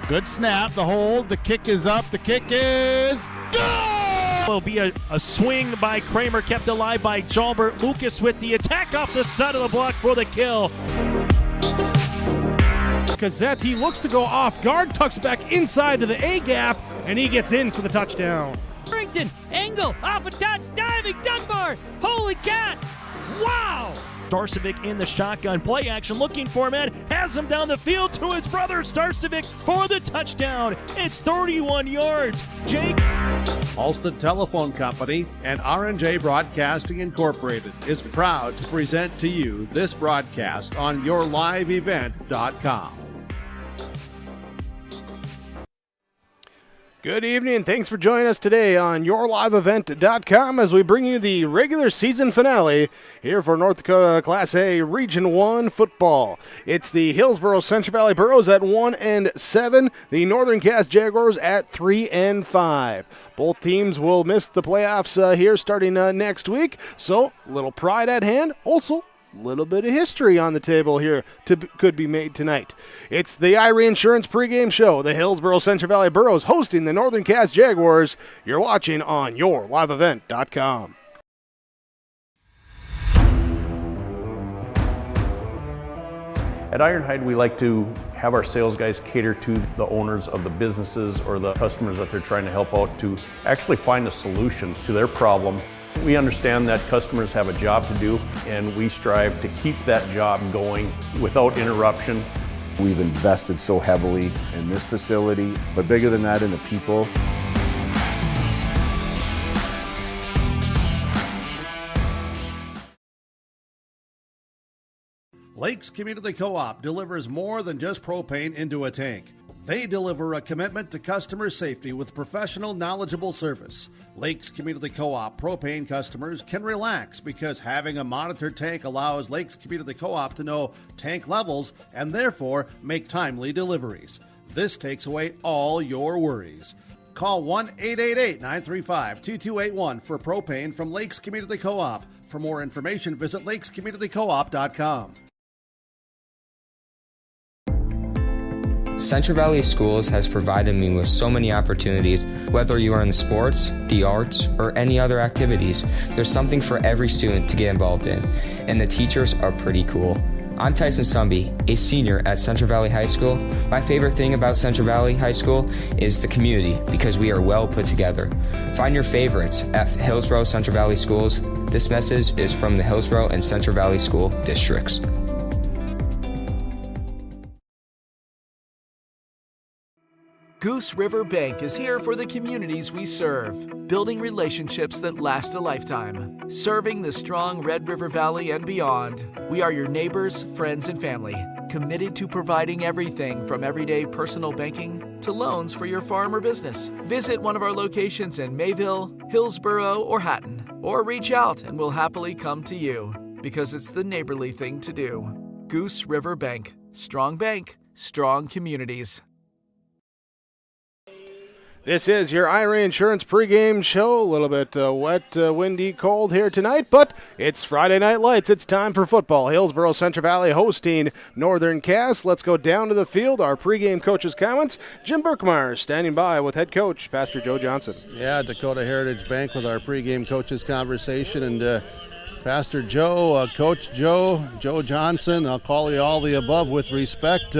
Good snap, the hold, the kick is up, the kick is good! Will be a swing by Kramer, kept alive by Jalbert. Lucas with the attack off the side of the block for the kill. Gazette, he looks to go off guard, tucks back inside to the A gap, and he gets in for the touchdown. Harrington, angle, off a touch, diving, Dunbar, holy cats, wow! Starcevic in the shotgun, play action, looking for a man, has him down the field to his brother Starcevic for the touchdown. It's 31 yards. Jake. Halsted Telephone Company and R&J Broadcasting Incorporated is proud to present to you this broadcast on yourliveevent.com. Good evening, thanks for joining us today on yourliveevent.com as we bring you the regular season finale here for North Dakota Class A Region 1 football. It's the Hillsboro-Central Valley Burros at 1-7, the Northern Cass Jaguars at 3-5. Both teams will miss the playoffs here starting next week, so a little pride at hand. Also, little bit of history on the table here could be made tonight. It's the Ira Insurance pregame show. The Hillsboro-Central Valley Burros hosting the Northern Cass Jaguars. You're watching on yourliveevent.com. At Ironhide, we like to have our sales guys cater to the owners of the businesses or the customers that they're trying to help out to actually find a solution to their problem. We understand that customers have a job to do, and we strive to keep that job going without interruption. We've invested so heavily in this facility, but bigger than that, in the people. Lakes Community Co-op delivers more than just propane into a tank. They deliver a commitment to customer safety with professional, knowledgeable service. Lakes Community Co-op propane customers can relax because having a monitored tank allows Lakes Community Co-op to know tank levels and therefore make timely deliveries. This takes away all your worries. Call 1-888-935-2281 for propane from Lakes Community Co-op. For more information, visit lakescommunitycoop.com. Central Valley Schools has provided me with so many opportunities. Whether you are in the sports, the arts, or any other activities, there's something for every student to get involved in, and the teachers are pretty cool. I'm Tyson Sumby, a senior at Central Valley High School. My favorite thing about Central Valley High School is the community, because we are well put together. Find your favorites at Hillsboro Central Valley Schools. This message is from the Hillsboro and Central Valley School Districts. Goose River Bank is here for the communities we serve, building relationships that last a lifetime, serving the strong Red River Valley and beyond. We are your neighbors, friends, and family, committed to providing everything from everyday personal banking to loans for your farm or business. Visit one of our locations in Mayville, Hillsboro, or Hatton, or reach out and we'll happily come to you, because it's the neighborly thing to do. Goose River Bank, strong communities. This is your Ira Insurance pregame show. A little bit wet, windy, cold here tonight, but it's Friday Night Lights. It's time for football. Hillsboro Central Valley hosting Northern Cass. Let's go down to the field. Our pregame coach's comments. Jim Berkmeyer standing by with head coach Pastor Joe Johnson. Yeah, Dakota Heritage Bank with our pregame coaches conversation. And Pastor Joe, Coach Joe Johnson, I'll call you all the above with respect.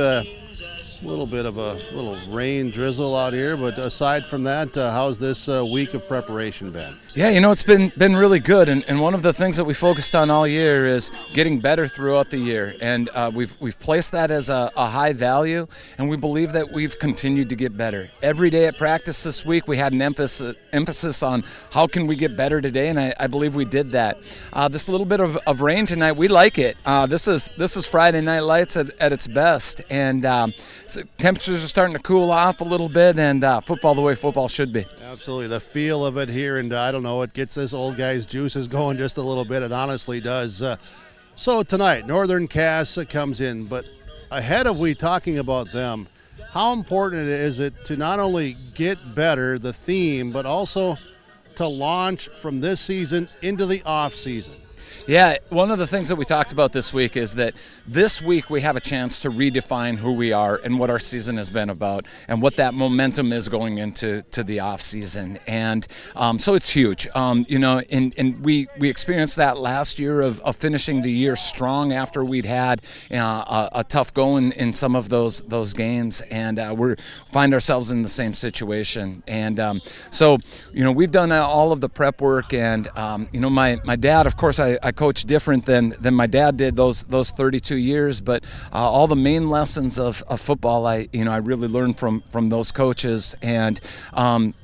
A little bit of a little rain drizzle out here, but aside from that, how's this week of preparation been? Yeah, it's been really good, and one of the things that we focused on all year is getting better throughout the year, and we've placed that as a high value, and we believe that we've continued to get better. Every day at practice this week, we had an emphasis on how can we get better today, and I believe we did that. This little bit of rain tonight, we like it. This is Friday Night Lights at its best, and so temperatures are starting to cool off a little bit, and football the way football should be. Absolutely. The feel of it here, and I don't know, it gets this old guy's juices going just a little bit. It honestly does. So tonight, Northern Cass comes in, but ahead of we talking about them, how important is it to not only get better, the theme, but also to launch from this season into the off season? Yeah, one of the things that we talked about this week is that this week we have a chance to redefine who we are and what our season has been about and what that momentum is going into the off season. And so it's huge. And we experienced that last year of finishing the year strong after we'd had a tough go in some of those games, and we find ourselves in the same situation. And so we've done all of the prep work, and my dad, of course, I coach different than my dad did those 32 years, but all the main lessons of football I really learned from those coaches, and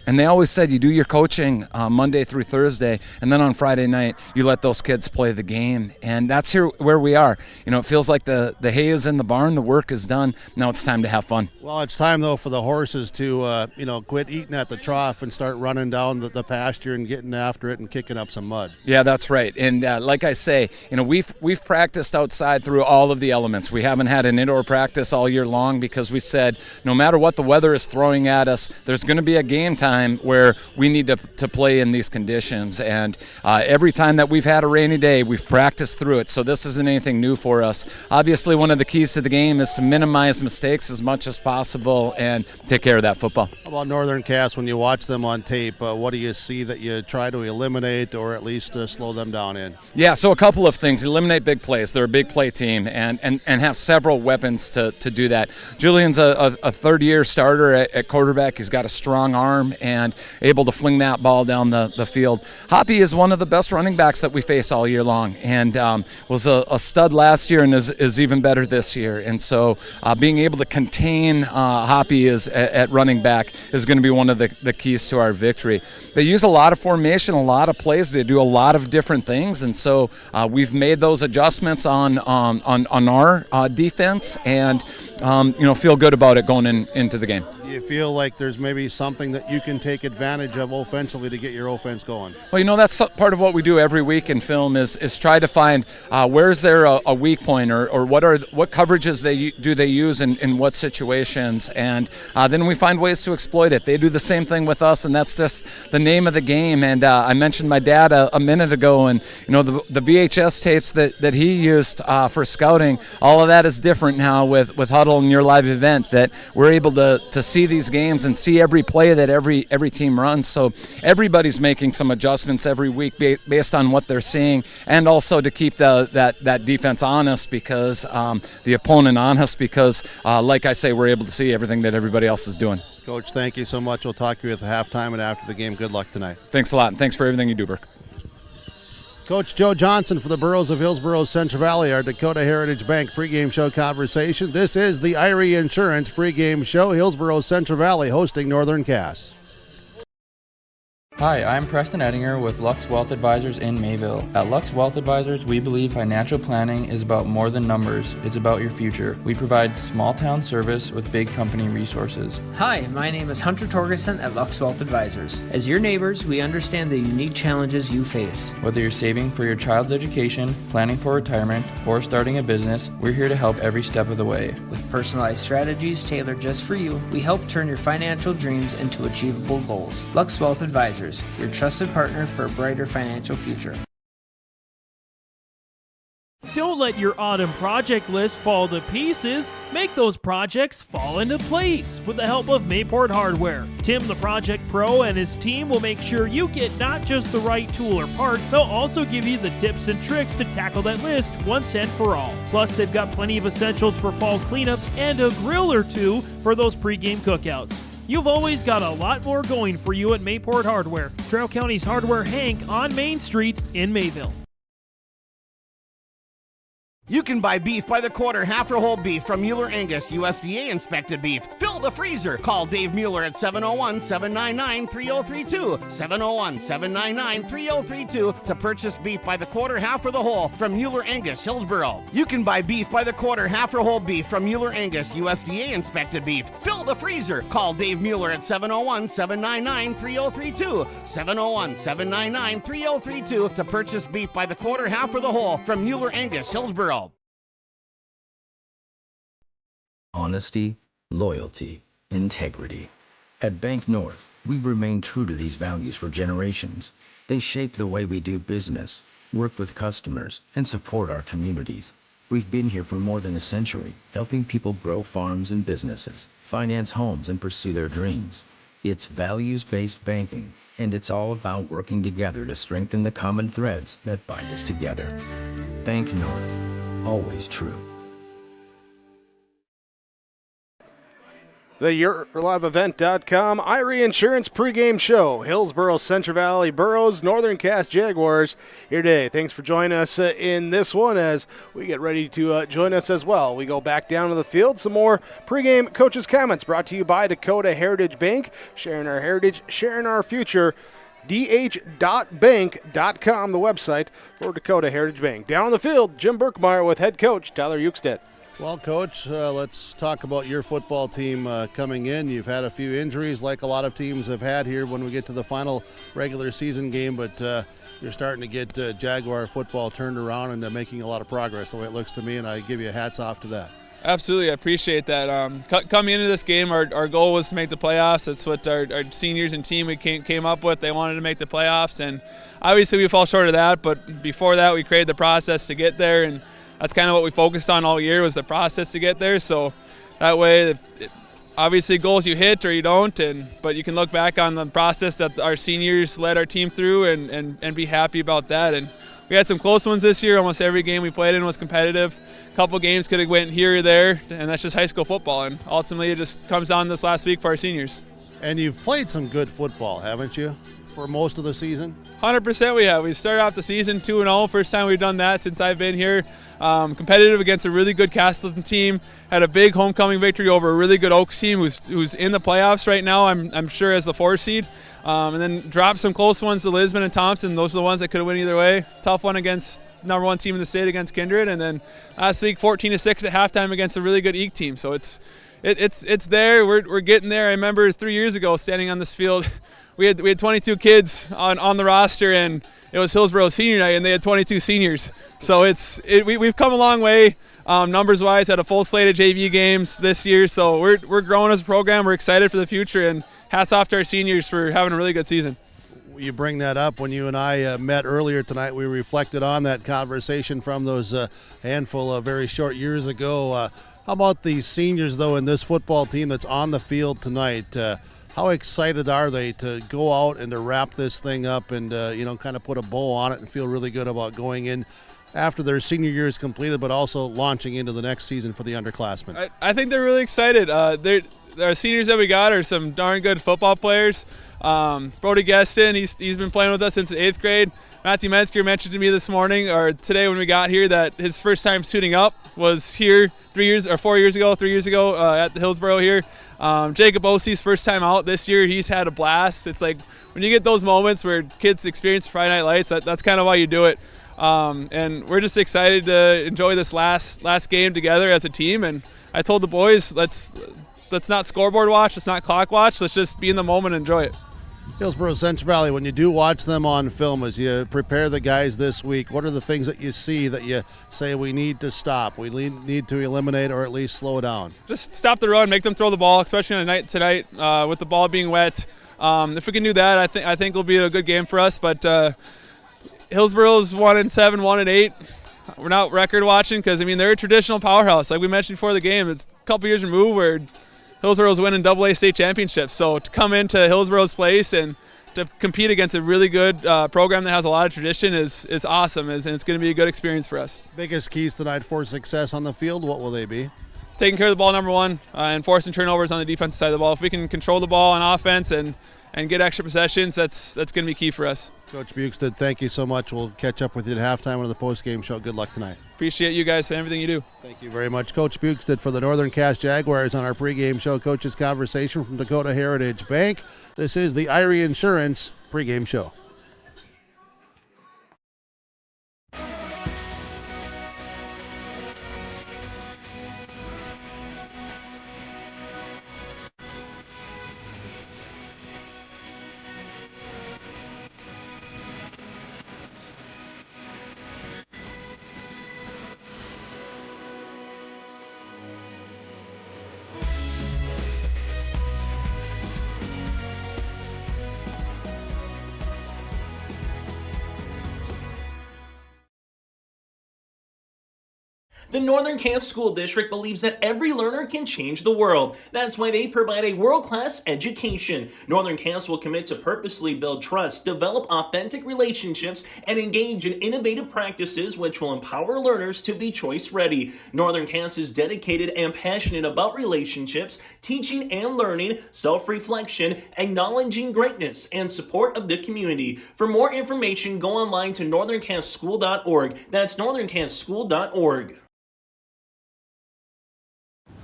they always said you do your coaching Monday through Thursday, and then on Friday night you let those kids play the game. And that's where we are. It feels like the hay is in the barn, the work is done. Now it's time to have fun. Well, it's time though for the horses to quit eating at the trough and start running down the pasture and getting after it and kicking up some mud. Yeah, that's right. And like I say, we've practiced outside through all of the elements. We haven't had an indoor practice all year long because we said no matter what the weather is throwing at us, there's going to be a game time where we need to play in these conditions. And every time that we've had a rainy day, we've practiced through it. So this isn't anything new for us. Obviously, one of the keys to the game is to minimize mistakes as much as possible and take care of that football. How about Northern Cass, when you watch them on tape, what do you see that you try to eliminate or at least slow them down in? Yeah, so a couple of things. Eliminate big plays. They're a big play team and have several weapons to do that. Julian's a third-year starter at quarterback. He's got a strong arm and able to fling that ball down the field. Hoppy is one of the best running backs that we face all year long, and was a stud last year and is even better this year. And so being able to contain Hoppy at running back is going to be one of the keys to our victory. They use a lot of formation, a lot of plays. They do a lot of different things, and so we've made those adjustments on our defense, and feel good about it going into the game. Do you feel like there's maybe something that you can take advantage of offensively to get your offense going? Well, that's part of what we do every week in film is try to find where's there a weak point or what coverages they use in what situations, and then we find ways to exploit it. They do the same thing with us, and that's just the name of the game. And I mentioned my dad a minute ago, and the VHS tapes that he used for scouting, all of that is different now with Huddle and your live event, that we're able to see these games and see every play that every team runs. So everybody's making some adjustments every week based on what they're seeing, and also to keep that defense honest, because the opponent honest, because like I say, we're able to see everything that everybody else is doing. Coach, thank you so much. We'll talk to you at the halftime and after the game. Good luck tonight. Thanks a lot, and thanks for everything you do, Burke. Coach Joe Johnson for the Burros of Hillsboro-Central Valley, our Dakota Heritage Bank pregame show conversation. This is the Irie Insurance pregame show. Hillsboro-Central Valley hosting Northern Cass. Hi, I'm Preston Ettinger with Lux Wealth Advisors in Mayville. At Lux Wealth Advisors, we believe financial planning is about more than numbers. It's about your future. We provide small town service with big company resources. Hi, my name is Hunter Torgerson at Lux Wealth Advisors. As your neighbors, we understand the unique challenges you face. Whether you're saving for your child's education, planning for retirement, or starting a business, we're here to help every step of the way. With personalized strategies tailored just for you, we help turn your financial dreams into achievable goals. Lux Wealth Advisors, your trusted partner for a brighter financial future. Don't let your autumn project list fall to pieces. Make those projects fall into place with the help of Mayport Hardware. Tim, the project pro, and his team will make sure you get not just the right tool or part, they'll also give you the tips and tricks to tackle that list once and for all. Plus, they've got plenty of essentials for fall cleanup and a grill or two for those pregame cookouts. You've always got a lot more going for you at Mayport Hardware, Trail County's Hardware Hank on Main Street in Mayville. You can buy beef by the quarter, half or whole beef from Mueller Angus, USDA inspected beef. Fill the freezer. Call Dave Mueller at 701-799-3032. 701-799-3032 to purchase beef by the quarter, half or the whole from Mueller Angus, Hillsboro. You can buy beef by the quarter, half or whole beef from Mueller Angus, USDA inspected beef. Fill the freezer. Call Dave Mueller at 701-799-3032. 701-799-3032 to purchase beef by the quarter, half or the whole from Mueller Angus, Hillsboro. Honesty, loyalty, integrity. At Bank North, we remain true to these values for generations. They shape the way we do business, work with customers, and support our communities. We've been here for more than a century, helping people grow farms and businesses, finance homes, and pursue their dreams. It's values-based banking, and it's all about working together to strengthen the common threads that bind us together. Bank North, always true. The YourLiveEvent.com Irie Insurance pregame show. Hillsboro, Central Valley Burros, Northern Cass Jaguars here today. Thanks for joining us in this one as we get ready to join us as well. We go back down to the field. Some more pregame coaches' comments brought to you by Dakota Heritage Bank. Sharing our heritage, sharing our future. dh.bank.com, the website for Dakota Heritage Bank. Down on the field, Jim Berkmeyer with head coach Tyler Eukstedt. Well, Coach, let's talk about your football team coming in. You've had a few injuries like a lot of teams have had here when we get to the final regular season game, but you're starting to get Jaguar football turned around and making a lot of progress the way it looks to me, and I give you hats off to that. Absolutely, I appreciate that. Coming into this game, our goal was to make the playoffs. That's what our seniors and team we came up with. They wanted to make the playoffs, and obviously we fall short of that, but before that we created the process to get there, and that's kind of what we focused on all year was the process to get there. So that way, obviously goals you hit or you don't, but you can look back on the process that our seniors led our team through and be happy about that. And we had some close ones this year. Almost every game we played in was competitive. A couple games could have went here or there, and that's just high school football. And ultimately, it just comes down this last week for our seniors. And you've played some good football, haven't you, for most of the season? 100% we have. We started off the season 2-0. First time we've done that since I've been here. Competitive against a really good Castleton team. Had a big homecoming victory over a really good Oaks team who's in the playoffs right now, I'm sure, as the 4 seed. And then dropped some close ones to Lisbon and Thompson. Those are the ones that could have went either way. Tough one against number 1 team in the state against Kindred. And then last week 14-6 at halftime against a really good Eek team. So it's there. We're getting there. I remember 3 years ago standing on this field. We had 22 kids on the roster, and it was Hillsboro senior night, and they had 22 seniors. So we've come a long way numbers-wise. Had a full slate of JV games this year, so we're growing as a program. We're excited for the future, and hats off to our seniors for having a really good season. You bring that up. When you and I met earlier tonight, we reflected on that conversation from those handful of very short years ago. How about these seniors, though, in this football team that's on the field tonight? How excited are they to go out and to wrap this thing up and, kind of put a bow on it and feel really good about going in after their senior year is completed, but also launching into the next season for the underclassmen? I think they're really excited. Our seniors that we got are some darn good football players. Brody Gueston, he's been playing with us since the 8th grade. Matthew Metzger mentioned to me this morning or today when we got here that his first time suiting up was here 3 years ago at the Hillsboro here. Jacob Osie's first time out this year, he's had a blast. It's like when you get those moments where kids experience Friday Night Lights, that's kind of why you do it. And we're just excited to enjoy this last game together as a team. And I told the boys, let's not scoreboard watch, let's not clock watch, let's just be in the moment and enjoy it. Hillsboro-Central Valley, when you do watch them on film, as you prepare the guys this week, what are the things that you see that you say we need to stop, we need to eliminate, or at least slow down? Just stop the run, make them throw the ball, especially on a night tonight with the ball being wet. If we can do that, I think it'll be a good game for us. But Hillsboro's 1-7, 1-8. We're not record watching because, they're a traditional powerhouse. Like we mentioned before the game, it's a couple years removed where Hillsboro's winning AA state championships. So to come into Hillsboro's place and to compete against a really good program that has a lot of tradition is awesome, and it's going to be a good experience for us. Biggest keys tonight for success on the field, what will they be? Taking care of the ball, number one, and forcing turnovers on the defensive side of the ball. If we can control the ball on offense and get extra possessions, that's going to be key for us. Coach Bukestad, thank you so much. We'll catch up with you at halftime of the post-game show. Good luck tonight. Appreciate you guys for everything you do. Thank you very much. Coach Bukestad for the Northern Cass Jaguars on our pregame show. Coach's conversation from Dakota Heritage Bank. This is the Irie Insurance pregame show. The Northern Kansas School District believes that every learner can change the world. That's why they provide a world-class education. Northern Kansas will commit to purposely build trust, develop authentic relationships, and engage in innovative practices which will empower learners to be choice-ready. Northern Kansas is dedicated and passionate about relationships, teaching and learning, self-reflection, acknowledging greatness, and support of the community. For more information, go online to northernkansasschool.org. That's northernkansasschool.org.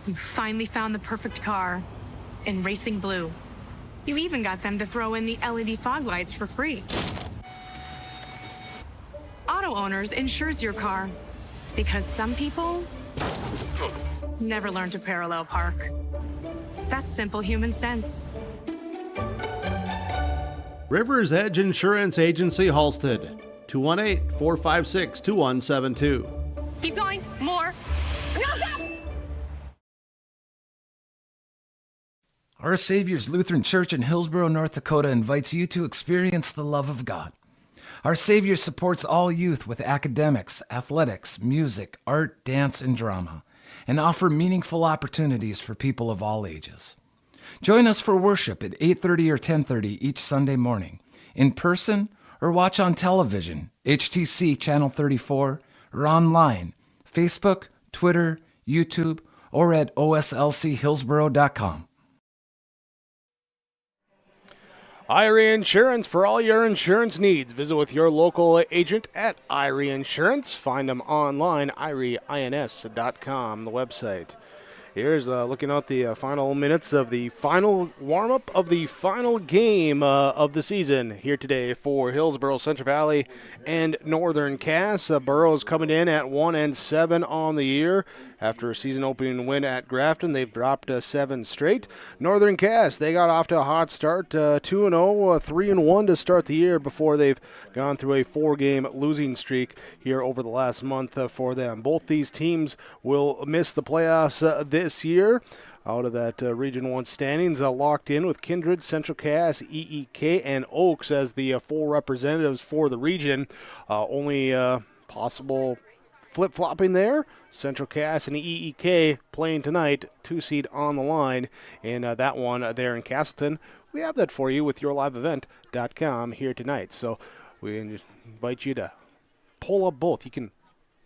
You finally found the perfect car in racing blue. You even got them to throw in the LED fog lights for free. Auto Owners insures your car because some people never learn to parallel park. That's simple human sense. Rivers Edge Insurance Agency, Halsted, 218-456-2172. Keep going. More. No, stop! Our Savior's Lutheran Church in Hillsboro, North Dakota invites you to experience the love of God. Our Savior supports all youth with academics, athletics, music, art, dance, and drama, and offer meaningful opportunities for people of all ages. Join us for worship at 8:30 or 10:30 each Sunday morning, in person or watch on television, HTC Channel 34, or online, Facebook, Twitter, YouTube, or at oslchillsboro.com. Irie Insurance, for all your insurance needs. Visit with your local agent at Irie Insurance. Find them online, irieins.com, the website. Here's looking at the final minutes of the final warm-up of the final game of the season here today for Hillsboro-Central Valley and Northern Cass. Burroughs coming in at 1-7 on the year. After a season-opening win at Grafton, they've dropped 7 straight. Northern Cass, they got off to a hot start, 2-0, 3-1 to start the year before they've gone through a 4-game losing streak here over the last month for them. Both these teams will miss the playoffs this year. Out of that Region 1 standings, locked in with Kindred, Central Cass, EEK, and Oaks as the 4 representatives for the region. Only possible flip-flopping there. Central Cass and EEK playing tonight, 2 seed on the line, and that one there in Castleton. We have that for you with yourliveevent.com here tonight. So we invite you to pull up both. You can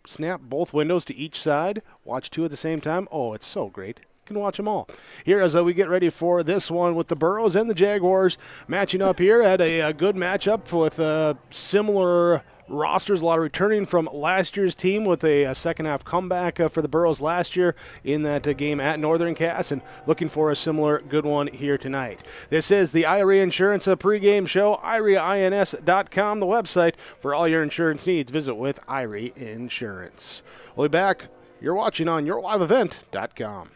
snap both windows to each side, watch 2 at the same time. Oh, it's so great. You can watch them all. Here as we get ready for this one with the Burros and the Jaguars matching up here. Had a good matchup with similar rosters, a lot of returning from last year's team with a second-half comeback for the Burros last year in that game at Northern Cass, and looking for a similar good one here tonight. This is the Irie Insurance pregame show, irieins.com, the website for all your insurance needs. Visit with Irie Insurance. We'll be back. You're watching on yourliveevent.com.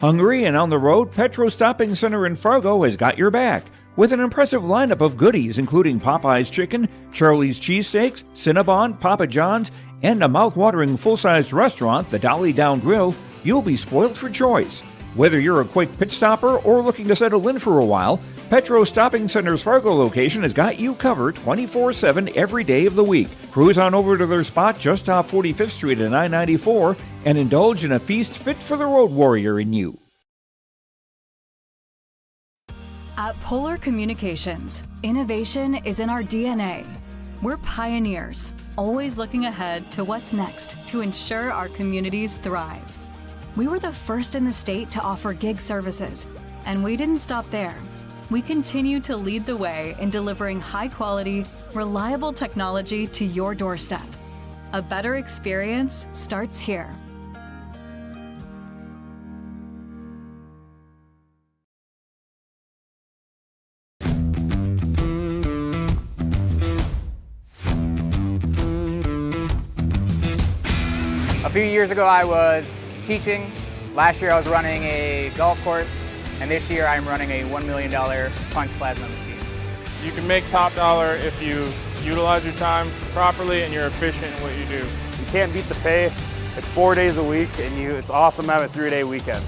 Hungry and on the road, Petro Stopping Center in Fargo has got your back with an impressive lineup of goodies including Popeye's Chicken, Charlie's Cheesesteaks, Cinnabon, Papa John's, and a mouth-watering full-sized restaurant, the Dolly Down Grill. You'll be spoiled for choice. Whether you're a quick pit stopper or looking to settle in for a while, Petro Stopping Center's Fargo location has got you covered 24/7 every day of the week. Cruise on over to their spot just off 45th Street and I-94 and indulge in a feast fit for the road warrior in you. At Polar Communications, innovation is in our DNA. We're pioneers, always looking ahead to what's next to ensure our communities thrive. We were the first in the state to offer gig services, and we didn't stop there. We continue to lead the way in delivering high-quality, reliable technology to your doorstep. A better experience starts here. A few years ago I was teaching. Last year I was running a golf course, and this year I'm running a $1 million punch plasma machine. You can make top dollar if you utilize your time properly and you're efficient in what you do. You can't beat the pay. It's 4 days a week, and it's awesome to have a 3-day weekend.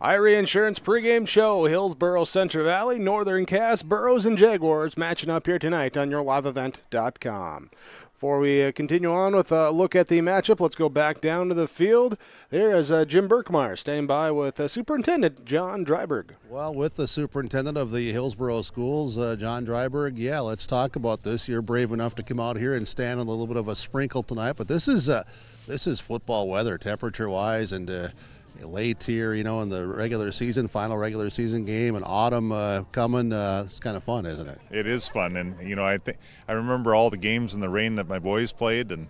Irie Insurance pregame show, Hillsboro-Central Valley, Northern Cass, Burros, and Jaguars matching up here tonight on yourliveevent.com. Before we continue on with a look at the matchup, let's go back down to the field. There is Jim Berkmeyer standing by with Superintendent John Dryberg. Well, with the superintendent of the Hillsboro schools, John Dryberg, let's talk about this. You're brave enough to come out here and stand on a little bit of a sprinkle tonight, but this is football weather, temperature-wise, and late here, in the regular season, final regular season game, and autumn coming. It's kind of fun, isn't it? It is fun, and I remember all the games in the rain that my boys played, and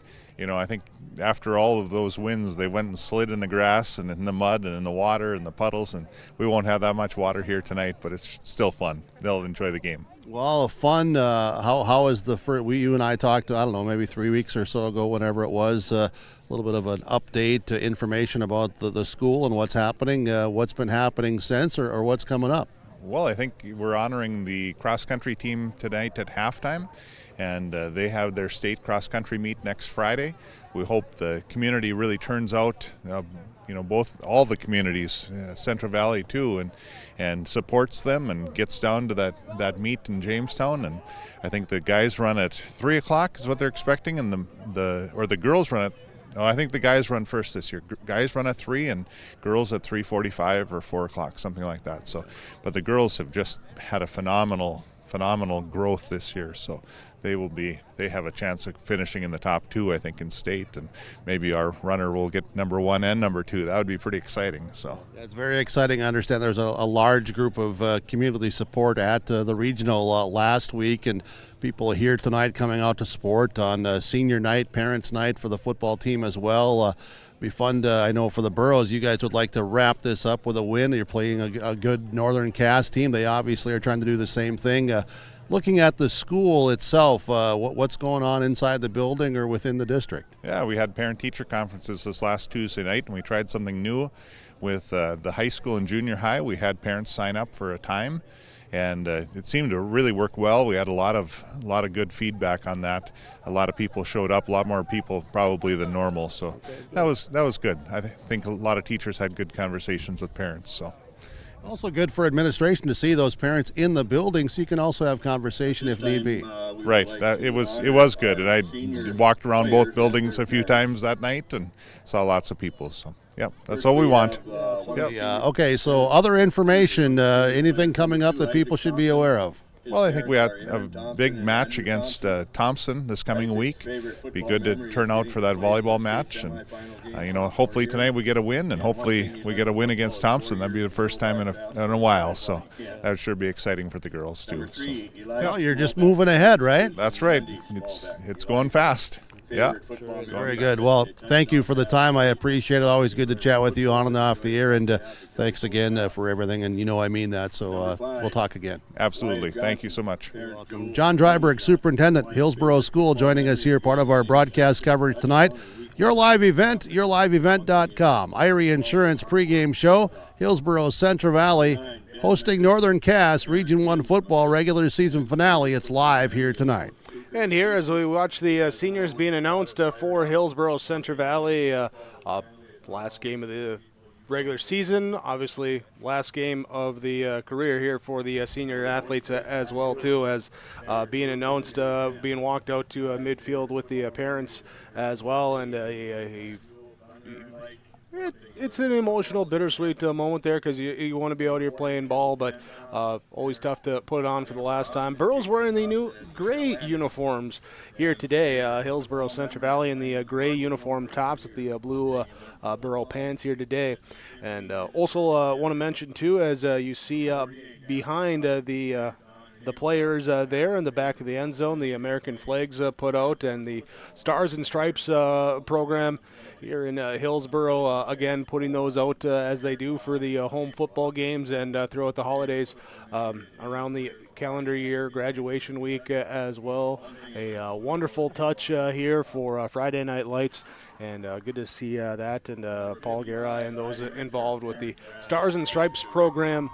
I think after all of those wins, they went and slid in the grass and in the mud and in the water and the puddles, and we won't have that much water here tonight, but it's still fun. They'll enjoy the game. Well, fun. How is the first? You and I talked, I don't know, maybe 3 weeks or so ago, whenever it was. A little bit of an update, information about the school and what's happening. What's been happening since, or what's coming up? Well, I think we're honoring the cross-country team tonight at halftime, and they have their state cross-country meet next Friday. We hope the community really turns out, all the communities, Central Valley too, and supports them and gets down to that meet in Jamestown. And I think the guys run at 3 o'clock is what they're expecting, and the girls run at. Oh, I think the guys run first this year. Guys run at 3 and girls at 3:45 or 4 o'clock, something like that. So, but the girls have just had a phenomenal growth this year. So they have a chance of finishing in the top 2, I think, in state, and maybe our runner will get number 1 and number 2. That would be pretty exciting. So it's very exciting. I understand there's a large group of community support at the regional last week, and people here tonight coming out to support on senior night, parents' night for the football team as well. Be fun I know for the Burros, you guys would like to wrap this up with a win. You're playing a good Northern Cass team. They obviously are trying to do the same thing. Looking at the school itself, what's going on inside the building or within the district? Yeah, we had parent-teacher conferences this last Tuesday night, and we tried something new with the high school and junior high. We had parents sign up for a time, and it seemed to really work well. We had a lot of good feedback on that. A lot of people showed up, a lot more people probably than normal. So that was good. I think a lot of teachers had good conversations with parents. So. Also good for administration to see those parents in the building, so you can also have conversation if need be. Right. It was good, and I walked around both buildings a few times that night and saw lots of people. So, yep, that's all we want. Yep. Okay, so other information, anything coming up that people should be aware of? Well, I think we have a big match against Thompson this coming week. Be good to turn out for that volleyball match, and hopefully tonight we get a win, and hopefully we get a win against Thompson. That'd be the first time in a while, so that would sure be exciting for the girls too. So. Well, you're just moving ahead, right? That's right. It's going fast. Yeah. Very good. Well, thank you for the time. I appreciate it. Always good to chat with you on and off the air. And thanks again for everything. And I mean that. So we'll talk again. Absolutely. Thank you so much. You're welcome. John Dryberg, Superintendent, Hillsboro School, joining us here, part of our broadcast coverage tonight. Your live event, yourliveevent.com. Irie Insurance pregame show, Hillsboro-Central Valley, hosting Northern Cass Region 1 football regular season finale. It's live here tonight. And here, as we watch the seniors being announced for Hillsboro-Central Valley, last game of the regular season, obviously last game of the career here for the senior athletes as well, too, as being announced, being walked out to midfield with the parents as well, and it's an emotional, bittersweet moment there because you want to be out here playing ball, but always tough to put it on for the last time. Burrow's wearing the new gray uniforms here today. Hillsboro-Central Valley in the gray uniform tops with the blue Burrow pants here today. And also want to mention, too, as you see behind the players there in the back of the end zone, the American flags put out, and the Stars and Stripes program here in Hillsboro, again, putting those out as they do for the home football games and throughout the holidays around the calendar year, graduation week as well. A wonderful touch here for Friday Night Lights, and good to see that, and Paul Garai and those involved with the Stars and Stripes program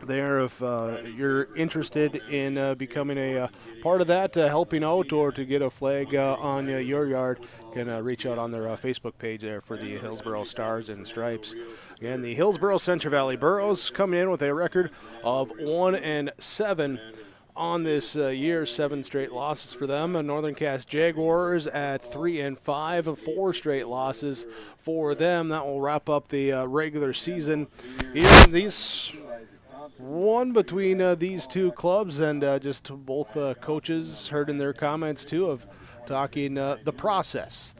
there. If you're interested in becoming a part of that, helping out, or to get a flag on your yard, can reach out on their Facebook page there for the Hillsboro Stars and Stripes. Again, the Hillsboro-Central Valley Burros coming in with a record of 1-7 on this year. 7 straight losses for them. Northern Cass Jaguars at 3-5, 4 straight losses for them. That will wrap up the regular season. Here, these one between these two clubs, and just both coaches heard in their comments too of talking the process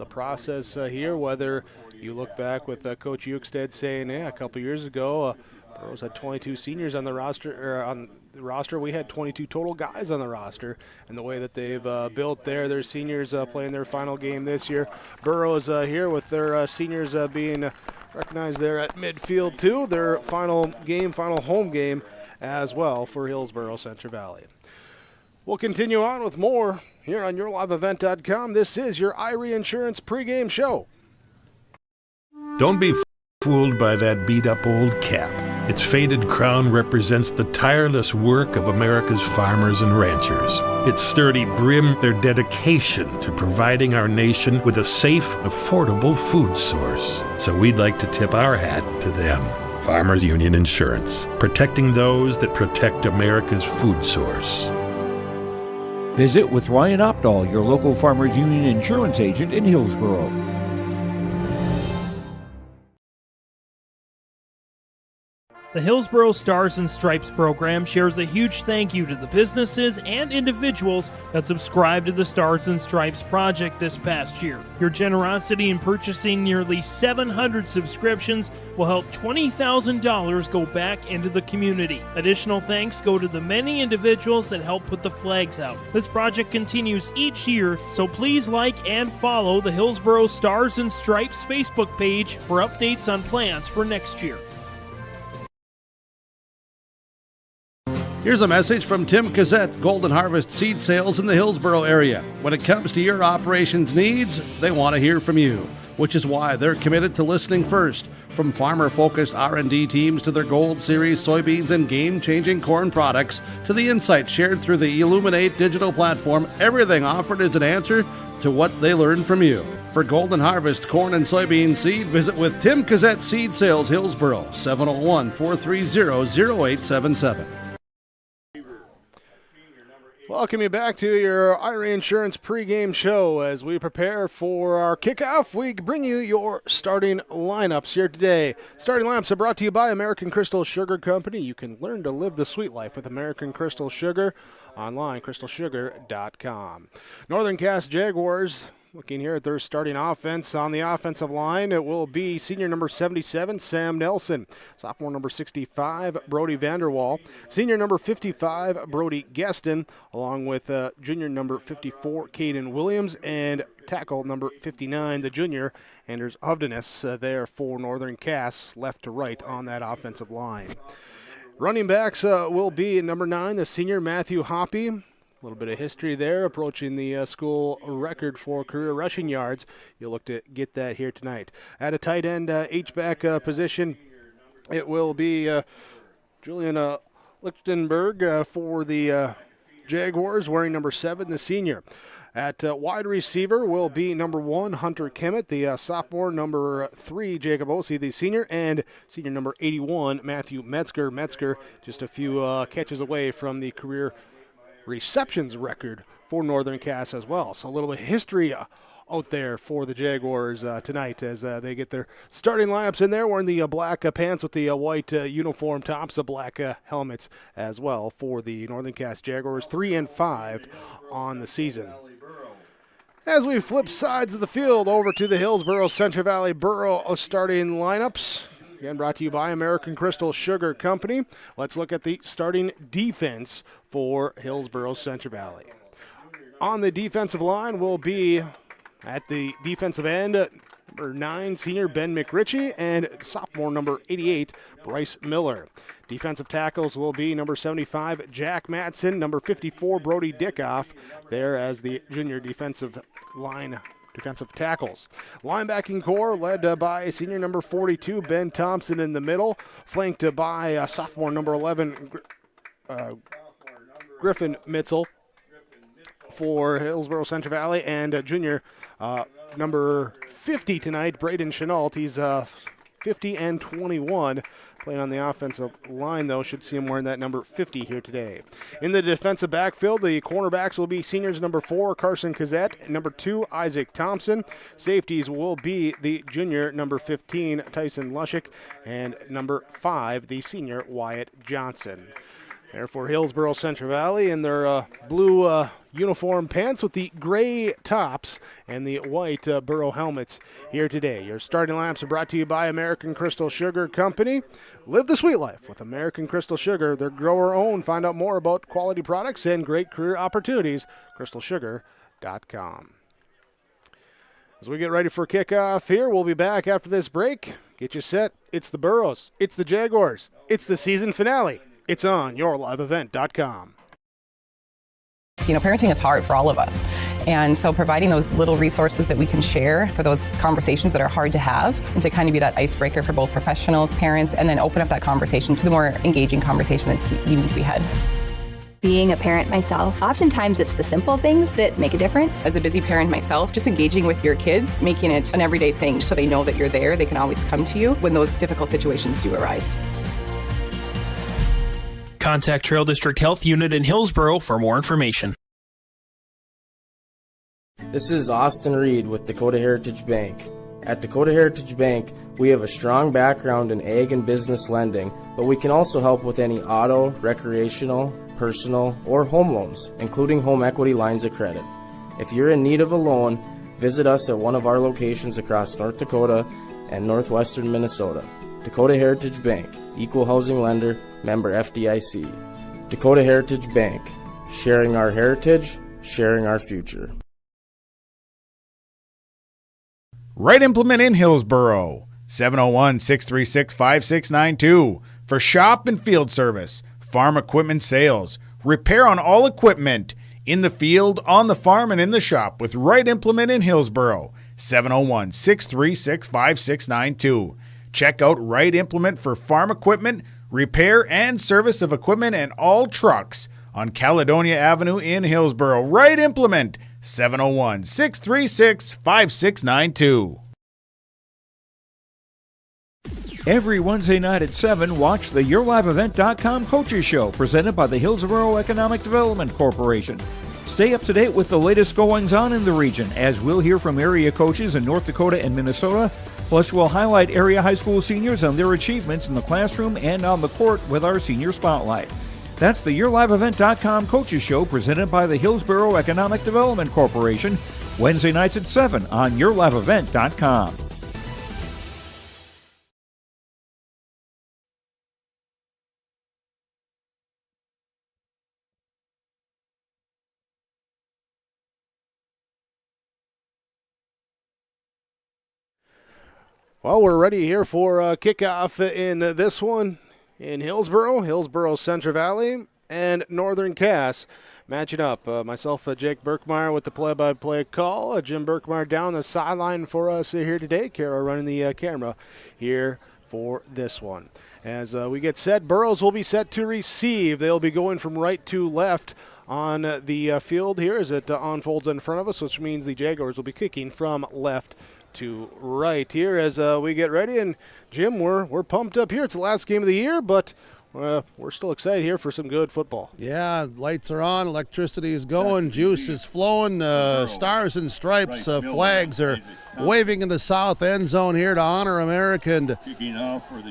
here, whether you look back with Coach Ukestead saying, a couple years ago, Burros had 22 seniors on the roster. We had 22 total guys on the roster, and the way that they've built their seniors playing their final game this year. Burros here with their seniors being recognized there at midfield too. Their final home game as well for Hillsboro-Central Valley. We'll continue on with more here on YourLiveEvent.com. This is your Irie Insurance pregame show. Don't be fooled by that beat-up old cap. Its faded crown represents the tireless work of America's farmers and ranchers. Its sturdy brim, their dedication to providing our nation with a safe, affordable food source. So we'd like to tip our hat to them. Farmers Union Insurance, protecting those that protect America's food source. Visit with Ryan Opdahl, your local Farmers Union insurance agent in Hillsboro. The Hillsboro Stars and Stripes program shares a huge thank you to the businesses and individuals that subscribed to the Stars and Stripes project this past year. Your generosity in purchasing nearly 700 subscriptions will help $20,000 go back into the community. Additional thanks go to the many individuals that help put the flags out. This project continues each year, so please like and follow the Hillsboro Stars and Stripes Facebook page for updates on plans for next year. Here's a message from Tim Cassette, Golden Harvest Seed Sales in the Hillsboro area. When it comes to your operations needs, they want to hear from you, which is why they're committed to listening first. From farmer-focused R&D teams to their Gold Series soybeans and game-changing corn products to the insights shared through the Illuminate digital platform, everything offered is an answer to what they learned from you. For Golden Harvest corn and soybean seed, visit with Tim Cassette Seed Sales Hillsboro, 701-430-0877. Welcome you back to your Irie Insurance pregame show. As we prepare for our kickoff, we bring you your starting lineups here today. Starting lineups are brought to you by American Crystal Sugar Company. You can learn to live the sweet life with American Crystal Sugar online, crystalsugar.com. Northern Cass Jaguars, looking here at their starting offense. On the offensive line, it will be senior number 77, Sam Nelson. Sophomore number 65, Brody Vanderwall. Senior number 55, Brody Geston, along with junior number 54, Caden Williams, and tackle number 59, the junior, Anders Hovdenes, there for Northern Cass, left to right on that offensive line. Running backs will be number 9, the senior Matthew Hoppy. A little bit of history there, approaching the school record for career rushing yards. You'll look to get that here tonight. At a tight end H-back position, it will be Julian Lichtenberg for the Jaguars, wearing number 7, the senior. At wide receiver will be number 1, Hunter Kemet, the sophomore, number 3, Jacob Ossie, the senior, and senior number 81, Matthew Metzger. Metzger just a few catches away from the career receptions record for Northern Cass as well. So a little bit of history out there for the Jaguars tonight as they get their starting lineups in there, wearing the black pants with the white uniform tops, the black helmets as well for the Northern Cass Jaguars, 3-5 on the season. As we flip sides of the field over to the Hillsboro-Central Valley Burro starting lineups, again brought to you by American Crystal Sugar Company. Let's look at the starting defense for Hillsboro-Central Valley. On the defensive line will be at the defensive end, number 9, senior Ben McRitchie, and sophomore number 88, Bryce Miller. Defensive tackles will be number 75, Jack Matson, number 54, Brody Dickoff, there as the junior defensive tackles. Linebacking core led by senior number 42, Ben Thompson in the middle, flanked by sophomore number 11, Griffin Mitzel for Hillsboro-Central Valley, and junior number 50 tonight, Braden Chenault. He's 50 and 21. Playing on the offensive line, though, should see him wearing that number 50 here today. In the defensive backfield, the cornerbacks will be seniors number 4, Carson Kazette, number 2, Isaac Thompson. Safeties will be the junior number 15, Tyson Lushik, and number 5, the senior Wyatt Johnson. There for Hillsboro-Central Valley in their blue uniform pants with the gray tops and the white Burrow helmets here today. Your starting lineups are brought to you by American Crystal Sugar Company. Live the sweet life with American Crystal Sugar. They're grower-owned. Find out more about quality products and great career opportunities. crystalsugar.com. As we get ready for kickoff here, we'll be back after this break. Get you set. It's the Burros. It's the Jaguars. It's the season finale. It's on yourliveevent.com. You know, parenting is hard for all of us. And so providing those little resources that we can share for those conversations that are hard to have and to kind of be that icebreaker for both professionals, parents, and then open up that conversation to the more engaging conversation that's needing to be had. Being a parent myself, oftentimes it's the simple things that make a difference. As a busy parent myself, just engaging with your kids, making it an everyday thing so they know that you're there, they can always come to you when those difficult situations do arise. Contact Trail District Health Unit in Hillsboro for more information. This is Austin Reed with Dakota Heritage Bank. At Dakota Heritage Bank, we have a strong background in ag and business lending, but we can also help with any auto, recreational, personal, or home loans, including home equity lines of credit. If you're in need of a loan, visit us at one of our locations across North Dakota and northwestern Minnesota. Dakota Heritage Bank, equal housing lender, member FDIC. Dakota Heritage Bank, sharing our heritage, sharing our future. Right Implement in Hillsboro, 701-636-5692 for shop and field service, farm equipment sales, repair on all equipment, in the field, on the farm, and in the shop with Right Implement in Hillsboro, 701-636-5692. Check out Right Implement for farm equipment, repair and service of equipment and all trucks on Caledonia Avenue in Hillsboro. Right Implement, 701-636-5692. Every Wednesday night at 7, watch the YourLiveEvent.com Coaches Show presented by the Hillsboro Economic Development Corporation. Stay up to date with the latest goings-on in the region, as we'll hear from area coaches in North Dakota and Minnesota. Plus, we'll highlight area high school seniors and their achievements in the classroom and on the court with our Senior Spotlight. That's the YourLiveEvent.com Coaches Show presented by the Hillsboro Economic Development Corporation, Wednesday nights at 7 on YourLiveEvent.com. Well, we're ready here for kickoff in this one in Hillsboro-Central Valley, and Northern Cass matching up. Myself, Jake Berkmeyer with the play-by-play call. Jim Berkmeyer down the sideline for us here today. Kara running the camera here for this one. As we get set, Burrows will be set to receive. They'll be going from right to left on the field here as it unfolds in front of us, which means the Jaguars will be kicking from left to right here as we get ready. And Jim, we're pumped up here. It's the last game of the year, but we're still excited here for some good football. Yeah, lights are on, electricity is going, juice is flowing, stars and stripes, flags are waving in the south end zone here to honor America. And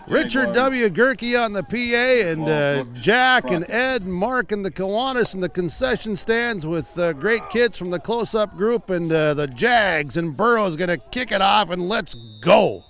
Richard W. Gerke on the PA, and Jack and Ed and Mark and the Kiwanis and the concession stands with great kids from the close-up group, and the Jags, and Burrow's going to kick it off, and let's go.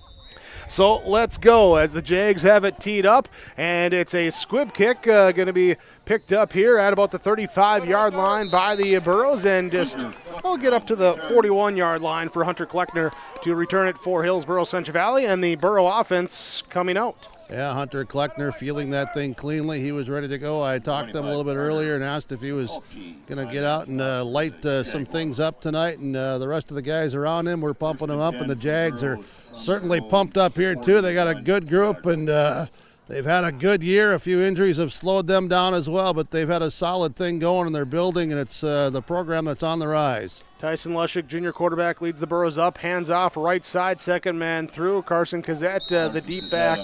So let's go as the Jags have it teed up, and it's a squib kick going to be picked up here at about the 35-yard line by the Burros, and just I'll get up to the 41-yard line for Hunter Kleckner to return it for Hillsboro-Central Valley, and the Burro offense coming out. Yeah, Hunter Kleckner feeling that thing cleanly. He was ready to go. I talked to him a little bit earlier and asked if he was going to get out and light some things up tonight, and the rest of the guys around him were pumping him up, and the Jags are certainly pumped up here too. They got a good group, and they've had a good year. A few injuries have slowed them down as well, but they've had a solid thing going in their building, and it's the program that's on the rise. Tyson Lushik, junior quarterback, leads the Burros up, hands off, right side, second man through. Carson Kazette, the deep back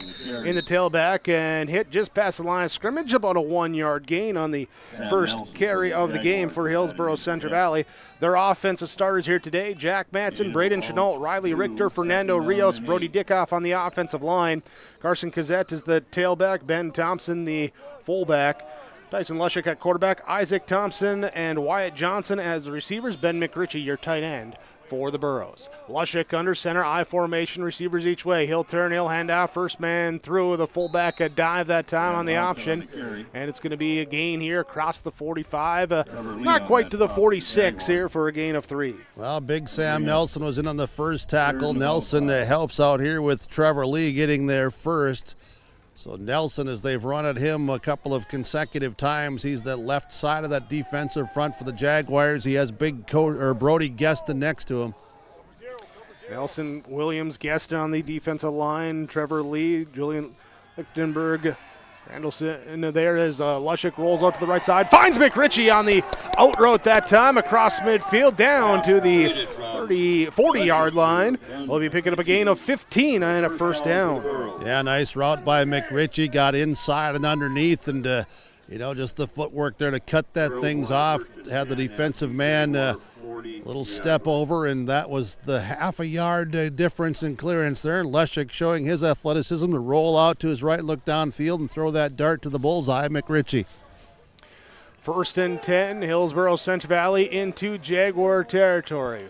in the tailback, and hit just past the line of scrimmage, about a 1-yard gain on the first carry of the game for Hillsboro-Central Valley. Their offensive starters here today: Jack Matson, Braden Chenault, Riley Richter, Fernando Rios, Brody Dickoff on the offensive line. Carson Kazette is the tailback, Ben Thompson the fullback. Tyson Lushik at quarterback, Isaac Thompson and Wyatt Johnson as the receivers, Ben McRitchie, your tight end for the Burros. Lushik under center, I formation, receivers each way. He'll turn, he'll hand off, first man through, the fullback a dive that time on the option, and it's going to be a gain here across the 45, not quite to the 46 here for a gain of 3. Well, Big Sam Nelson was in on the first tackle. Nelson helps out here with Trevor Lee getting there first. So Nelson, as they've run at him a couple of consecutive times, he's the left side of that defensive front for the Jaguars. He has Brody Gueston next to him. Nelson, Williams, Gueston on the defensive line. Trevor Lee, Julian Lichtenberg, Randallson there as Lushik rolls out to the right side. Finds McRitchie on the out route that time across midfield down to the 40-yard line. We'll be picking up a gain of 15 and a first down. Yeah, nice route by McRitchie. Got inside and underneath, and just the footwork there to cut that things off. Had the defensive man little step over, and that was the half a yard difference in clearance there. Lushik showing his athleticism to roll out to his right, look downfield, and throw that dart to the bullseye. McRitchie. First and 10, Hillsboro-Central Valley into Jaguar territory.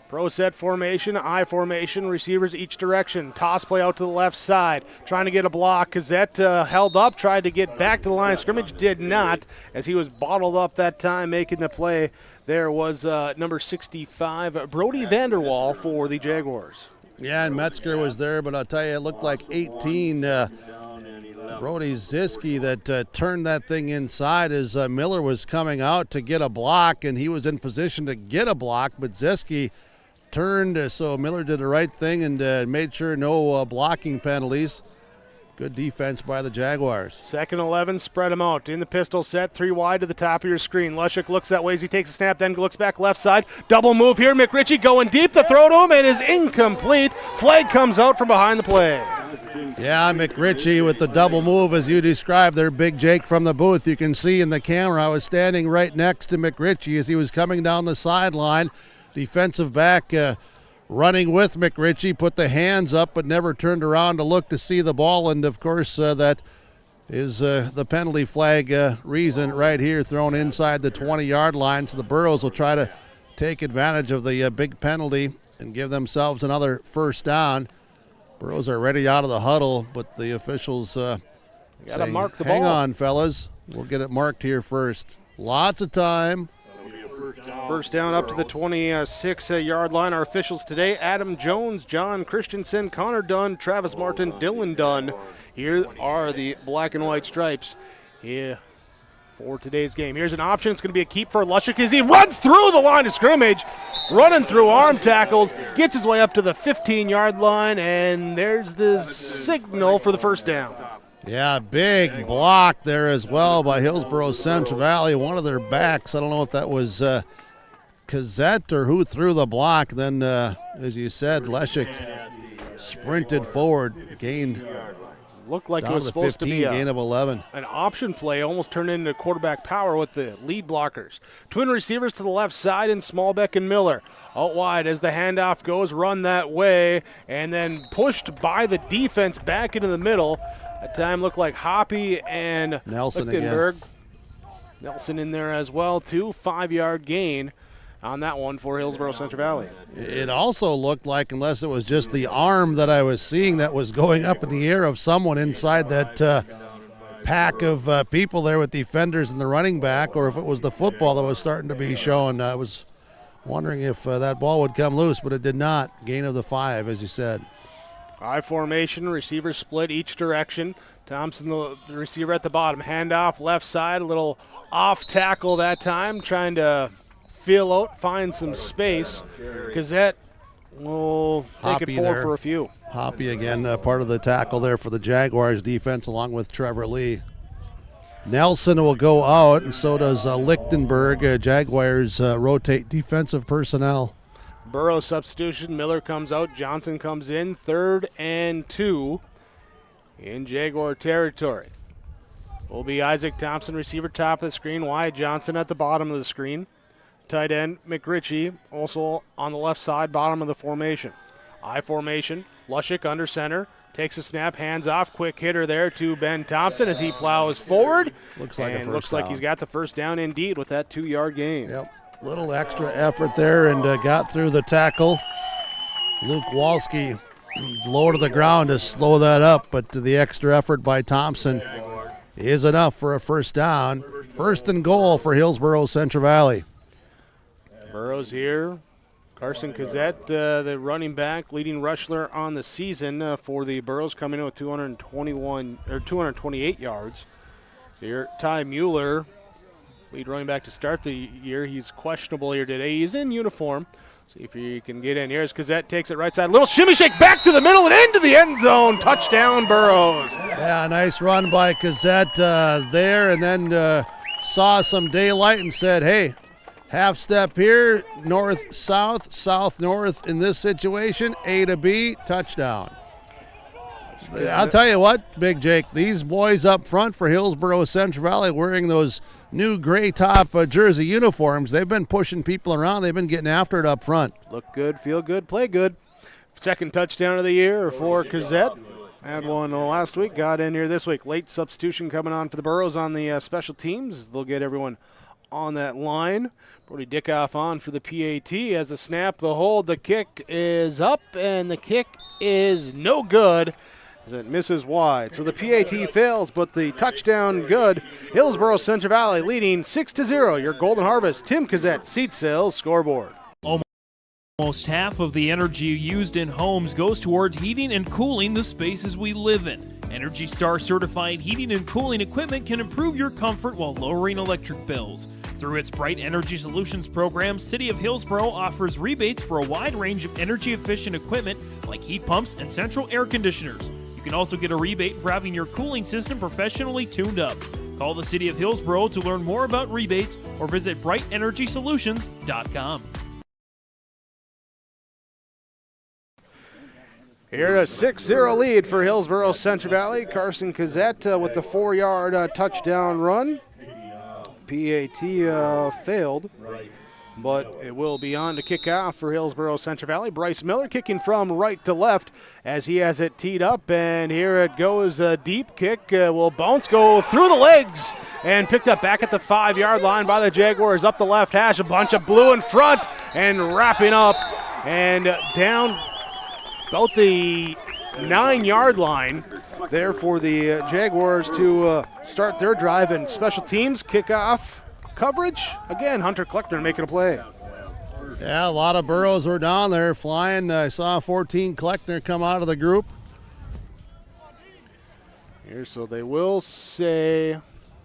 Pro set formation, I formation, receivers each direction. Toss play out to the left side, trying to get a block. Kazette held up, tried to get back to the line of scrimmage, did not, as he was bottled up that time making the play. There was number 65, Brody Vanderwall for the Jaguars. Yeah, and Metzger was there, but I'll tell you, it looked like 18, Brody Ziski, that turned that thing inside as Miller was coming out to get a block, and he was in position to get a block, but Ziski turned, so Miller did the right thing and made sure no blocking penalties. Good defense by the Jaguars. Second 11, spread them out. In the pistol set, 3 wide to the top of your screen. Lushik looks that way as he takes a snap, then looks back left side. Double move here. McRitchie going deep. The throw to him and is incomplete. Flag comes out from behind the play. Yeah, McRitchie with the double move as you described there, Big Jake from the booth. You can see in the camera I was standing right next to McRitchie as he was coming down the sideline. Defensive back running with McRitchie, put the hands up but never turned around to look to see the ball, and of course that is the penalty flag reason right here, thrown inside the 20-yard line. So the Burros will try to take advantage of the big penalty and give themselves another first down. Burros are ready out of the huddle, but the officials gotta mark the hang ball. on, fellas. We'll get it marked here first. Lots of time. First down up to the 26-yard line. Our officials today: Adam Jones, John Christensen, Connor Dunn, Travis Martin, Dylan Dunn. Here are the black and white stripes for today's game. Here's an option. It's going to be a keep for Lushik as he runs through the line of scrimmage, running through arm tackles, gets his way up to the 15-yard line, and there's the signal for the first down. Yeah, big block there as well by Hillsboro-Central Valley, one of their backs. I don't know if that was Kazette or who threw the block. Then, as you said, Lushik sprinted forward, gained. Looked like it was to supposed 15, to be gain of 11. An option play, almost turned into quarterback power with the lead blockers. Twin receivers to the left side in Smallbeck and Miller. Out wide as the handoff goes, run that way, and then pushed by the defense back into the middle. That time looked like Hoppy and Nelson Lichtenberg. again. Nelson in there as well, too. 5-yard gain on that one for Hillsboro-Central Valley. It also looked like, unless it was just the arm that I was seeing that was going up in the air of someone inside that pack of people there with defenders and the running back, or if it was the football that was starting to be shown. I was wondering if that ball would come loose, but it did not. Gain of the 5, as you said. I formation, receivers split each direction. Thompson, the receiver at the bottom. Handoff left side, a little off tackle that time, trying to feel out, find some space. Gazette will take Hoppy it forward there. for a few. Hoppy again, part of the tackle there for the Jaguars defense, along with Trevor Lee. Nelson will go out, and so does Lichtenberg. Jaguars rotate defensive personnel. Burrow substitution. Miller comes out. Johnson comes in. 3rd and 2 in Jaguar territory. Will be Isaac Thompson, receiver, top of the screen. Wyatt Johnson at the bottom of the screen. Tight end McRitchie also on the left side, bottom of the formation. I formation. Lushik under center. Takes a snap, hands off, quick hitter there to Ben Thompson as he plows forward. Looks like he's got the first down indeed with that 2-yard gain. Yep, little extra effort there and got through the tackle. Luke Walski low to the ground to slow that up, but the extra effort by Thompson is enough for a first down. 1st and goal for Hillsboro-Central Valley. Burrows here. Carson Cassette, the running back, leading rusher on the season for the Burros, coming in with 228 yards. Here, Ty Mueller, lead running back to start the year. He's questionable here today. He's in uniform. See if he can get in here as Cassette takes it right side. Little shimmy shake back to the middle and into the end zone. Touchdown, Burros. Yeah, nice run by Cassette there, and then saw some daylight and said, hey, half step here, north-south, south-north in this situation, A to B, touchdown. I'll tell you what, Big Jake, these boys up front for Hillsboro-Central Valley wearing those new gray top jersey uniforms, they've been pushing people around. They've been getting after it up front. Look good, feel good, play good. 2nd touchdown of the year for Cassette. Had one last week, got in here this week. Late substitution coming on for the Burros on the special teams. They'll get everyone on that line. Brody Dickoff on for the PAT as the snap, the hold, the kick is up, and the kick is no good as it misses wide. So the PAT fails, but the touchdown good. Hillsboro-Central Valley leading 6-0. Your Golden Harvest, Tim Cassette, Seat Sales Scoreboard. Almost half of the energy used in homes goes toward heating and cooling the spaces we live in. Energy Star certified heating and cooling equipment can improve your comfort while lowering electric bills. Through its Bright Energy Solutions program, City of Hillsboro offers rebates for a wide range of energy-efficient equipment like heat pumps and central air conditioners. You can also get a rebate for having your cooling system professionally tuned up. Call the City of Hillsboro to learn more about rebates or visit brightenergysolutions.com. Here a 6-0 lead for Hillsboro-Central Valley. Carson Cassette with the 4-yard touchdown run. PAT failed, but it will be on to kick off for Hillsboro-Central Valley. Bryce Miller kicking from right to left as he has it teed up, and here it goes. A deep kick will bounce, go through the legs, and picked up back at the 5-yard line by the Jaguars up the left hash. A bunch of blue in front and wrapping up and down about the 9-yard line there for the Jaguars to start their drive, and special teams kickoff coverage. Again, Hunter Kleckner making a play. Yeah, a lot of Burros were down there flying. I saw 14 Kleckner come out of the group. Here, so they will say,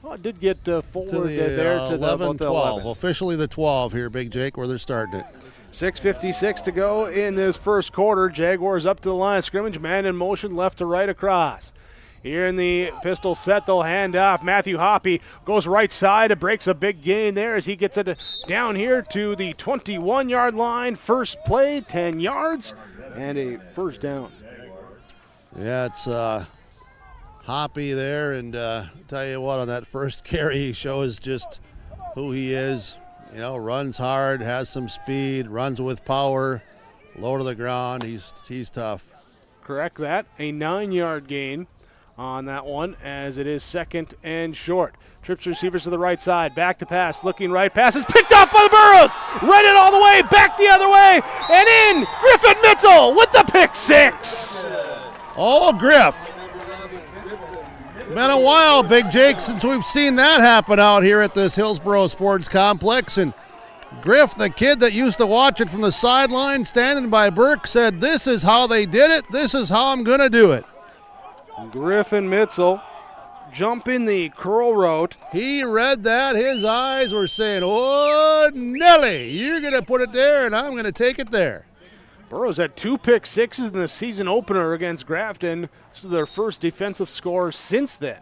it did get forward there to 11, the 12. 11. Officially the 12 here, Big Jake, where they're starting it. 6:56 to go in this first quarter. Jaguars up to the line of scrimmage, man in motion, left to right across. Here in the pistol set, they'll hand off. Matthew Hoppy goes right side. It breaks a big gain there as he gets it down here to the 21-yard line. First play, 10 yards, and a first down. Yeah, it's Hoppy there, and tell you what, on that first carry, he shows just who he is. You know, runs hard, has some speed, runs with power, low to the ground. He's tough. Correct that. A 9-yard gain on that one as it is 2nd and short. Trips receivers to the right side. Back to pass. Looking right. Pass is picked off by the Burros. Read it all the way. Back the other way. And in. Griffin Mitzel with the pick 6. Oh, Griff. Been a while, Big Jake, since we've seen that happen out here at this Hillsboro Sports Complex. And Griff, the kid that used to watch it from the sideline standing by Burke, said, this is how they did it. This is how I'm going to do it. Griffin Mitzel jumping the curl route. He read that. His eyes were saying, oh, Nelly, you're going to put it there, and I'm going to take it there. Burros had 2 pick sixes in the season opener against Grafton. This is their first defensive score since then.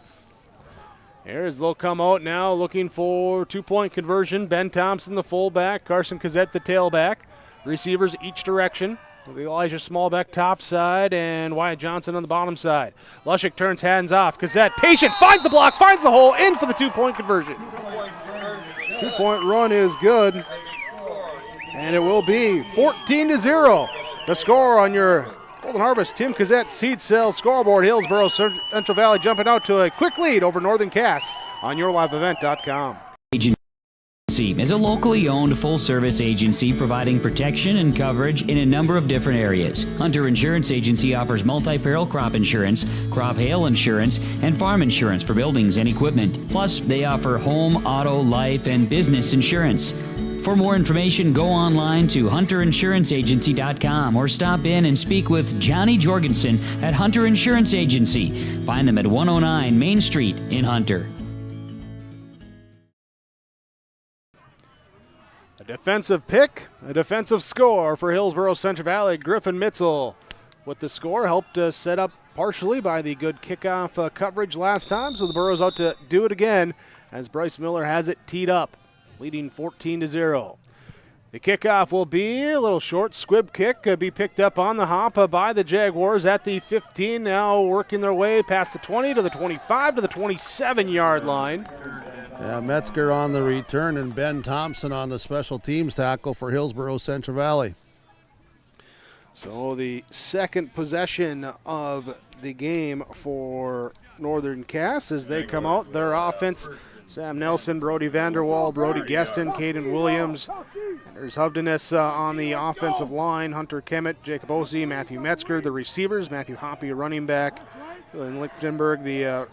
Here's they'll come out now looking for 2-point conversion. Ben Thompson, the fullback. Carson Kazette, the tailback. Receivers each direction. With Elijah Smallbeck top side and Wyatt Johnson on the bottom side. Lushik turns hands off. Kazette patient, finds the block, finds the hole, in for the 2-point conversion. 2-point run is good. And it will be 14-0. The score on your Golden Harvest Tim Kazette Seed Cell scoreboard. Hillsboro-Central Valley jumping out to a quick lead over Northern Cass on yourliveevent.com. Is a locally owned full-service agency providing protection and coverage in a number of different areas. Hunter Insurance Agency offers multi-peril crop insurance, crop hail insurance, and farm insurance for buildings and equipment. Plus, they offer home, auto, life, and business insurance. For more information, go online to hunterinsuranceagency.com or stop in and speak with Johnny Jorgensen at Hunter Insurance Agency. Find them at 109 Main Street in Hunter. A defensive pick, a defensive score for Hillsboro-Central Valley. Griffin Mitzel with the score, helped set up partially by the good kickoff coverage last time, so the Burros out to do it again as Bryce Miller has it teed up, leading 14-0. The kickoff will be a little short squib kick, be picked up on the hop by the Jaguars at the 15, now working their way past the 20 to the 25 to the 27-yard line. Yeah, Metzger on the return and Ben Thompson on the special teams tackle for Hillsboro-Central Valley. So the second possession of the game for Northern Cass as they come out. Their offense, Sam Nelson, Brody Vanderwall, Brody Gueston, Caden Williams. There's Hovdenes on the offensive line, Hunter Kemet, Jacob Ossie, Matthew Metzger. The receivers, Matthew Hoppy, a running back, and Lichtenberg, the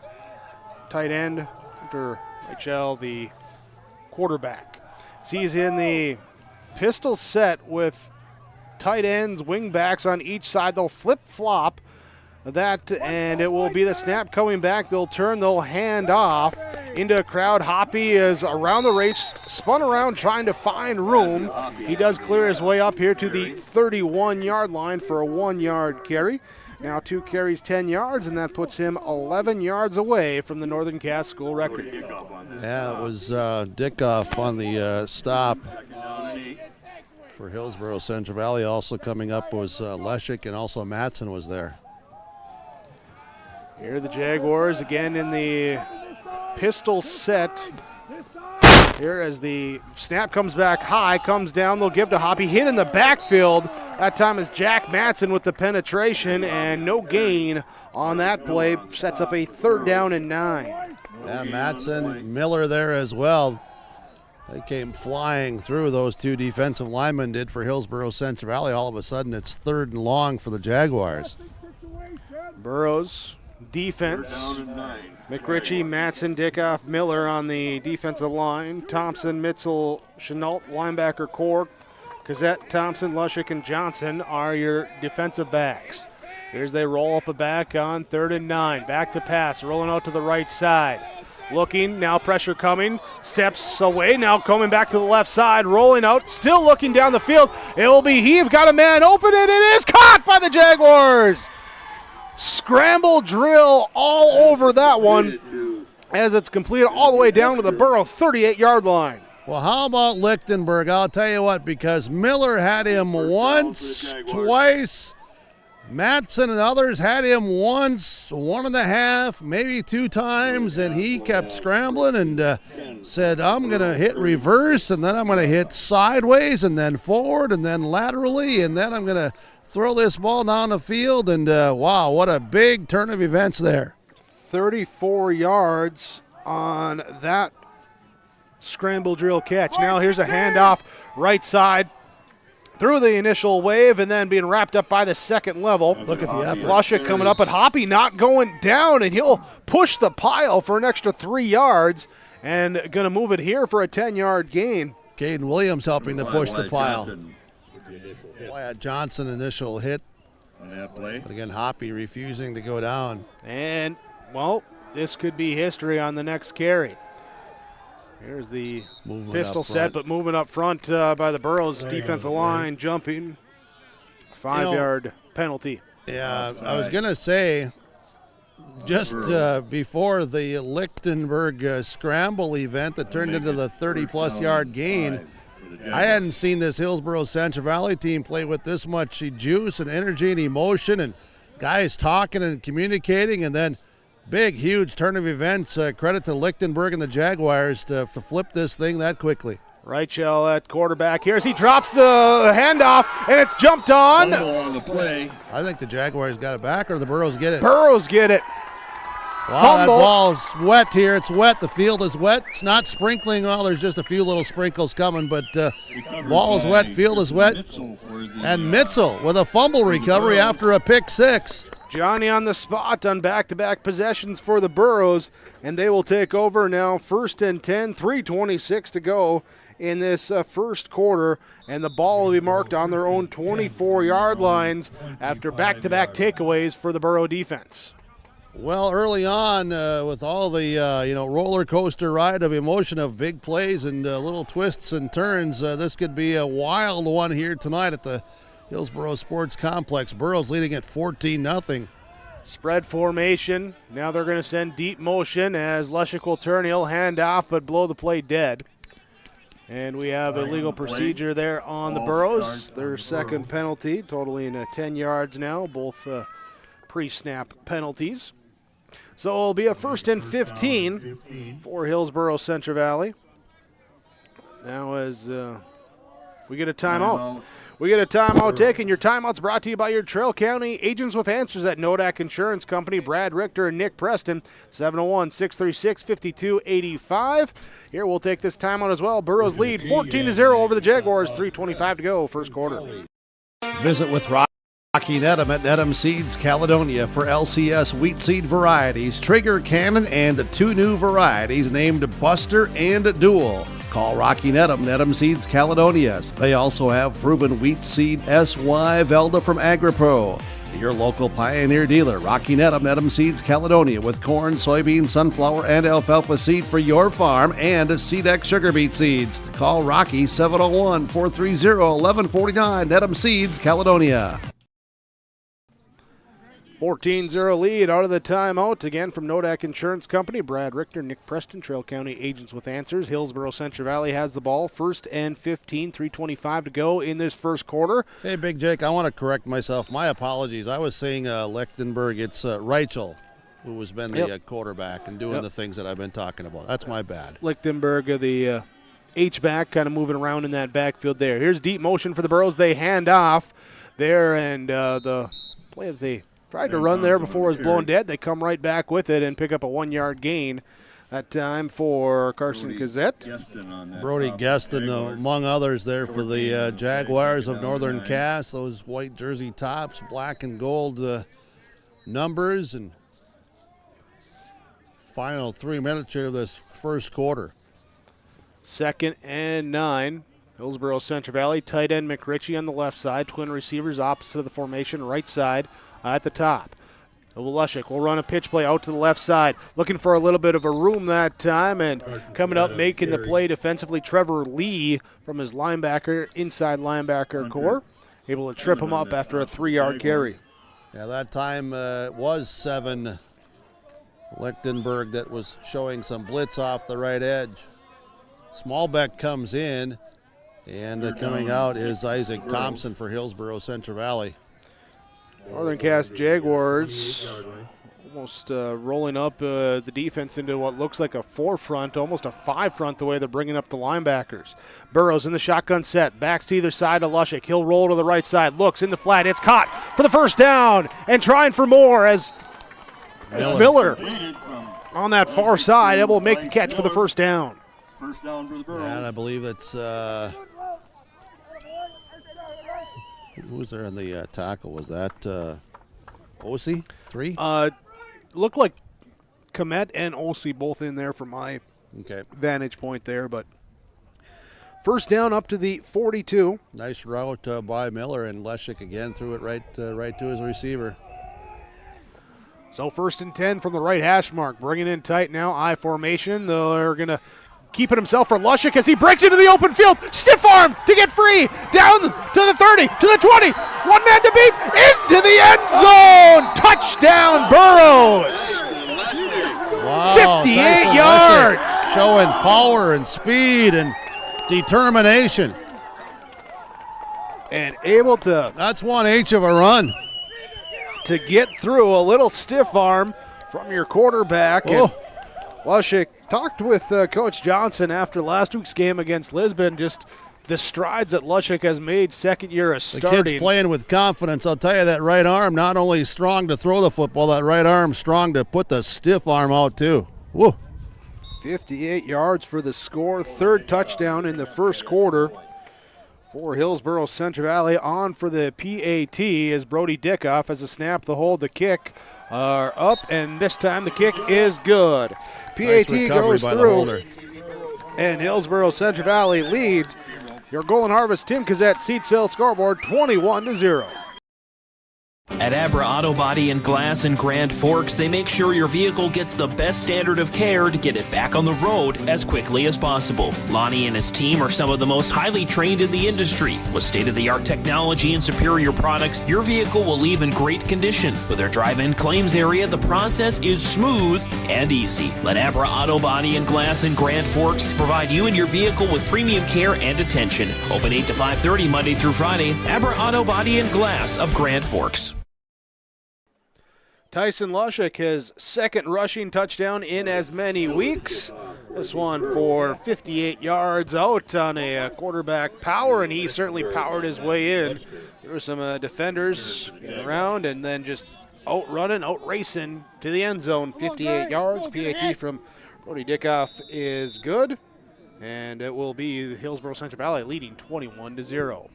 tight end, Hunter Michelle, the quarterback. He's in the pistol set with tight ends, wing backs on each side. They'll flip-flop that, and it will be the snap coming back. They'll turn, they'll hand off into a crowd. Hoppy is around the race, spun around trying to find room. He does clear his way up here to the 31-yard line for a 1-yard carry. Now 2 carries, 10 yards, and that puts him 11 yards away from the Northern Cass school record. Yeah, it was Dickoff on the stop for Hillsboro-Central Valley. Also coming up was Leshik, and also Matson was there. Here are the Jaguars again in the pistol set. Here as the snap comes back high, comes down, they'll give to Hoppy. Hit in the backfield. That time is Jack Matson with the penetration, and no gain on that play. Sets up a 3rd down and 9. Yeah, Matson, Miller there as well. They came flying through, those 2 defensive linemen did for Hillsboro-Central Valley. All of a sudden it's 3rd and long for the Jaguars. Burrows defense. McRitchie, Matson, Dickoff, Miller on the defensive line. Thompson, Mitzel, Chenault, linebacker core. Kazette, Thompson, Lushik, and Johnson are your defensive backs. Here's they roll up a back on 3rd and 9. Back to pass, rolling out to the right side. Looking, now pressure coming. Steps away, now coming back to the left side. Rolling out, still looking down the field. It will be Heave, got a man open, and it is caught by the Jaguars. Scramble drill all over that one as it's completed all the way down to the Burrow 38-yard line. Well, how about Lichtenberg? I'll tell you what, because Miller had him once, twice. Matson and others had him once, 1.5, maybe 2 times, and he kept scrambling and said, I'm going to hit reverse, and then I'm going to hit sideways, and then forward, and then laterally, and then I'm going to throw this ball down the field, and wow, what a big turn of events there. 34 yards on that scramble drill catch. Now here's a handoff right side through the initial wave and then being wrapped up by the second level. Look at the effort. Lushik coming up, but Hoppy not going down, and he'll push the pile for an extra 3 yards and going to move it here for a 10-yard gain. Caden Williams helping to push the pile. Wyatt Johnson initial hit on that play. But again, Hoppy refusing to go down. And, well, this could be history on the next carry. Here's the pistol set, but moving up front by the Burrows defensive line, jumping. 5-yard penalty. Yeah, I was going to say, just before the Lichtenberg scramble event that turned into the 30-plus yard gain. I hadn't seen this Hillsboro-Central Valley team play with this much juice and energy and emotion and guys talking and communicating, and then big, huge turn of events. Credit to Lichtenberg and the Jaguars to flip this thing that quickly. Reichel at quarterback here as he drops the handoff, and it's jumped on. On the play. I think the Jaguars got it back, or the Burros get it. Burros get it. Wow, that ball's wet here. It's wet. The field is wet. It's not sprinkling. Well, there's just a few little sprinkles coming, but ball is wet, field is wet. And Mitzel with a fumble recovery after a pick six. Johnny on the spot on back-to-back possessions for the Burros, and they will take over now. 1st and 10, 3:26 to go in this first quarter, and the ball will be marked on their own 24-yard lines after back-to-back takeaways for the Burro defense. Well, early on, with all the roller coaster ride of emotion of big plays and little twists and turns, this could be a wild one here tonight at the Hillsboro Sports Complex. Burros leading at 14-0. Spread formation. Now they're going to send deep motion as Lushik will turn. He'll hand off but blow the play dead. And we have a legal procedure there on the Burros. Their second penalty, totaling 10 yards now, both pre-snap penalties. So it'll be a 1st and 15 for Hillsboro-Central Valley. Now as we get a timeout. We get a timeout taken. Your timeout's brought to you by your Trail County agents with answers at Nodak Insurance Company, Brad Richter and Nick Preston, 701-636-5285. Here, we'll take this timeout as well. Burros lead 14-0 over the Jaguars, 3:25 to go, first quarter. Visit with Rocky Nedham at Nedham Seeds Caledonia for LCS wheat seed varieties, Trigger Cannon, and 2 new varieties named Buster and Dual. Call Rocky Nedham, Nedham Seeds Caledonia. They also have proven wheat seed SY Velda from AgriPro. Your local Pioneer dealer, Rocky Nedham, Nedham Seeds Caledonia, with corn, soybean, sunflower, and alfalfa seed for your farm and Seedex sugar beet seeds. Call Rocky 701-430-1149, Nedham Seeds Caledonia. 14-0 lead out of the timeout. Again from Nodak Insurance Company, Brad Richter, Nick Preston, Trail County agents with answers. Hillsboro-Central Valley has the ball. 1st and 15, 3:25 to go in this first quarter. Hey, Big Jake, I want to correct myself. My apologies. I was saying Lichtenberg. It's Reichel who has been the quarterback and doing the things that I've been talking about. That's my bad. Lichtenberg, the H-back, kind of moving around in that backfield there. Here's deep motion for the Burros. They hand off there, and the play that they tried to run there before it was blown dead. They come right back with it and pick up a 1-yard gain. That time for Carson Gazette. Brody Geston, among others, there for the Jaguars of Northern Cass. Those white jersey tops, black and gold numbers, and final 3 minutes here of this first quarter. 2nd and 9. Hillsboro-Central Valley, tight end McRitchie on the left side. Twin receivers opposite of the formation, right side at the top. Lushik will run a pitch play out to the left side, looking for a little bit of a room that time, and coming up making the play defensively, Trevor Lee from his linebacker, inside linebacker core, able to trip him up after a 3-yard carry. Yeah, that time it was 7 Lichtenberg that was showing some blitz off the right edge. Smallbeck comes in, and coming out is Isaac Thompson for Hillsboro-Central Valley. Northern Cass Jaguars almost rolling up the defense into what looks like a 4-front, almost a 5-front the way they're bringing up the linebackers. Burrows in the shotgun set, backs to either side of Lushik. He'll roll to the right side, looks in the flat. It's caught for the first down and trying for more as Miller on that far side able to make the catch for the first down. First down for the Burrows. And I believe it's who was there on the tackle? Was that Osi? 3? Looked like Komet and Osi both in there from my vantage point there, but first down up to the 42. Nice route by Miller, and Leshik again threw it right to his receiver. So 1st and 10 from the right hash mark. Bringing in tight now, I formation. They're going to keep it himself for Lushik as he breaks into the open field. Stiff arm to get free. Down to the 30, to the 20. One man to beat. Into the end zone. Touchdown, Burrows. Wow, 58 Tyson yards. Leszek showing power and speed and determination. And able to. That's 1H of a run. To get through a little stiff arm from your quarterback. Oh. And Leszek talked with Coach Johnson after last week's game against Lisbon, just the strides that Leszek has made second year of starting. The kid's playing with confidence. I'll tell you, that right arm not only strong to throw the football, that right arm strong to put the stiff arm out too. Woo. 58 yards for the score, third touchdown in the first quarter for Hillsboro-Central Valley. On for the PAT as Brody Dickoff has a snap, the hold, the kick are up, and this time the kick is good. PAT Nice goes by the through, holder. and Hillsboro-Central Valley leads. Your Golden Harvest Tim Cassette seat sale scoreboard 21-0. At Abra Auto Body and Glass in Grand Forks, they make sure your vehicle gets the best standard of care to get it back on the road as quickly as possible. Lonnie and his team are some of the most highly trained in the industry. With state-of-the-art technology and superior products, your vehicle will leave in great condition. With their drive-in claims area, the process is smooth and easy. Let Abra Auto Body and Glass in Grand Forks provide you and your vehicle with premium care and attention. Open 8 to 5:30 Monday through Friday. Abra Auto Body and Glass of Grand Forks. Tyson Leszek, his second rushing touchdown in as many weeks. This one for 58 yards out on a quarterback power, and he certainly powered his way in. There were some defenders around, and then just outrunning, outracing to the end zone. 58 yards. PAT from Brody Dickoff is good, and it will be Hillsboro-Central Valley leading 21-0.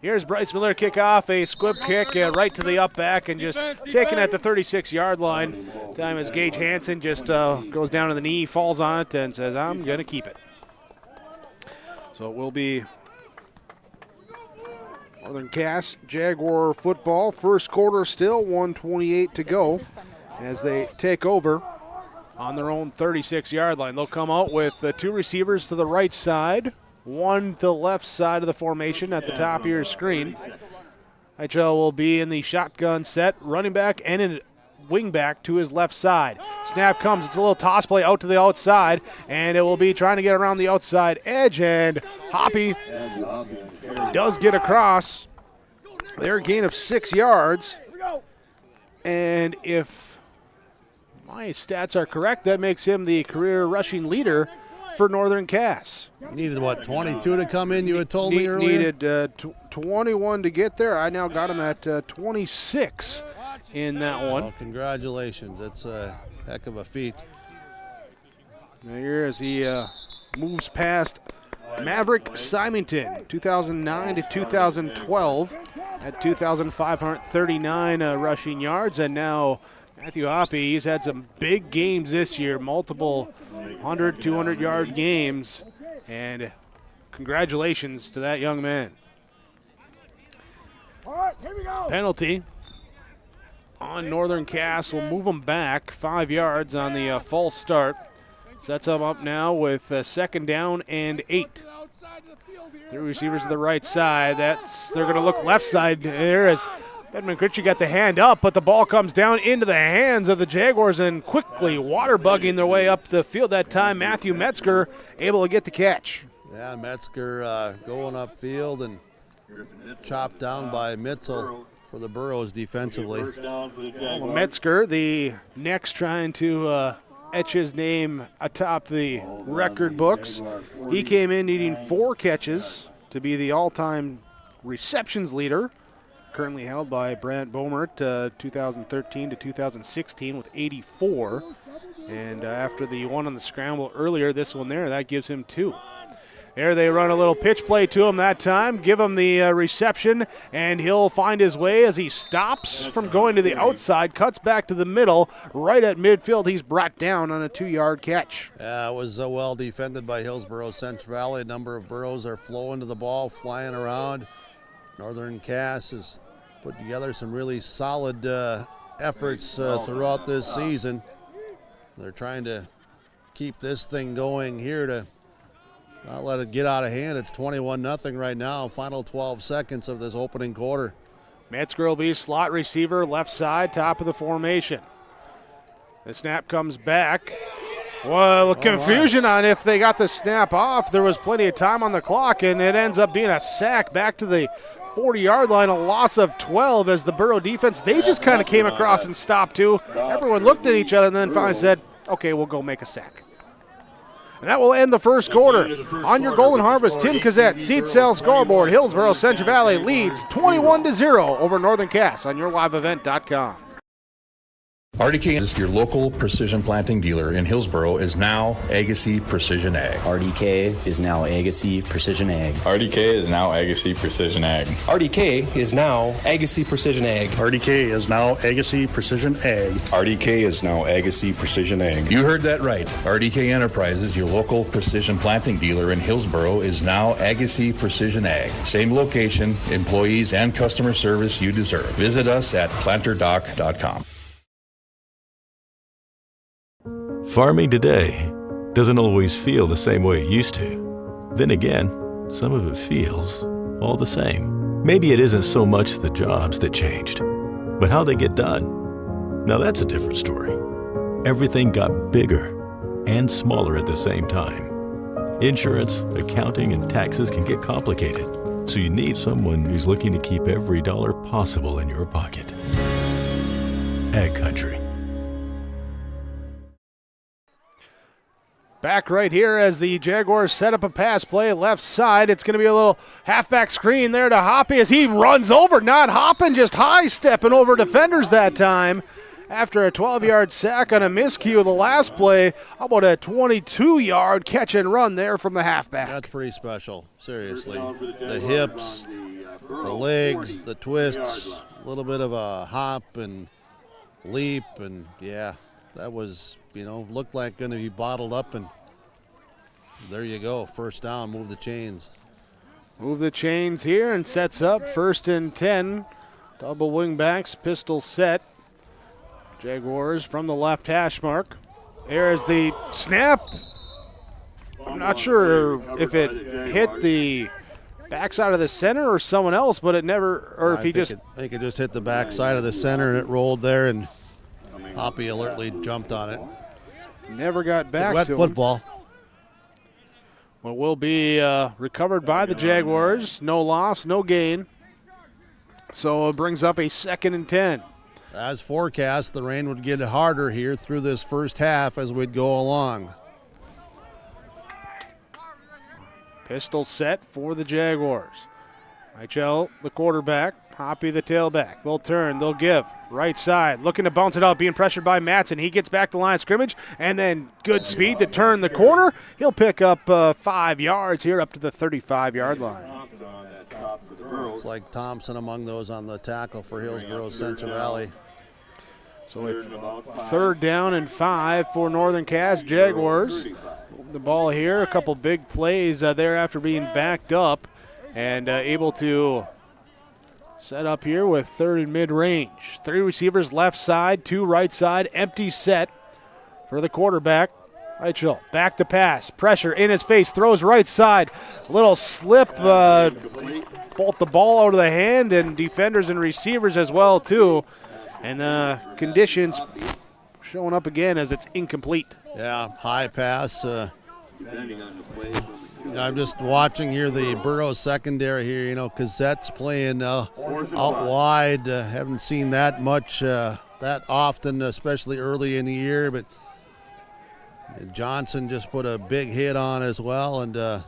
Here's Bryce Miller kickoff, a squib kick right to the up back and just taken at the 36-yard line. Time as Gage Hansen just goes down to the knee, falls on it, and says, I'm going to keep it. So it will be Northern Cass Jaguar football. First quarter still, 1:28 to go as they take over on their own 36-yard line. They'll come out with two receivers to the right side, one to the left side of the formation at the top of your screen. HL will be in the shotgun set, running back and a wing back to his left side. Snap comes, it's a little toss play out to the outside, and it will be trying to get around the outside edge, and Hoppy does get across. Their gain of 6 yards, and if my stats are correct, that makes him the career rushing leader for Northern Cass. Needed, 22 to come in, you had told me earlier? Needed 21 to get there. I now got him at 26 in that one. Well, congratulations. That's a heck of a feat. Here as he moves past Maverick Symington, 2009 to 2012 at 2,539 rushing yards, and now Matthew Hoppy, he's had some big games this year, multiple 100, 200-yard games, and congratulations to that young man. All right, here we go. Penalty on Northern Cass will move them back 5 yards on the false start. Sets them up now with second down and 8. Three receivers to the right side. They're going to look left side there as Edmund Critchie got the hand up, but the ball comes down into the hands of the Jaguars and quickly water bugging their way up the field that time. Matthew Metzger able to get the catch. Yeah, Metzger going upfield and chopped down by Mitzel for the Burros defensively. Well, Metzger, the next trying to etch his name atop the record books. He came in needing 4 catches to be the all-time receptions leader, currently held by Brant Bomert, 2013 to 2016 with 84. And after the one on the scramble earlier, this one there, that gives him 2. There they run a little pitch play to him that time, give him the reception, and he'll find his way as he stops from going to the outside, cuts back to the middle. Right at midfield, he's brought down on a 2-yard catch. Yeah, it was well defended by Hillsboro-Central Valley. A number of Burros are flowing to the ball, flying around. Northern Cass has put together some really solid efforts throughout this season. They're trying to keep this thing going here to not let it get out of hand. It's 21-0 right now, final 12 seconds of this opening quarter. Metzger will be slot receiver, left side, top of the formation. The snap comes back. Well, confusion on if they got the snap off. There was plenty of time on the clock, and it ends up being a sack back to the 40-yard line, a loss of 12 as the Borough defense, they just kind of came across and stopped too. Everyone looked at each other and then finally said, okay, we'll go make a sack. And that will end the first quarter. On your Golden Harvest, Tim Kazette, Seed Sales Scoreboard. Hillsboro-Central Valley leads 21-0 over Northern Cass on yourliveevent.com. RDK is your local precision planting dealer in Hillsboro is now Agassi Precision Ag. RDK is now Agassi Precision Ag. RDK is now Agassi Precision Ag. RDK is now Agassi Precision Ag. RDK is now Agassi Precision Ag. RDK is now Agassi Precision Ag. You heard that right. RDK Enterprises, your local precision planting dealer in Hillsboro, is now Agassi Precision Ag. Same location, employees, and customer service you deserve. Visit us at planterdoc.com. Farming today doesn't always feel the same way it used to. Then again, some of it feels all the same. Maybe it isn't so much the jobs that changed, but how they get done. Now that's a different story. Everything got bigger and smaller at the same time. Insurance, accounting, and taxes can get complicated, so you need someone who's looking to keep every dollar possible in your pocket. Ag Country. Back right here as the Jaguars set up a pass play left side. It's going to be a little halfback screen there to Hoppy as he runs over. Not hopping, just high-stepping over defenders that time. After a 12-yard sack on a miscue the last play, how about a 22-yard catch and run there from the halfback? That's pretty special, seriously. The hips, the legs, the twists, a little bit of a hop and leap, and yeah, that was, looked like going to be bottled up, and there you go. First down, move the chains. Move the chains here and sets up 1st and 10. Double wing backs, pistol set. Jaguars from the left hash mark. There is the snap. I'm not sure if it hit the backside of the center or someone else, but it never, or if he just. I think it just hit the backside of the center and it rolled there, and Hoppy alertly jumped on it. Never got back wet to football. him. Well, will be recovered by the Jaguars. No loss, no gain. So it brings up a 2nd and 10. As forecast, the rain would get harder here through this first half as we'd go along. Pistol set for the Jaguars. Michel, the quarterback. Hoppy, the tailback. They'll turn, they'll give. Right side, looking to bounce it out, being pressured by Matson. He gets back to line of scrimmage, and then good speed to turn the corner. He'll pick up 5 yards here up to the 35-yard line. It's like Thompson among those on the tackle for Hillsboro-Central Valley. So it's 3rd down and 5 for Northern Cass Jaguars. The ball here, a couple big plays there after being backed up, and able to set up here with 3rd and mid-range. 3 receivers left side, 2 right side, empty set for the quarterback. Rachel, back to pass, pressure in his face, throws right side. Little slip, bolt the ball out of the hand, and defenders and receivers as well too. And the conditions showing up again as it's incomplete. Yeah, high pass. I'm just watching here the Borough secondary here. Cazette's playing out wide. Haven't seen that much that often, especially early in the year. But Johnson just put a big hit on as well, and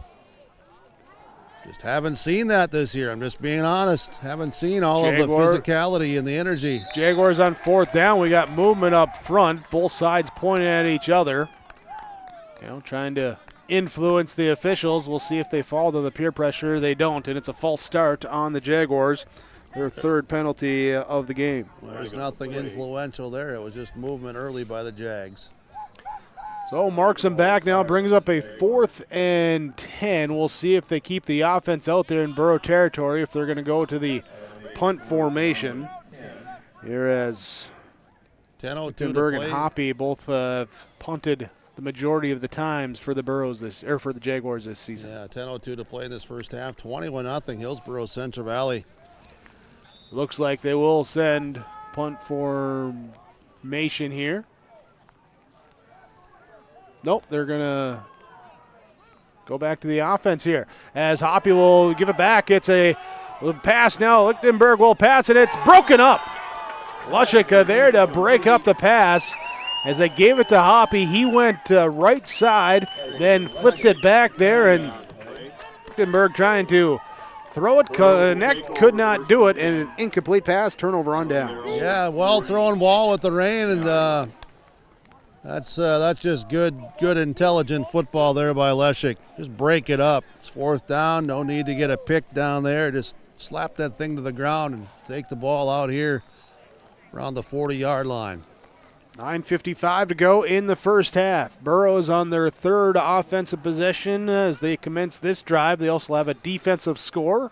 just haven't seen that this year. I'm just being honest. Haven't seen all of the physicality and the energy. Jaguars on 4th down. We got movement up front. Both sides pointing at each other. Trying to influence the officials. We'll see if they fall to the peer pressure. They don't, and it's a false start on the Jaguars. Their 3rd penalty of the game. There's nothing influential there. It was just movement early by the Jags. So marks them back now, brings up a 4th and 10. We'll see if they keep the offense out there in Borough territory, if they're going to go to the punt formation. Here as 10:02 Wittenberg and Hoppy both punted the majority of the times for the for the Jaguars this season. Yeah, 10:02 to play in this first half. 21-0 Hillsboro-Central Valley. Looks like they will send punt formation here. Nope, they're going to go back to the offense here as Hoppy will give it back. It's a pass now. Lichtenberg will pass it. It's broken up. Lushik there to break up the pass as they gave it to Hoppy. He went right side, then flipped it back there, and Lichtenberg trying to throw it, connect, could not do it, and an incomplete pass, turnover on downs. Yeah, well thrown ball with the rain, and that's just good intelligent football there by Leshik. Just break it up. It's fourth down. No need to get a pick down there. Just slap that thing to the ground and take the ball out here around the 40-yard line. 9:55 to go in the first half. Burrows on their third offensive possession as they commence this drive. They also have a defensive score,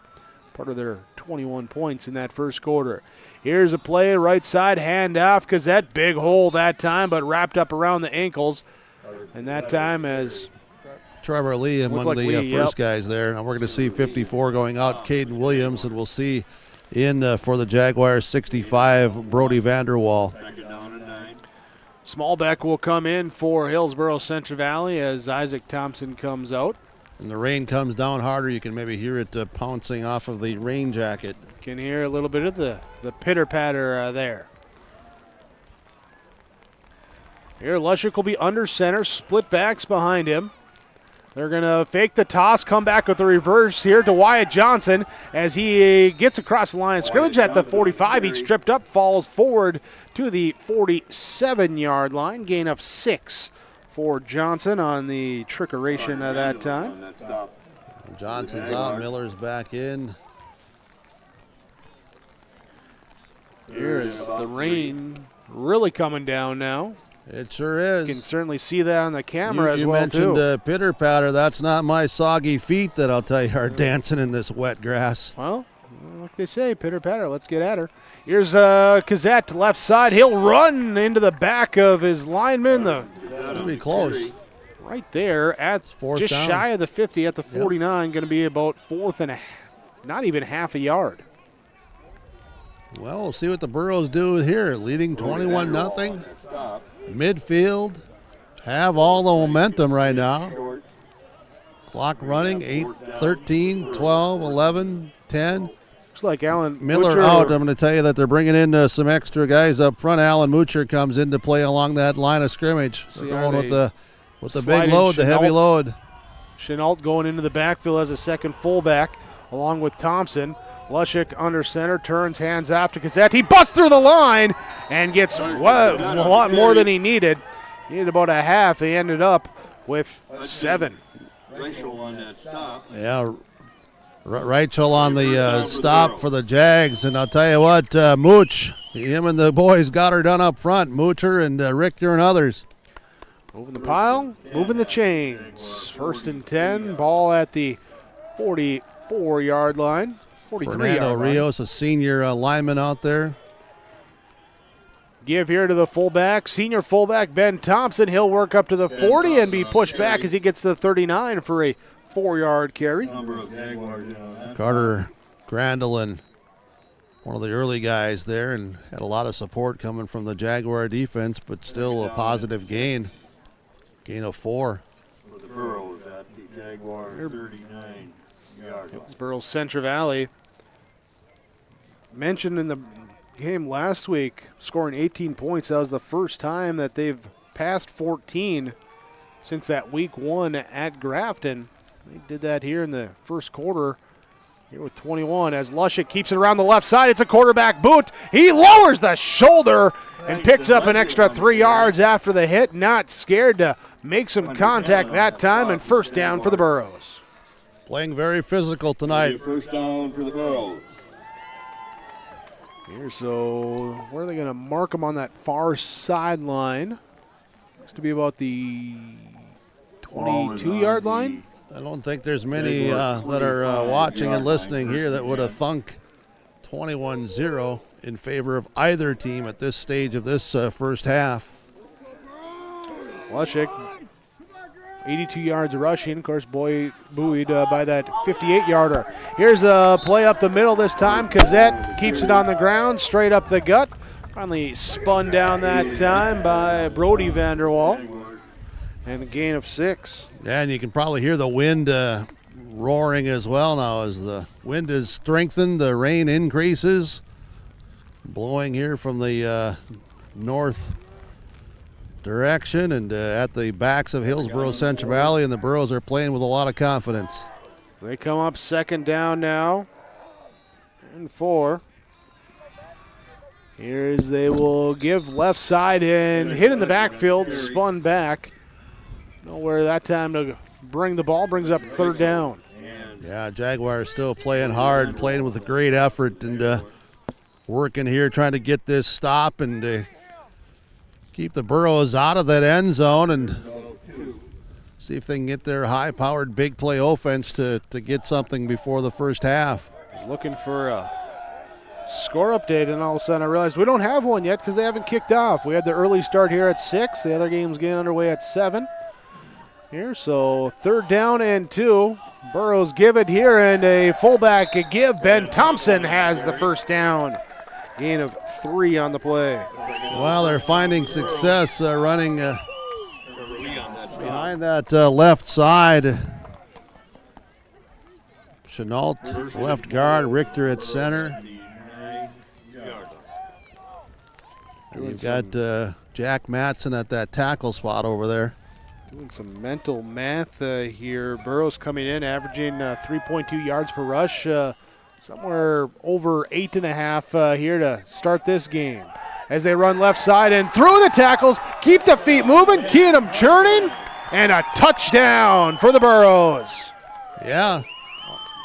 part of their 21 points in that first quarter. Here's a play, right side, handoff. Gazette, big hole that time, but wrapped up around the ankles. And that time as Trevor Lee among the first guys there. And we're going to see 54 going out, Caden Williams, and we'll see in for the Jaguars 65, Brody Vanderwall. Smallbeck will come in for Hillsboro-Central Valley as Isaac Thompson comes out. And the rain comes down harder. You can maybe hear it pouncing off of the rain jacket. Can hear a little bit of the pitter-patter there. Here, Lushik will be under center, split backs behind him. They're going to fake the toss, come back with the reverse here to Wyatt Johnson as he gets across the line of scrimmage at the 45. He's tripped up, falls forward to the 47-yard line. Gain of 6 for Johnson on the trickeration of that time. Johnson's out, Miller's back in. Here is the rain really coming down now. It sure is. You can certainly see that on the camera as you well, too. You mentioned pitter-patter. That's not my soggy feet that I'll tell you are dancing in this wet grass. Well, like they say, pitter-patter. Let's get at her. Here's Kazette left side. He'll run into the back of his lineman. That'll be close. Right there at fourth just down. Shy of the 50 at the 49. Going to be about fourth and not even half a yard. Well, we'll see what the Burros do here. Leading 21-0. Midfield have all the momentum right now. Clock running, 8, 13, 12, 11, 10. Looks like Alan Miller Moocher out. I'm going to tell you that they're bringing in some extra guys up front. Alan Moocher comes into play along that line of scrimmage. They're going with the big load, the heavy load. Chenault going into the backfield as a second fullback along with Thompson. Lushik under center, turns, hands off to Gazette. He busts through the line and gets a lot more than he needed. He needed about a half. He ended up with 7. Yeah, Rachel on the stop for the Jags. And I'll tell you what, Mooch, him and the boys got her done up front. Moocher and Richter and others. Moving the pile, moving the chains. First and 10, ball at the 44-yard line. Fernando Rios, a senior lineman out there. Give here to the fullback, senior fullback Ben Thompson. He'll work up to the 40 and be pushed back as he gets to the 39 for a 4-yard carry. Carter Grandelin, one of the early guys there, and had a lot of support coming from the Jaguar defense, but still a positive gain. Gain of 4. For the Burros at the Jaguar 39-yard line. Hillsboro-Central Valley mentioned in the game last week, scoring 18 points. That was the first time that they've passed 14 since that week 1 at Grafton. They did that here in the first quarter here with 21 as Lushik keeps it around the left side. It's a quarterback boot. He lowers the shoulder and picks up an extra 3 yards after the hit. Not scared to make some contact that time, and first down for the Burros. Playing very physical tonight. First down for the Burros. Here, so where are they going to mark them on that far sideline? Looks to be about the 22-yard line. I don't think there's many that are watching and listening here that would have thunk 21-0 in favor of either team at this stage of this first half. Lushik, 82 yards of rushing. Of course, buoyed by that 58-yarder. Here's a play up the middle this time. Kazette keeps it on the ground, straight up the gut. Finally spun down that time by Brody Vanderwall. And a gain of 6. Yeah, and you can probably hear the wind roaring as well now as the wind is strengthened, the rain increases, blowing here from the north direction and at the backs of Hillsboro-Central Valley, and the Burros are playing with a lot of confidence. They come up second down now and 4. Here's they will give left side and hit in the backfield, spun back. Nowhere that time to bring the ball, brings up third down. Yeah, Jaguars still playing hard, playing with a great effort, and working here, trying to get this stop and keep the Burros out of that end zone and see if they can get their high-powered big play offense to get something before the first half. Looking for a score update, and all of a sudden I realized we don't have one yet because they haven't kicked off. We had the early start here at 6. The other game's getting underway at 7. Here, so third down and 2. Burros give it here, and a fullback give. Ben Thompson has the first down. Gain of 3 on the play. Well, they're finding success running behind that left side. Chenault, left guard, Richter at center. And you've got Jack Matson at that tackle spot over there. Doing some mental math here. Burros coming in, averaging 3.2 yards per rush. Somewhere over 8.5 here to start this game. As they run left side and through the tackles, keep the feet moving, keep them churning, and a touchdown for the Burros. Yeah,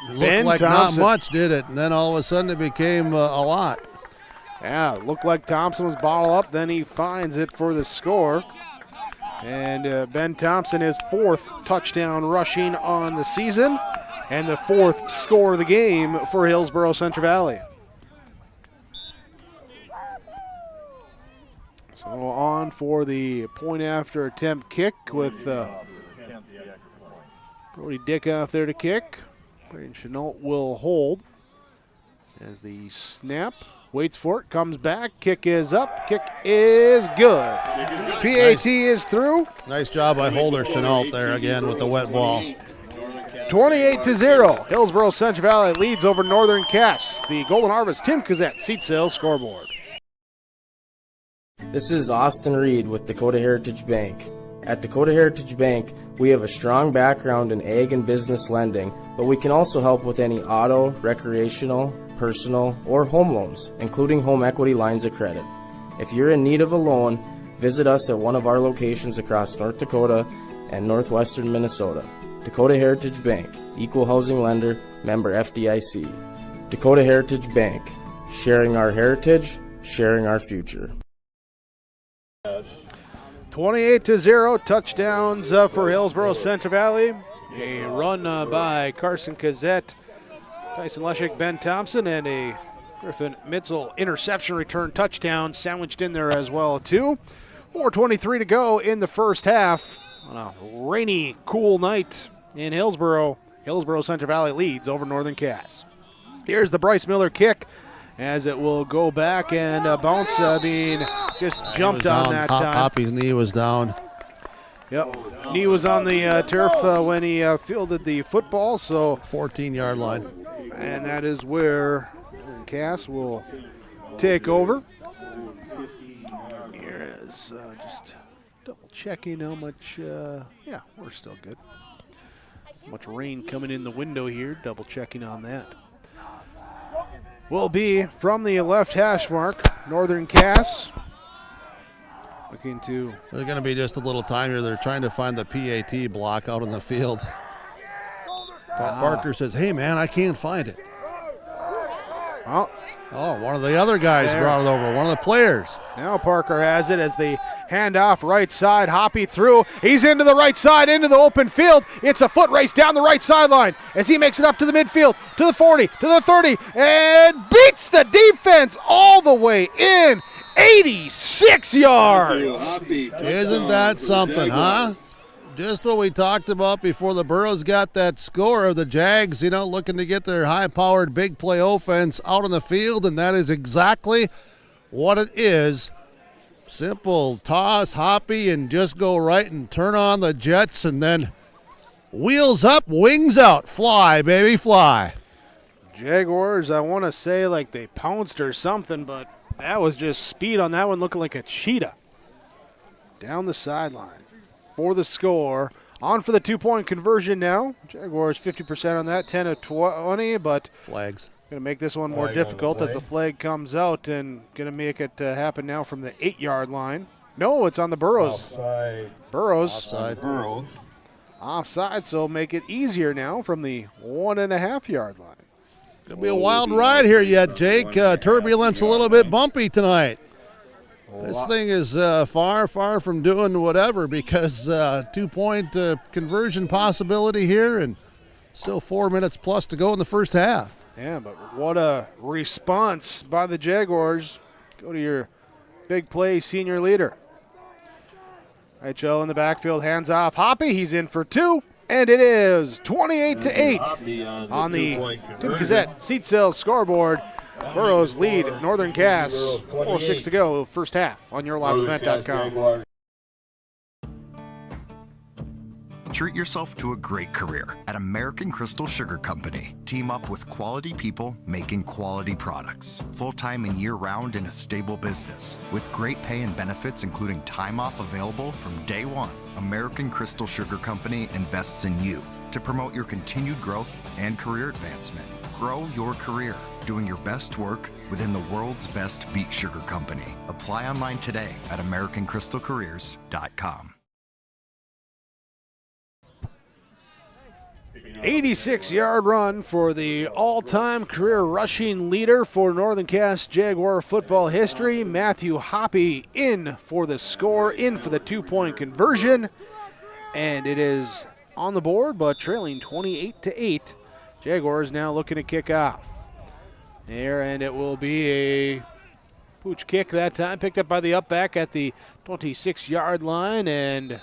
it looked Ben like Thompson. not much, did it? And then all of a sudden it became a lot. Yeah, it looked like Thompson was bottled up, then he finds it for the score. And Ben Thompson is 4th touchdown rushing on the season and the 4th score of the game for Hillsboro-Central Valley. So on for the point after attempt kick with Brody Dickoff there to kick. Braden Chenault will hold as the snap. Waits for it, comes back, kick is up, kick is good. PAT is through. Nice job by Holder Chenault there again with the wet ball. 28-0. Hillsboro-Central Valley leads over Northern Cass. The Golden Harvest Tim Kazette seat sales scoreboard. This is Austin Reed with Dakota Heritage Bank. At Dakota Heritage Bank, we have a strong background in ag and business lending, but we can also help with any auto, recreational, personal, or home loans, including home equity lines of credit. If you're in need of a loan, visit us at one of our locations across North Dakota and northwestern Minnesota. Dakota Heritage Bank, equal housing lender, member FDIC. Dakota Heritage Bank, sharing our heritage, sharing our future. 28-0, touchdowns for Hillsboro-Central Valley. A run by Carson Kazette, Tyson Leshik, Ben Thompson, and a Griffin Mitzel interception return touchdown sandwiched in there as well, too. 4:23 to go in the first half on a rainy, cool night in Hillsboro. Hillsboro-Central Valley leads over Northern Cass. Here's the Bryce Miller kick as it will go back and bounce being just jumped on that time. Hoppy's knee was down. Yep, knee was on the turf when he fielded the football, so 14-yard line. And that is where Cass will take over. Here is just double checking how much, yeah, we're still good. Much rain coming in the window here, double checking on that. Will be from the left hash mark, Northern Cass. Looking to. There's going to be just a little time here. They're trying to find the PAT block out in the field. Parker says, hey, man, I can't find it. Oh, one of the other guys brought it over, one of the players. Now Parker has it as the handoff right side. Hoppy through. He's into the right side, into the open field. It's a foot race down the right sideline as he makes it up to the midfield, to the 40, to the 30, and beats the defense all the way in. 86 yards. Isn't that something, huh? Just what we talked about before the Burros got that score of the Jags, looking to get their high-powered big play offense out on the field, and that is exactly what it is Simple toss, hoppy, and just go right and turn on the jets, and then wheels up, wings out. Fly, baby, fly. Jaguars, I want to say like they pounced or something, but that was just speed on that one, looking like a cheetah. Down the sideline for the score. On for the 2-point conversion now. Jaguars 50% on that, 10 of 20, but flags. Going to make this one more difficult as the flag comes out, and going to make it happen now from the 8-yard line. No, it's on the Burrows. Offside. Burrows. Offside. Burrows. Offside, so make it easier now from the 1.5-yard line. Gonna be a wild ride here yet, Jake. Turbulence a little bit bumpy tonight. This thing is far from doing whatever, because 2-point conversion possibility here, and still 4 minutes plus to go in the first half. Yeah, but what a response by the Jaguars. Go to your big play senior leader. HL in the backfield, hands off. Hoppy, he's in for 2, and it is 28-8 on the Tim Gazette Seat Sales scoreboard. Burrows lead Northern Cass, 4:06 to go, first half on yourliveevent.com. Treat yourself to a great career at American Crystal Sugar Company. Team up with quality people making quality products. Full-time and year-round in a stable business. With great pay and benefits, including time off available from day one. American Crystal Sugar Company invests in you to promote your continued growth and career advancement. Grow your career, doing your best work within the world's best beet sugar company. Apply online today at AmericanCrystalCareers.com. 86-yard run for the all-time career rushing leader for Northern Cass Jaguar football history. Matthew Hoppy in for the score, in for the 2-point conversion. And it is on the board, but trailing 28-8. Jaguars now looking to kick off. There, and it will be a pooch kick that time, picked up by the upback at the 26-yard line, and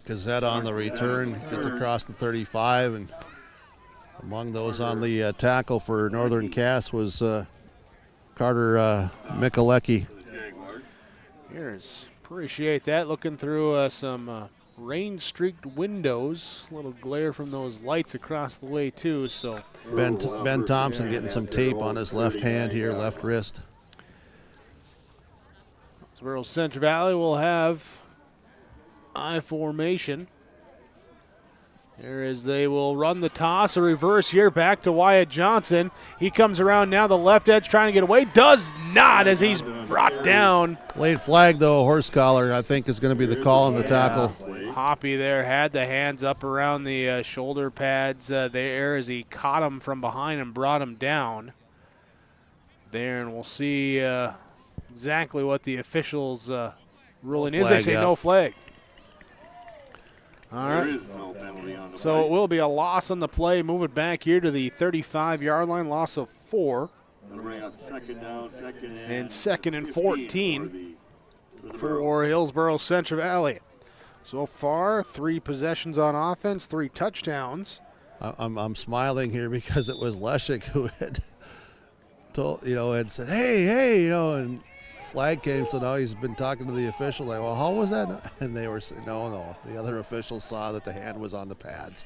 Gazette on the return, gets across the 35, and among those on the tackle for Northern Cass was Carter Mikalecki. Here's, appreciate that, looking through some rain-streaked windows, a little glare from those lights across the way too. So Ben Thompson getting some tape on his left hand here, left wrist. Hillsboro-Central Valley will have I formation. There is, they will run the toss, a reverse here, back to Wyatt Johnson. He comes around now, the left edge trying to get away, does not as he's brought down. Late flag though, horse collar I think is going to be the call on the tackle. Hoppy there had the hands up around the shoulder pads there as he caught him from behind and brought him down there, and we'll see exactly what the officials ruling is. They say no flag. All right. There is no penalty on the so play. it will be a loss on the play. Move it back here to the 35-yard line, loss of 4. Bring up second down, and second and 14 for Hillsboro-Central Valley. So far, 3 possessions on offense, 3 touchdowns. I'm smiling here because it was Leshik who had told, had said, hey, and flag came, so now he's been talking to the official, like, well, how was that? And they were saying, no, the other officials saw that the hand was on the pads.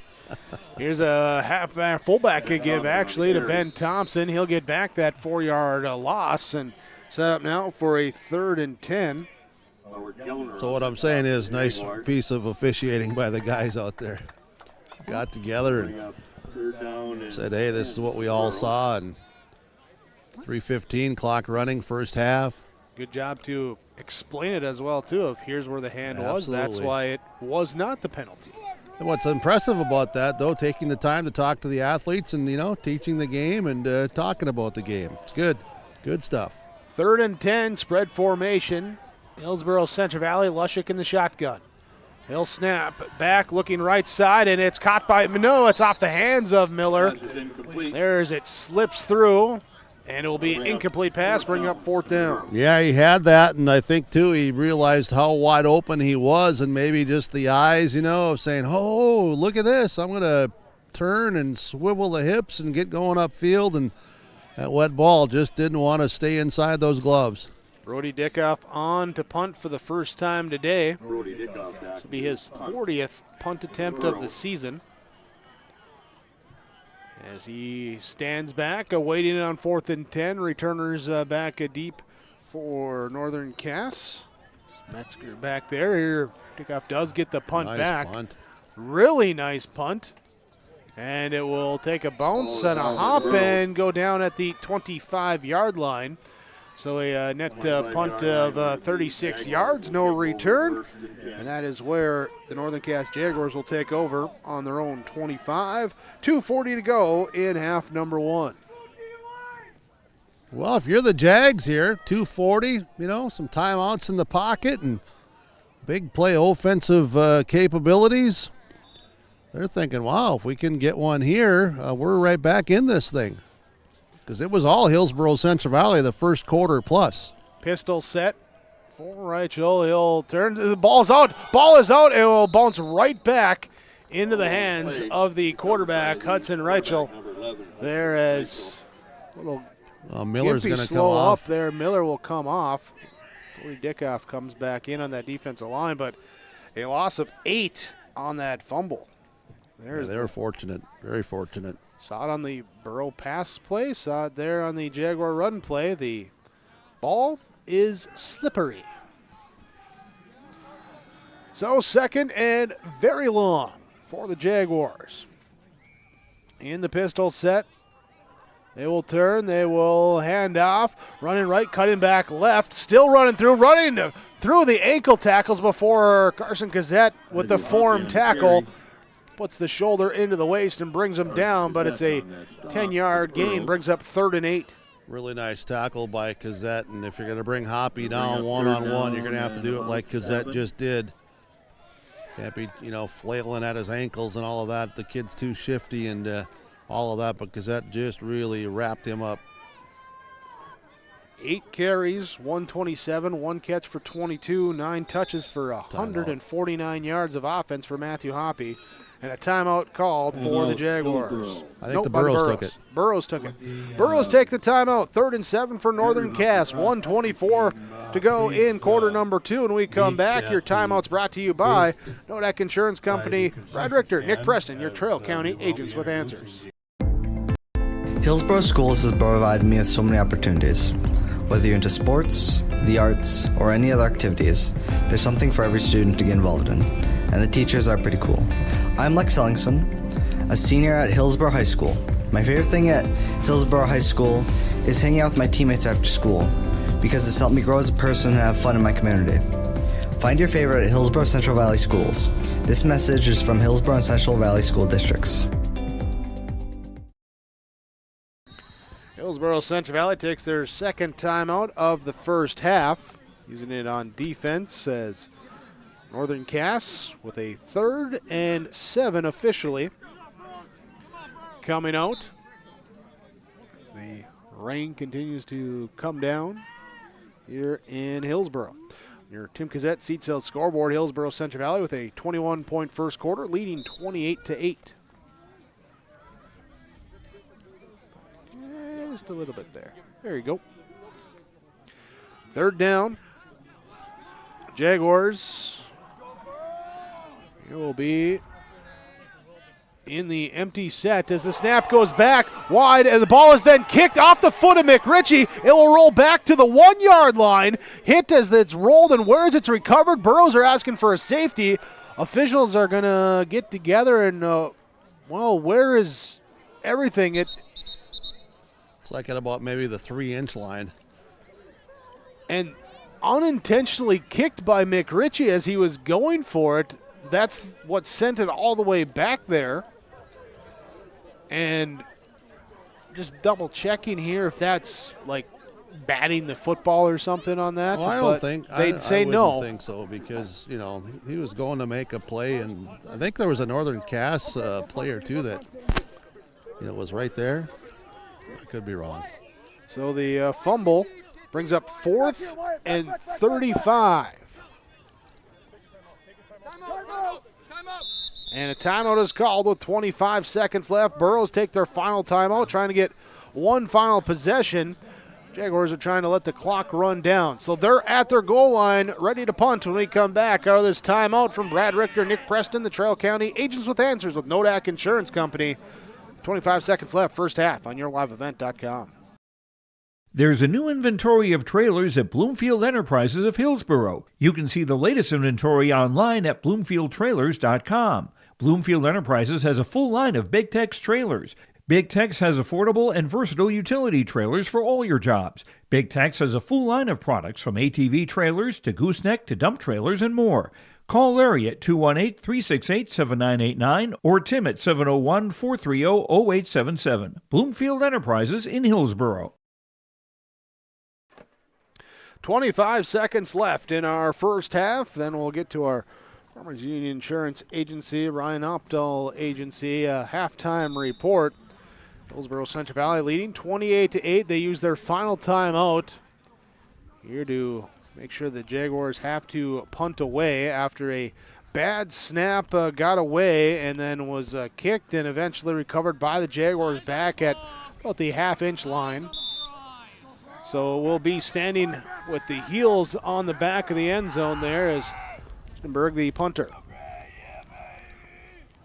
Here's a fullback could give actually to Ben Thompson. He'll get back that 4-yard loss and set up now for a 3rd and 10. So what I'm saying is, nice piece of officiating by the guys out there. Got together and said, hey, this is what we all saw, and 3:15 clock running, first half. Good job to explain it as well, too, of here's where the hand was. That's Absolutely. why it was not the penalty. And what's impressive about that, though, taking the time to talk to the athletes and, teaching the game and talking about the game. It's good. Good stuff. 3rd and 10, spread formation. Hillsboro-Central Valley, Lushik in the shotgun. He'll snap back, looking right side, and it's caught by, no, it's off the hands of Miller. There's, it slips through. And it will be an incomplete pass, bringing up 4th down. Yeah, he had that, and I think, too, he realized how wide open he was, and maybe just the eyes, of saying, oh, look at this. I'm going to turn and swivel the hips and get going upfield, and that wet ball just didn't want to stay inside those gloves. Brody Dickoff on to punt for the first time today. Brody Dickoff back. This will be his 40th punt attempt of the season. As he stands back, awaiting it on 4th and 10. Returners back deep for Northern Cass. Metzger back there. Here, Dickoff does get the punt back. Punt. Really nice punt. And it will take a bounce and a hop and go down at the 25-yard line. So a net punt of 36 yards, no return. And that is where the Northern Cass Jaguars will take over on their own 25. 2:40 to go in half number 1. Well, if you're the Jags here, 2:40, some timeouts in the pocket and big play offensive capabilities. They're thinking, wow, if we can get one here, we're right back in this thing. Because it was all Hillsboro-Central Valley the first quarter plus. Pistol set for Reichel. He'll turn. The ball's out. Ball is out. It will bounce right back into the hands of the quarterback, Hudson Reichel. There as little Miller's going to come slow off. up there. Miller will come off. Brody Dickoff comes back in on that defensive line, but a loss of 8 on that fumble. They were fortunate, very fortunate. Saw it on the Burrow pass play, saw it there on the Jaguar run play. The ball is slippery. So 2nd and very long for the Jaguars. In the pistol set, they will turn, they will hand off, running right, cutting back left, still running through the ankle tackles before Carson Gazette with the form tackle. Puts the shoulder into the waist and brings him down, but it's a 10-yard gain, brings up 3rd and 8. Really nice tackle by Cassette, and if you're going to bring Hoppy down one-on-one, you're going to have to do it like Cassette just did. Can't be, flailing at his ankles and all of that. The kid's too shifty and all of that, but Cassette just really wrapped him up. 8 carries, 127, 1 catch for 22, 9 touches for 149 yards of offense for Matthew Hoppy. And a timeout called for the Jaguars. I think the Burrows took it. Burrows took it. Burrows take the timeout. 3rd and 7 for Northern Cass. 1:24 to go in quarter number 2. When we come back, your timeout's brought to you by Nodak Insurance Company. Brad Richter, Nick Preston, your Trail County agents with answers. Hillsboro Schools has provided me with so many opportunities. Whether you're into sports, the arts, or any other activities, there's something for every student to get involved in. And the teachers are pretty cool. I'm Lex Ellingson, a senior at Hillsboro High School. My favorite thing at Hillsboro High School is hanging out with my teammates after school, because it's helped me grow as a person and have fun in my community. Find your favorite at Hillsboro-Central Valley Schools. This message is from Hillsboro and Central Valley School Districts. Hillsboro-Central Valley takes their 2nd timeout of the first half, using it on defense as Northern Cass with a 3rd and 7 officially coming out. The rain continues to come down here in Hillsboro. Your Tim Cassette Seat Sales scoreboard, Hillsboro-Central Valley with a 21-point first quarter, leading 28-8. Just a little bit there. There you go. 3rd down. Jaguars. It will be in the empty set as the snap goes back wide, and the ball is then kicked off the foot of McRitchie. It will roll back to the 1-yard line. Hit as it's rolled, and where is it's recovered? Burrows are asking for a safety. Officials are going to get together and, where is everything? It's like at about maybe the 3-inch line. And unintentionally kicked by McRitchie as he was going for it. That's what sent it all the way back there. And just double checking here if that's like batting the football or something on that. Well, I don't think they'd say no. I wouldn't think so because he was going to make a play, and I think there was a Northern Cass player too that was right there. I could be wrong. So the fumble brings up 4th and 35. And a timeout is called with 25 seconds left. Burrows take their final timeout, trying to get one final possession. Jaguars are trying to let the clock run down. So they're at their goal line, ready to punt when we come back out of this timeout from Brad Richter, Nick Preston, the Trail County Agents with Answers with Nodak Insurance Company. 25 seconds left, first half on yourliveevent.com. There's a new inventory of trailers at Bloomfield Enterprises of Hillsboro. You can see the latest inventory online at bloomfieldtrailers.com. Bloomfield Enterprises has a full line of Big Tex trailers. Big Tex has affordable and versatile utility trailers for all your jobs. Big Tex has a full line of products from ATV trailers to gooseneck to dump trailers and more. Call Larry at 218-368-7989 or Tim at 701-430-0877. Bloomfield Enterprises in Hillsboro. 25 seconds left in our first half. Then we'll get to our Farmers Union Insurance Agency, Ryan Opdahl Agency, halftime report. Hillsboro-Central Valley leading 28-8. They use their final timeout here to make sure the Jaguars have to punt away after a bad snap got away and then was kicked and eventually recovered by the Jaguars back at about the half-inch line. So we'll be standing with the heels on the back of the end zone there as Berg, the punter.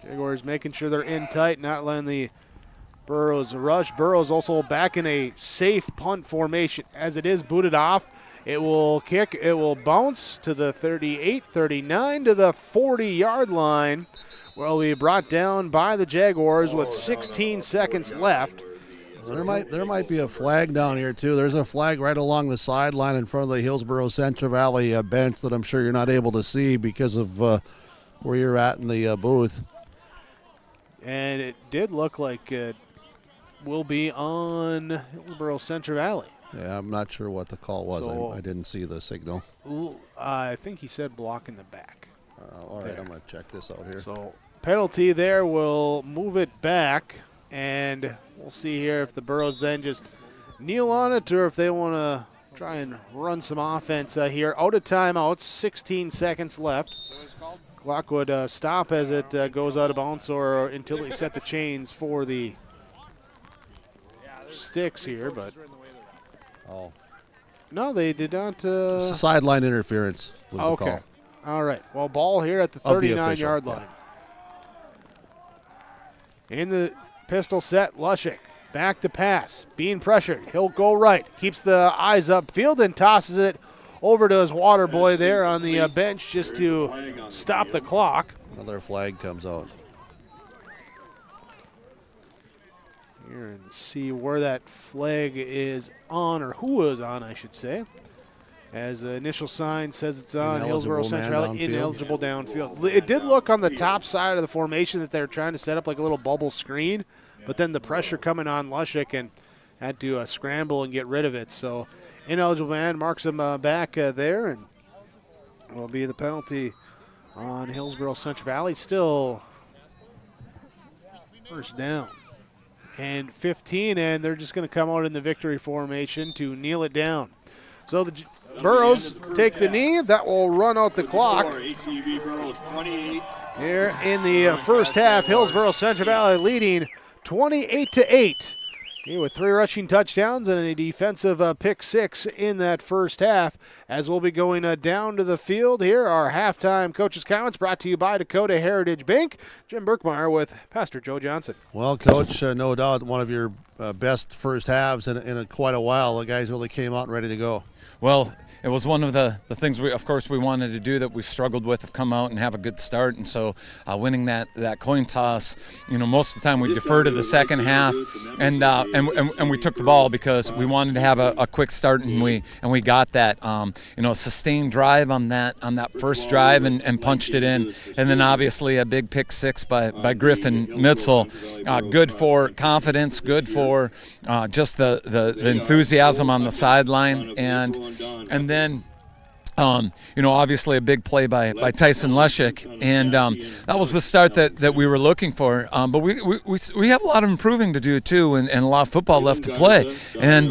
Jaguars making sure they're in tight, not letting the Burrows rush. Burrows also back in a safe punt formation. As it is booted off, it will kick, it will bounce to the 38, 39 to the 40-yard line. Will be brought down by the Jaguars with 16 seconds left. There might be a flag down here, too. There's a flag right along the sideline in front of the Hillsboro-Central Valley bench that I'm sure you're not able to see because of where you're at in the booth. And it did look like it will be on Hillsboro-Central Valley. Yeah, I'm not sure what the call was. So, I didn't see the signal. I think he said block in the back. All right, I'm going to check this out here. So penalty there will move it back. And we'll see here if the Burrows then just kneel on it or if they want to try and run some offense here. Out of timeouts, 16 seconds left. Clock would stop as it goes out of bounds or until they set the chains for the sticks here. But no, they did not. Sideline interference was the call. All right. Well, ball here at the 39-yard line. In the pistol set, Lushik back to pass, being pressured. He'll go right, keeps the eyes upfield and tosses it over to his water boy there on the bench just to stop the clock. Another flag comes out. Here and see where that flag is on, or who is on, I should say. As the initial sign says it's on Hillsboro-Central, ineligible downfield. It did look on the top side of the formation that they're trying to set up like a little bubble screen, but then the pressure coming on Lushik and had to scramble and get rid of it. So ineligible man marks him back there, and will be the penalty on Hillsboro-Central Valley. Still first down and 15, and they're just going to come out in the victory formation to kneel it down. So the Burrows take the knee. That will run out the clock. Here in the first half, Hillsboro-Central Valley leading 28-8. Here with 3 rushing touchdowns and a defensive pick 6 in that first half. As we'll be going down to the field here, our halftime coaches' comments brought to you by Dakota Heritage Bank. Jim Berkmeyer with Pastor Joe Johnson. Well, Coach, no doubt one of your best first halves in quite a while. The guys really came out and ready to go. Well, it was one of the things we wanted to do that we've struggled with, have come out and have a good start. And so winning that coin toss, most of the time we defer to the second half, and we took the ball because we wanted to have a quick start, and we got that. Sustained drive on that first drive and punched it in, and then obviously a big pick 6 by Griffin Mitzel. Good for confidence, good for just the enthusiasm on the sideline, and then Obviously a big play by Tyson Leshik, and that was the start that we were looking for. But we have a lot of improving to do too, and a lot of football left to play. And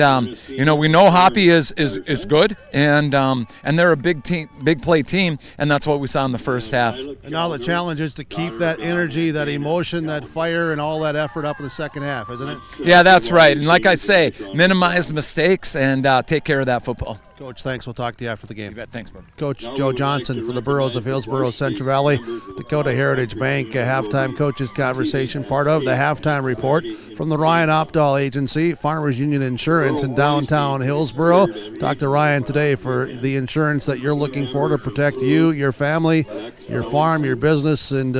we know Hoppy is good, and they're a big play team, and that's what we saw in the first half. And now the challenge is to keep that energy, that emotion, that fire, and all that effort up in the second half, isn't it? Yeah, that's right. And like I say, minimize mistakes and take care of that football. Coach, thanks. We'll talk to you after the game. You bet. Thanks, bud. Coach Joe Johnson for the Burros of Hillsboro-Central Valley, Dakota Heritage Bank halftime coaches conversation, part of the halftime report from the Ryan Opdahl Agency, Farmers Union Insurance in downtown Hillsboro. Talk to Ryan today for the insurance that you're looking for to protect you, your family, your farm, your business, and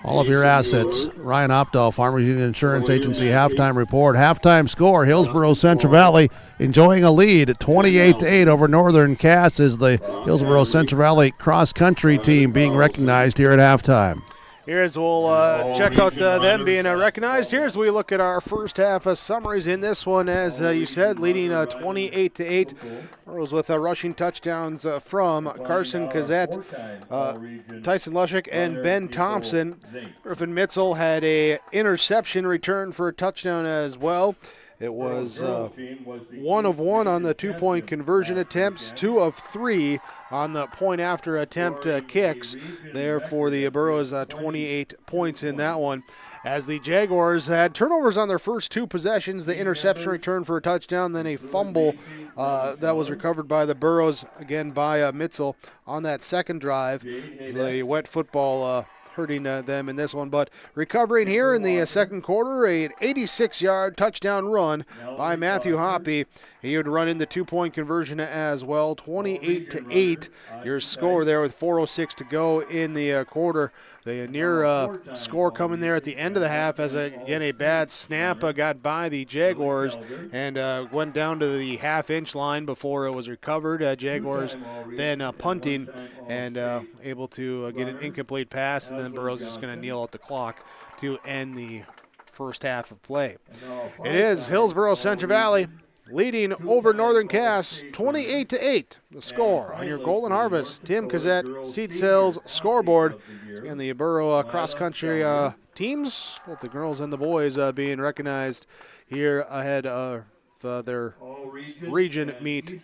all of your assets. Ryan Opdahl, Farmers Union Insurance Agency halftime report. Halftime score, Hillsboro-Central Valley enjoying a lead at 28-8 over Northern Cass as the Hillsboro-Central Valley cross-country team being recognized here at halftime. Here's we'll check out them being recognized. Here's we look at our first half summaries in this one, as you said, leading 28-8. Burros with rushing touchdowns from Carson Kazette, Tyson Lushik, and Ben Thompson. Griffin Mitzel had a interception return for a touchdown as well. It was 1 of 1 on the 2-point conversion attempts, 2 of 3 on the point after attempt kicks. There for the Burros, 28 points in that one. As the Jaguars had turnovers on their first 2 possessions, the interception return for a touchdown, then a fumble that was recovered by the Burros, again by Mitzel on that second drive. The wet football hurting them in this one, but recovering here in the second quarter, an 86-yard touchdown run by Matthew Hoppy. He would run in the 2-point conversion as well, 28-8. Your score there with 4:06 to go in the quarter. The near score coming there at the end of the half as, again, a bad snap got by the Jaguars and went down to the half-inch line before it was recovered. Jaguars then punting and able to get an incomplete pass, and then Burrows is going to kneel out the clock to end the first half of play. It is Hillsboro-Central Valley leading over Northern Cass 28-8. The score on your Golden Harvest Tim Kazette Seed Sales scoreboard. And the Burro cross-country teams, both the girls and the boys, being recognized here ahead of their region meet,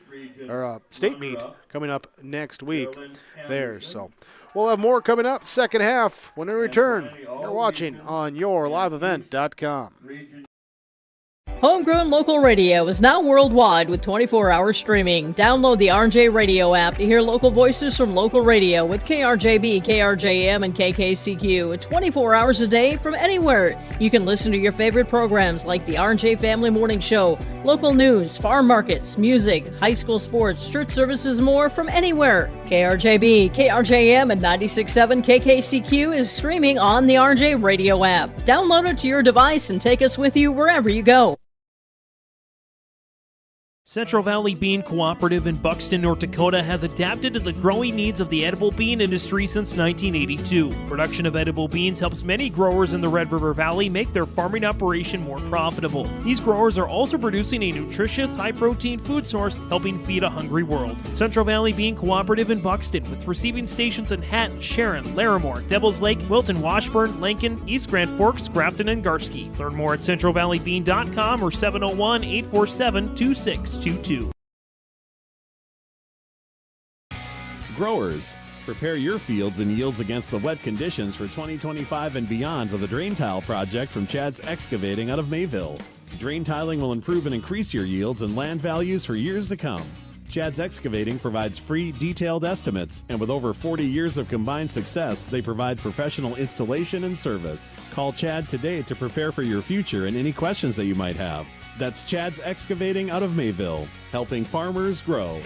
or state meet, coming up next week there. So we'll have more coming up second half when we return. You're watching on yourliveevent.com. Homegrown local radio is now worldwide with 24-hour streaming. Download the RJ Radio app to hear local voices from local radio with KRJB, KRJM, and KKCQ 24 hours a day from anywhere. You can listen to your favorite programs like the RJ Family Morning Show, local news, farm markets, music, high school sports, church services, more from anywhere. KRJB, KRJM, and 96.7 KKCQ is streaming on the RJ Radio app. Download it to your device and take us with you wherever you go. Central Valley Bean Cooperative in Buxton, North Dakota has adapted to the growing needs of the edible bean industry since 1982. Production of edible beans helps many growers in the Red River Valley make their farming operation more profitable. These growers are also producing a nutritious, high-protein food source, helping feed a hungry world. Central Valley Bean Cooperative in Buxton, with receiving stations in Hatton, Sharon, Larimore, Devils Lake, Wilton, Washburn, Lincoln, East Grand Forks, Grafton, and Garski. Learn more at centralvalleybean.com or 701-847-2622. Growers, prepare your fields and yields against the wet conditions for 2025 and beyond with a drain tile project from Chad's Excavating out of Mayville. Drain tiling will improve and increase your yields and land values for years to come. Chad's Excavating provides free, detailed estimates, and with over 40 years of combined success, they provide professional installation and service. Call Chad today to prepare for your future and any questions that you might have. That's Chad's Excavating out of Mayville, helping farmers grow.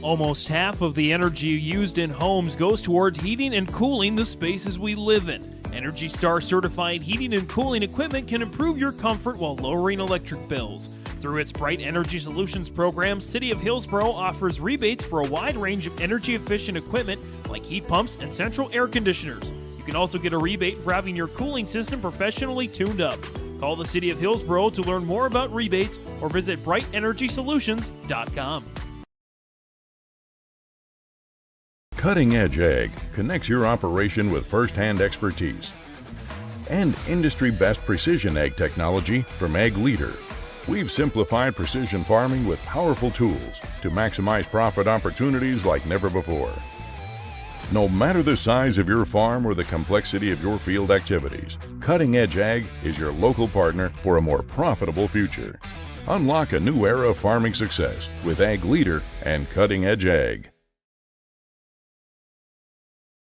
Almost half of the energy used in homes goes toward heating and cooling the spaces we live in. Energy Star certified heating and cooling equipment can improve your comfort while lowering electric bills. Through its Bright Energy Solutions program, City of Hillsboro offers rebates for a wide range of energy-efficient equipment like heat pumps and central air conditioners. You can also get a rebate for having your cooling system professionally tuned up. Call the City of Hillsboro to learn more about rebates or visit brightenergysolutions.com. Cutting Edge Ag connects your operation with first-hand expertise and industry-best precision ag technology from Ag Leader. We've simplified precision farming with powerful tools to maximize profit opportunities like never before. No matter the size of your farm or the complexity of your field activities, Cutting Edge Ag is your local partner for a more profitable future. Unlock a new era of farming success with Ag Leader and Cutting Edge Ag.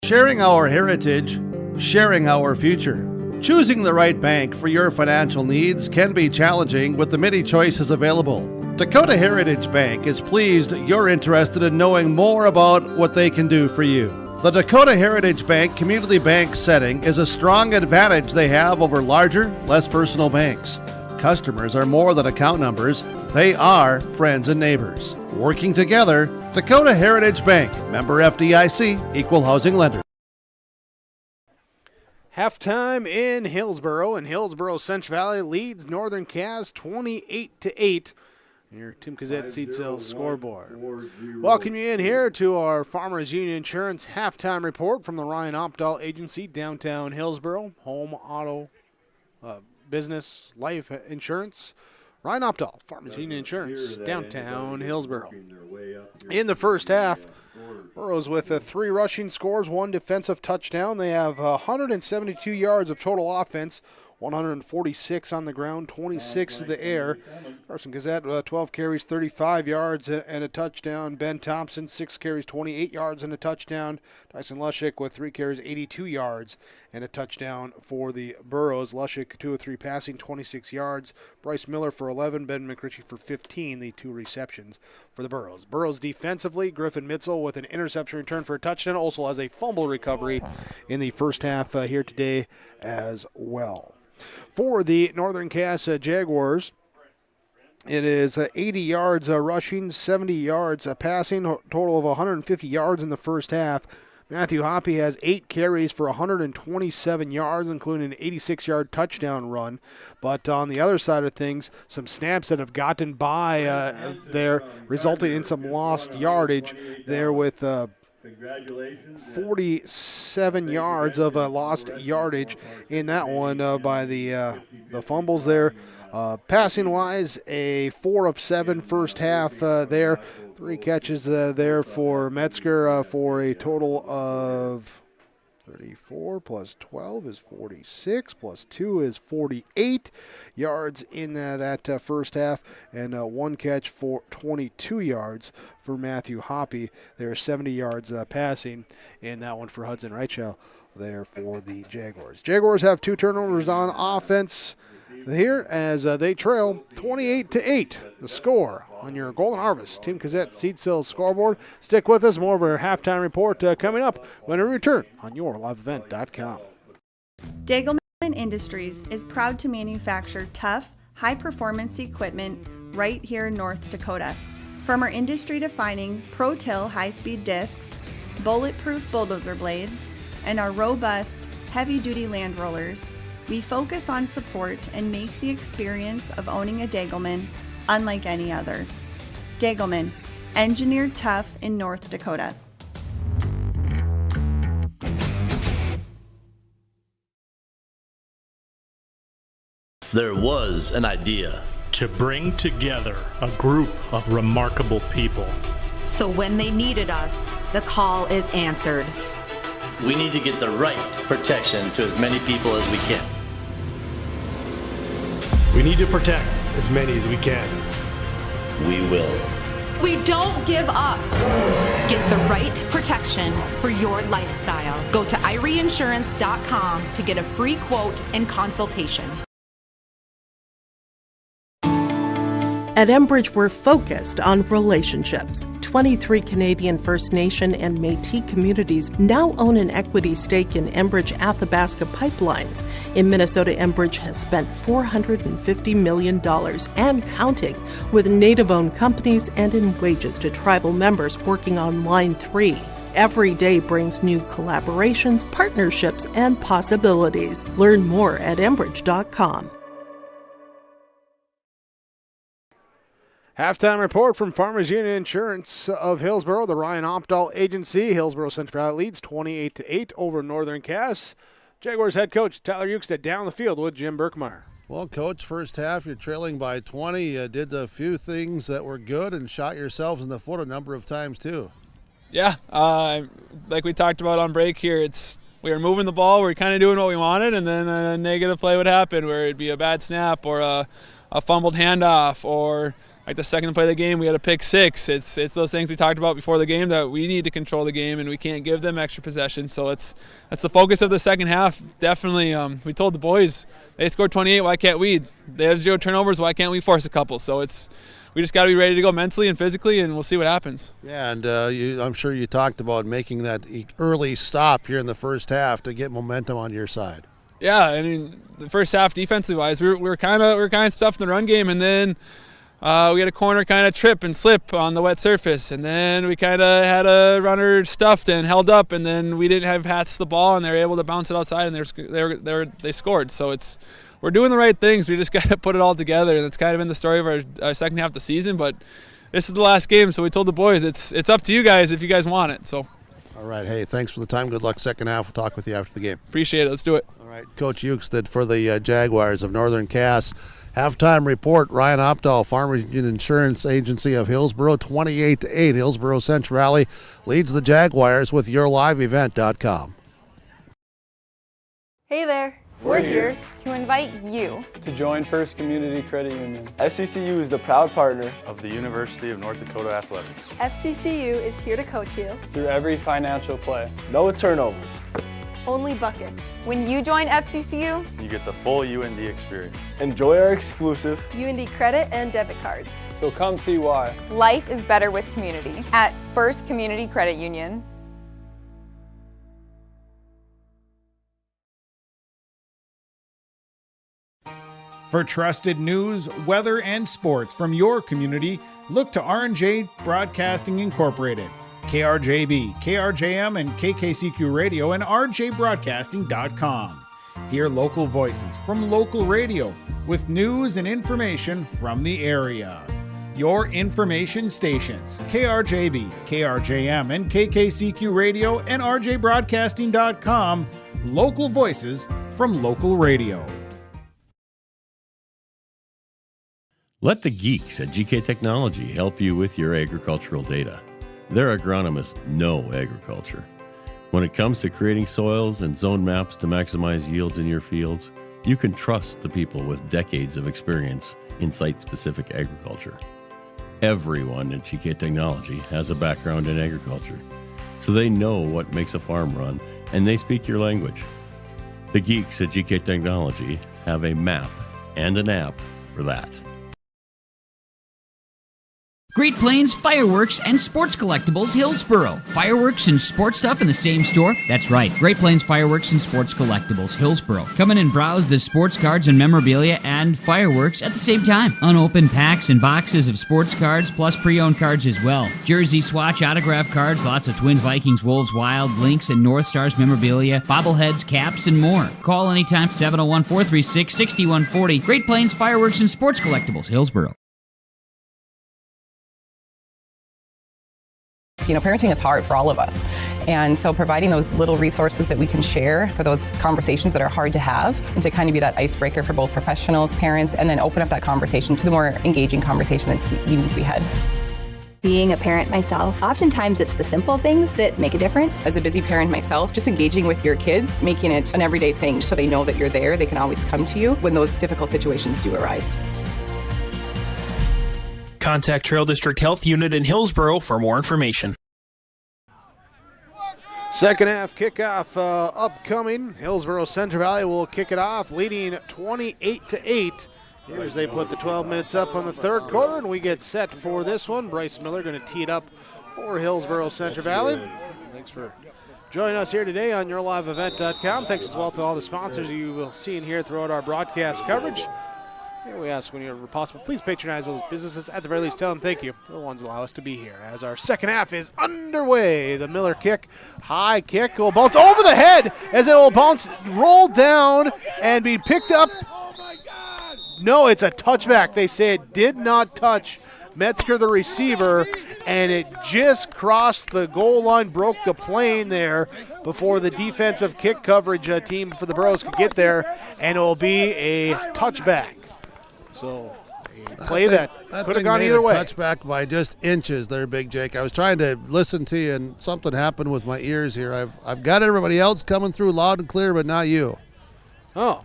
Sharing our heritage, sharing our future. Choosing the right bank for your financial needs can be challenging with the many choices available. Dakota Heritage Bank is pleased you're interested in knowing more about what they can do for you. The Dakota Heritage Bank community bank setting is a strong advantage they have over larger, less personal banks. Customers are more than account numbers, they are friends and neighbors. Working together, Dakota Heritage Bank, member FDIC, equal housing lender. Halftime in Hillsboro, and Hillsboro-Central Valley leads Northern Cass 28-8. Your Tim Kazette Seed Sales scoreboard. Welcome you in here to our Farmers Union Insurance halftime report from the Ryan Opdahl Agency, downtown Hillsboro. Home, auto, business, life insurance. Ryan Opdahl, Farmers Union Insurance, downtown Hillsboro. In the first half, Burrows with 3 rushing scores, 1 defensive touchdown. They have 172 yards of total offense, 146 on the ground, 26 to the air. Carson Gazette, 12 carries, 35 yards and a touchdown. Ben Thompson, 6 carries, 28 yards and a touchdown. Tyson Lushik with 3 carries, 82 yards and a touchdown for the Burrows. Lushik, 2 of 3 passing, 26 yards. Bryce Miller for 11, Ben McRitchie for 15, the 2 receptions for the Burrows. Burrows defensively, Griffin Mitzel with an interception return for a touchdown, also has a fumble recovery in the first half here today as well. For the Northern Cass Jaguars, it is 80 yards rushing, 70 yards passing, total of 150 yards in the first half. Matthew Hoppe has 8 carries for 127 yards, including an 86-yard touchdown run. But on the other side of things, some snaps that have gotten by there, resulting in some lost yardage there with 47 yards of lost yardage in that one by the fumbles there. Passing-wise, a 4 of 7 first half there. 3 catches there for Metzger for a total of 34 plus 12 is 46, plus 2 is 48 yards in that first half, and 1 catch for 22 yards for Matthew Hoppe. There are 70 yards passing in that one for Hudson Reichel there for the Jaguars. Jaguars have 2 turnovers on offense here as they trail 28-8. The score on your Golden Harvest Tim Kazette Seed Sales scoreboard. Stick with us. More of our halftime report coming up when we return on yourliveevent.com. Dagelman Industries is proud to manufacture tough, high-performance equipment right here in North Dakota. From our industry-defining Pro-Till high-speed discs, bulletproof bulldozer blades, and our robust, heavy-duty land rollers, we focus on support and make the experience of owning a Dagelman unlike any other. Dagelman, engineered tough in North Dakota. There was an idea to bring together a group of remarkable people. So when they needed us, the call is answered. We need to get the right protection to as many people as we can. We need to protect as many as we can. We will. We don't give up. Get the right protection for your lifestyle. Go to IRIinsurance.com to get a free quote and consultation. At Enbridge, we're focused on relationships. 23 Canadian First Nation and Métis communities now own an equity stake in Enbridge Athabasca Pipelines. In Minnesota, Enbridge has spent $450 million and counting with Native-owned companies and in wages to tribal members working on Line 3. Every day brings new collaborations, partnerships, and possibilities. Learn more at Enbridge.com. Halftime report from Farmers Union Insurance of Hillsboro, the Ryan Opdahl Agency. Hillsboro-Central leads 28-8 over Northern Cass. Jaguars head coach Tyler Ukestead down the field with Jim Berkmeyer. Well, Coach, first half you're trailing by 20. You did a few things that were good and shot yourselves in the foot a number of times too. Yeah, like we talked about on break here, we were moving the ball, we were kind of doing what we wanted, and then a negative play would happen where it'd be a bad snap or a fumbled handoff, or like the second play of the game, we had a pick six. It's those things we talked about before the game that we need to control the game, and we can't give them extra possessions. So that's the focus of the second half. Definitely, we told the boys, they scored 28, why can't we? They have 0 turnovers, why can't we force a couple? So we just got to be ready to go mentally and physically, and we'll see what happens. Yeah, and I'm sure you talked about making that early stop here in the first half to get momentum on your side. Yeah, I mean, the first half defensively-wise, we were kind of stuffed in the run game, and then we had a corner kind of trip and slip on the wet surface, and then we kind of had a runner stuffed and held up, and then we didn't have hats the ball, and they were able to bounce it outside, and they scored. So we're doing the right things. We just got to put it all together, and that's kind of been the story of our second half of the season. But this is the last game, so we told the boys it's up to you guys if you guys want it. So. All right. Hey, thanks for the time. Good luck second half. We'll talk with you after the game. Appreciate it. Let's do it. All right. Coach Ukestead for the Jaguars of Northern Cass. Halftime report, Ryan Opdahl, Farmers Union Insurance Agency of Hillsboro, 28-8. Hillsboro-Central leads the Jaguars with YourLiveEvent.com. Hey there. We're here to invite you to join First Community Credit Union. FCCU is the proud partner of the University of North Dakota Athletics. FCCU is here to coach you through every financial play. No turnovers. Only buckets. When you join FCCU, you get the full UND experience. Enjoy our exclusive UND credit and debit cards. So come see why. Life is better with community at First Community Credit Union. For trusted news, weather, and sports from your community, look to R&J Broadcasting Incorporated. KRJB, KRJM, and KKCQ Radio and rjbroadcasting.com. Hear local voices from local radio with news and information from the area. Your information stations, KRJB, KRJM, and KKCQ Radio and rjbroadcasting.com. Local voices from local radio. Let the geeks at GK Technology help you with your agricultural data. Their agronomists know agriculture. When it comes to creating soils and zone maps to maximize yields in your fields, you can trust the people with decades of experience in site-specific agriculture. Everyone at GK Technology has a background in agriculture, so they know what makes a farm run, and they speak your language. The geeks at GK Technology have a map and an app for that. Great Plains Fireworks and Sports Collectibles, Hillsboro. Fireworks and sports stuff in the same store? That's right. Great Plains Fireworks and Sports Collectibles, Hillsboro. Come in and browse the sports cards and memorabilia and fireworks at the same time. Unopened packs and boxes of sports cards, plus pre-owned cards as well. Jersey, swatch, autograph cards, lots of Twins, Vikings, Wolves, Wild, Lynx, and North Stars memorabilia, bobbleheads, caps, and more. Call anytime, 701-436-6140. Great Plains Fireworks and Sports Collectibles, Hillsboro. You know, parenting is hard for all of us. And so providing those little resources that we can share for those conversations that are hard to have and to kind of be that icebreaker for both professionals, parents, and then open up that conversation to the more engaging conversation that's needing to be had. Being a parent myself, oftentimes it's the simple things that make a difference. As a busy parent myself, just engaging with your kids, making it an everyday thing so they know that you're there, they can always come to you when those difficult situations do arise. Contact Trail District Health Unit in Hillsboro for more information. Second half kickoff upcoming. Hillsboro-Central Valley will kick it off, leading 28-8. Here's they put the 12 minutes up on the third quarter, and we get set for this one. Bryce Miller going to tee it up for Hillsboro-Central Valley. Thanks for joining us here today on YourLiveEvent.com. Thanks as well to all the sponsors you will see in here throughout our broadcast coverage. And we ask when you're possible, please patronize those businesses. At the very least, tell them thank you. They're the ones that allow us to be here. As our second half is underway, the Miller kick, high kick, will bounce over the head as it will bounce, roll down, and be picked up. No, it's a touchback. They say it did not touch Metzger, the receiver, and it just crossed the goal line, broke the plane there before the defensive kick coverage team for the Burros could get there, and it will be a touchback. So a play that could have gone either way. Touchback by just inches there, Big Jake. I was trying to listen to you, and something happened with my ears here. I've got everybody else coming through loud and clear, but not you. Oh,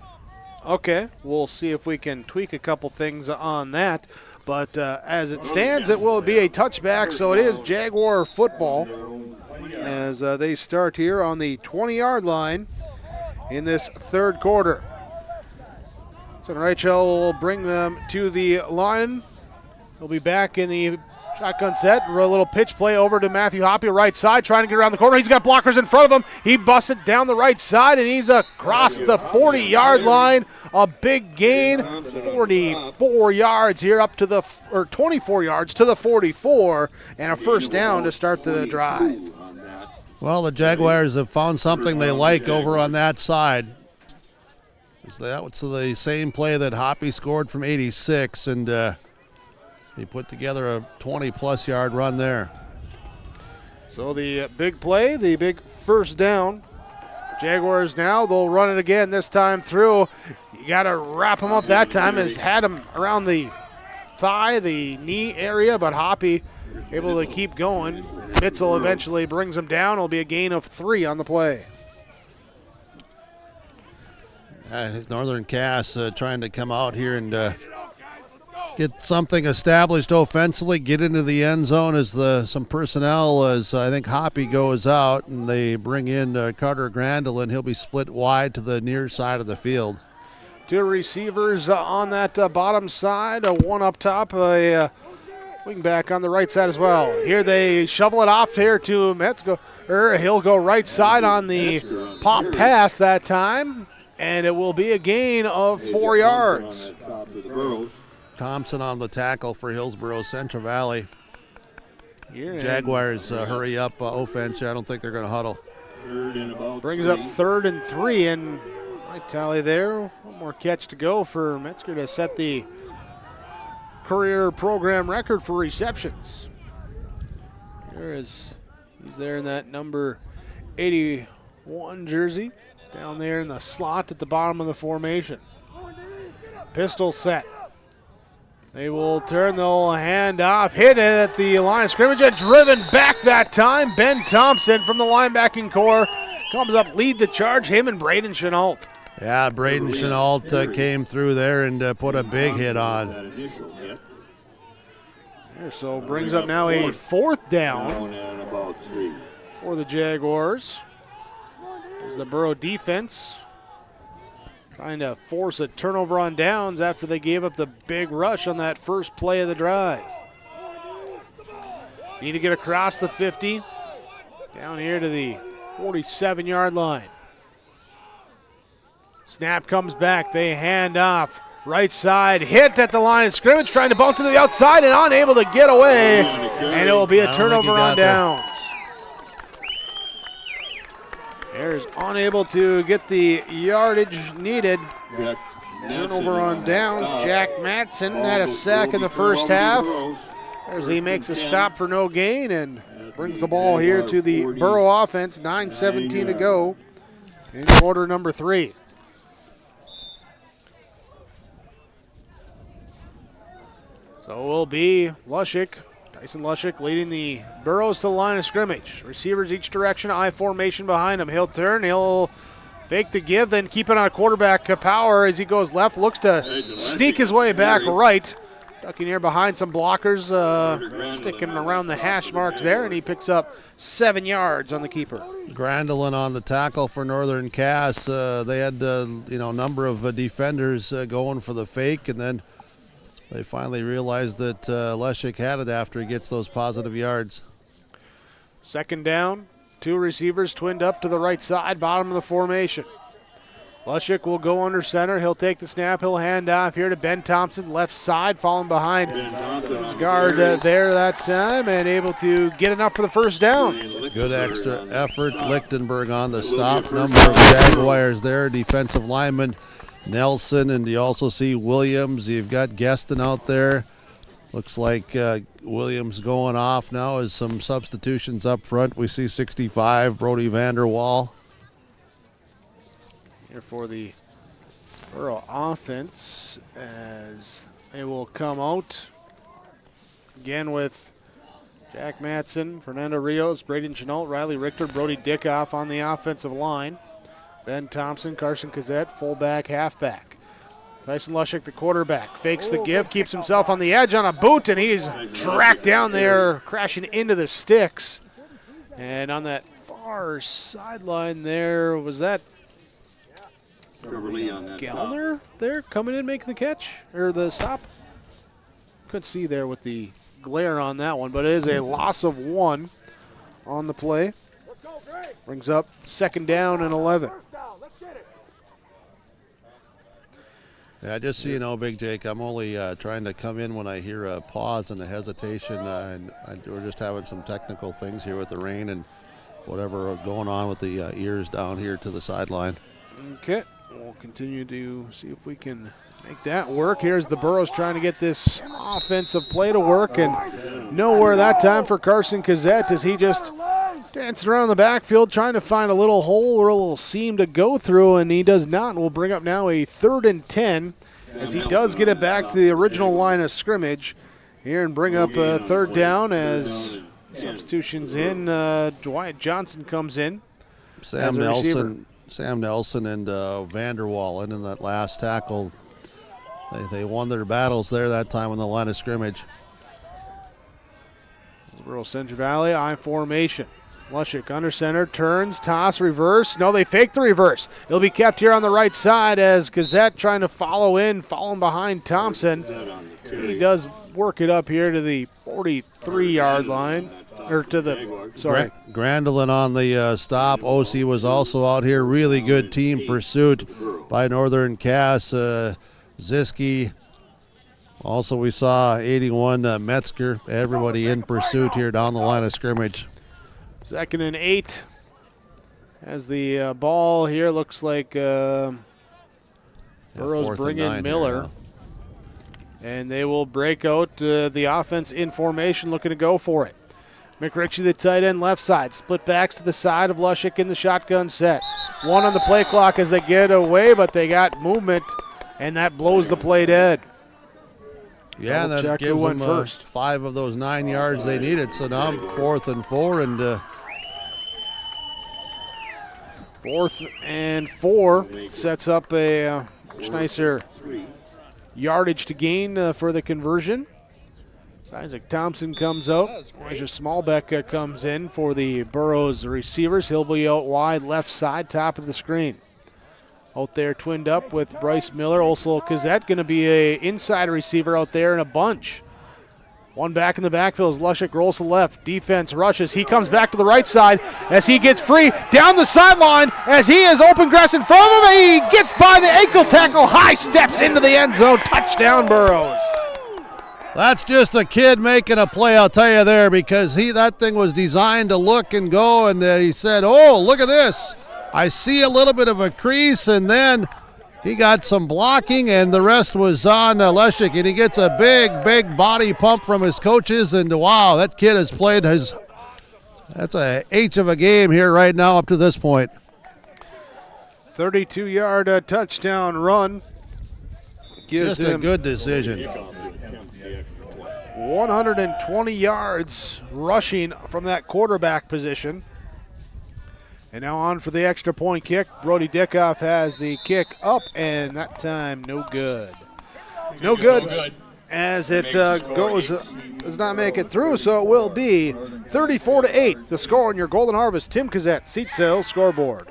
okay. We'll see if we can tweak a couple things on that. But as it stands, it will be a touchback, so it is Jaguar football as they start here on the 20-yard line in this third quarter. So Rachel will bring them to the line. They'll be back in the shotgun set. A little pitch play over to Matthew Hoppy, right side, trying to get around the corner. He's got blockers in front of him. He busted down the right side, and he's across the 40-yard line. A big gain, 44 yards here up to the, or 24 yards to the 44, and a first down to start the drive. Well, the Jaguars have found something they like over on that side. That's the same play that Hoppy scored from 86, and he put together a 20-plus yard run there. So the big play, the big first down. Jaguars now, they'll run it again, this time through. You got to wrap him up that time. Has had him around the thigh, the knee area, but Hoppy able to keep going. Mitzel eventually brings him down. It'll be a gain of 3 on the play. Northern Cass trying to come out here and get something established offensively, get into the end zone as some personnel, as I think Hoppy goes out, and they bring in Carter Grandelin. He'll be split wide to the near side of the field. 2 receivers on that bottom side, one up top, a wing back on the right side as well. Here they shovel it off here to Metzger. He'll go right side on the pop pass that time, and it will be a gain of 4 yards. Thompson on the tackle for Hillsboro-Central Valley. Jaguars hurry up offense. I don't think they're going to huddle. Brings up 3rd and 3, and my tally there. One more catch to go for Metzger to set the career program record for receptions. He's there in that number 81 jersey, down there in the slot at the bottom of the formation. Pistol set. They will turn, they'll hand off, hit it at the line of scrimmage, and driven back that time. Ben Thompson from the linebacking core comes up, lead the charge, him and Braden Chenault. Yeah, Braden Chenault came through there and put a big hit on. So brings up now a 4th down for the Jaguars. As the Burro defense trying to force a turnover on downs after they gave up the big rush on that first play of the drive. Need to get across the 50, down here to the 47-yard line. Snap comes back, they hand off. Right side, hit at the line of scrimmage, trying to bounce into the outside and unable to get away. And it will be a turnover on downs. There's unable to get the yardage needed. Turnover on downs. Jack Matson had a sack in the first half. As he makes a stop for no gain and brings the ball here to the Burro offense. 9:17 to go in quarter number 3. So it will be Tyson Lushik leading the Burros to the line of scrimmage. Receivers each direction, I formation behind him. He'll turn, he'll fake the give, then keep it on quarterback Power as he goes left, looks to sneak his way back right. Ducking here behind some blockers, sticking around the hash marks there, and he picks up 7 yards on the keeper. Grandelin on the tackle for Northern Cass. They had a number of defenders going for the fake, and then they finally realized that Lushik had it after he gets those positive yards. 2nd down, 2 receivers twinned up to the right side, bottom of the formation. Lushik will go under center. He'll take the snap. He'll hand off here to Ben Thompson, left side, falling behind his guard there that time, and able to get enough for the first down. Good extra effort. Lichtenberg on the stop. Number of Jaguars there, defensive lineman Nelson, and you also see Williams. You've got Gueston out there. Looks like Williams going off now as some substitutions up front. We see 65, Brody Vanderwall. Here for the Borough offense as they will come out again with Jack Matson, Fernando Rios, Braden Chenault, Riley Richter, Brody Dickoff on the offensive line. Ben Thompson, Carson Kazette, fullback, halfback. Tyson Lushik, the quarterback, fakes the give, keeps himself on the edge on a boot, and he's tracked down there, crashing into the sticks. And on that far sideline there, was that Gellner there coming in making the catch, or the stop? Couldn't see there with the glare on that one, but it is a loss of 1 on the play. Brings up 2nd down and 11. Yeah, just so you know, Big Jake, I'm only trying to come in when I hear a pause and a hesitation. We're just having some technical things here with the rain and whatever going on with the ears down here to the sideline. Okay, we'll continue to see if we can make that work. Here's the Burros trying to get this offensive play to work, and nowhere that time for Carson Kazette as he just dancing around the backfield trying to find a little hole or a little seam to go through, and he does not. And we'll bring up now a 3rd and 10 as he does get it back to the original line of scrimmage here and bring up a 3rd down as substitutions in. Dwight Johnson comes in. Sam Nelson and Vanderwallen in that last tackle. They won their battles there that time on the line of scrimmage. Hillsboro Central Valley, I formation. Lushik under center, turns, toss, reverse. No, they fake the reverse. It'll be kept here on the right side as Gazette trying to following behind Thompson. He does work it up here to the 43-yard line, or to the, sorry. Grandelin on the stop. OC was also out here. Really good team pursuit by Northern Cass. Ziski. Also, we saw 81 Metzger. Everybody in pursuit here down the line of scrimmage. 2nd and 8 as the ball here looks like Burrows bring in Miller. And they will break out the offense in formation, looking to go for it. McRitchie, the tight end, left side. Split backs to the side of Lushik in the shotgun set. 1 on the play clock as they get away, but they got movement, and that blows the play dead. Yeah, that gives them 5 of those 9 yards they needed. So now 4th and 4, and 4th and 4 sets up a much nicer yardage to gain for the conversion. Isaac Thompson comes out. Elijah Smallbeck comes in for the Burros receivers. He'll be out wide left side, top of the screen. Out there twinned up with Bryce Miller. Also Kazette going to be a inside receiver out there in a bunch. 1 back in the backfield as Lushik rolls to the left. Defense rushes. He comes back to the right side as he gets free down the sideline as he is open grass in front of him. And he gets by the ankle tackle. High steps into the end zone. Touchdown Burros. That's just a kid making a play, I'll tell you there, because that thing was designed to look and go, and he said, oh, look at this. I see a little bit of a crease, and then he got some blocking, and the rest was on Lushik, and he gets a big body pump from his coaches, and wow, that kid has played that's a H of a game here right now up to this point. 32-yard touchdown run. Gives just a good decision. 120 yards rushing from that quarterback position. And now on for the extra point kick. Brody Dickoff has the kick up, and that time no good. No good as it does not make it through, so it will be 34-8. The score on your Golden Harvest Tim Kazette Seat Sales scoreboard.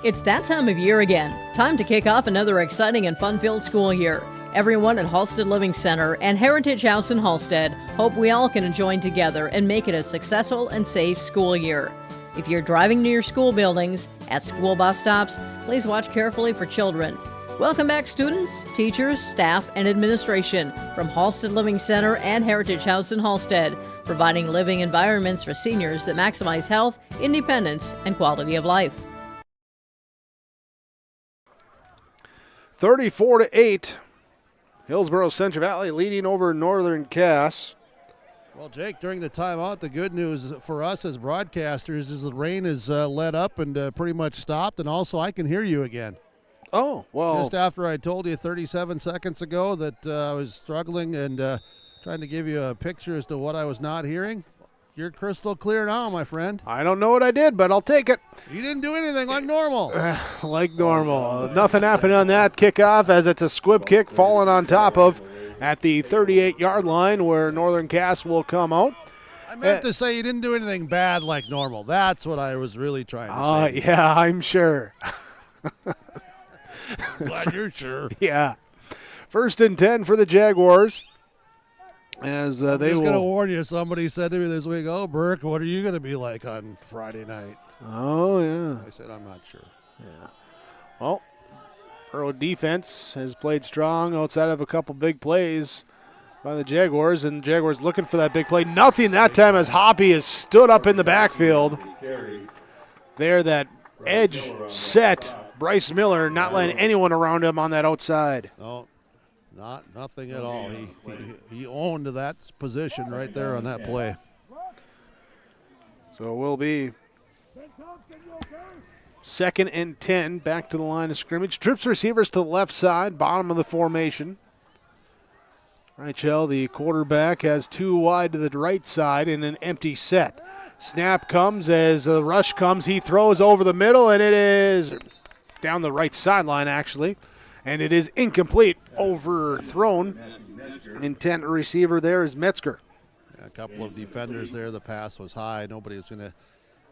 It's that time of year again. Time to kick off another exciting and fun-filled school year. Everyone at Halstead Living Center and Heritage House in Halstead hope we all can join together and make it a successful and safe school year. If you're driving near school buildings, at school bus stops, please watch carefully for children. Welcome back students, teachers, staff, and administration from Halstead Living Center and Heritage House in Halstead, providing living environments for seniors that maximize health, independence, and quality of life. 34-8. Hillsboro-Central Valley leading over Northern Cass. Well, Jake, during the timeout, the good news for us as broadcasters is the rain has let up and pretty much stopped, and also I can hear you again. Oh, well. Just after I told you 37 seconds ago that I was struggling and trying to give you a picture as to what I was not hearing, you're crystal clear now, my friend. I don't know what I did, but I'll take it. You didn't do anything like normal. Like normal. Nothing happened on that kickoff as it's a squib kick falling on top of at the 38-yard line where Northern Cass will come out. I meant to say you didn't do anything bad like normal. That's what I was really trying to say. Yeah, I'm sure. Glad you're sure. Yeah. 1st and 10 for the Jaguars. As I'm they just will. going to warn you, somebody said to me this week, "Oh, Burke, what are you going to be like on Friday night?" Oh, yeah. I said, "I'm not sure." Yeah. Well, Borough defense has played strong outside of a couple big plays by the Jaguars, and Jaguars looking for that big play. Nothing that time as Hoppy has stood up in the backfield. There, that edge set. Bryce Miller not letting anyone around him on that outside. No, nothing at all. He owned that position right there on that play. So it will be 2nd and 10, back to the line of scrimmage. Trips receivers to the left side, bottom of the formation. Reichel, the quarterback, has 2 wide to the right side in an empty set. Snap comes as the rush comes. He throws over the middle, and it is down the right sideline, actually. And it is incomplete, overthrown. Intent receiver there is Metzger. Yeah, a couple of defenders there. The pass was high. Nobody was going to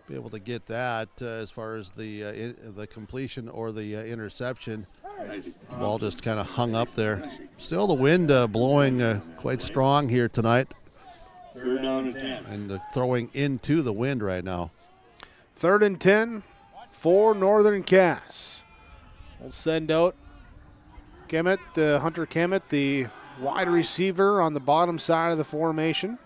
be able to get that as far as the completion or the interception. The ball just kind of hung up there. Still the wind blowing quite strong here tonight. 3rd down and 10. And throwing into the wind right now. 3rd and 10 for Northern Cass. We'll send out Kemet, Hunter Kemet, the wide receiver on the bottom side of the formation.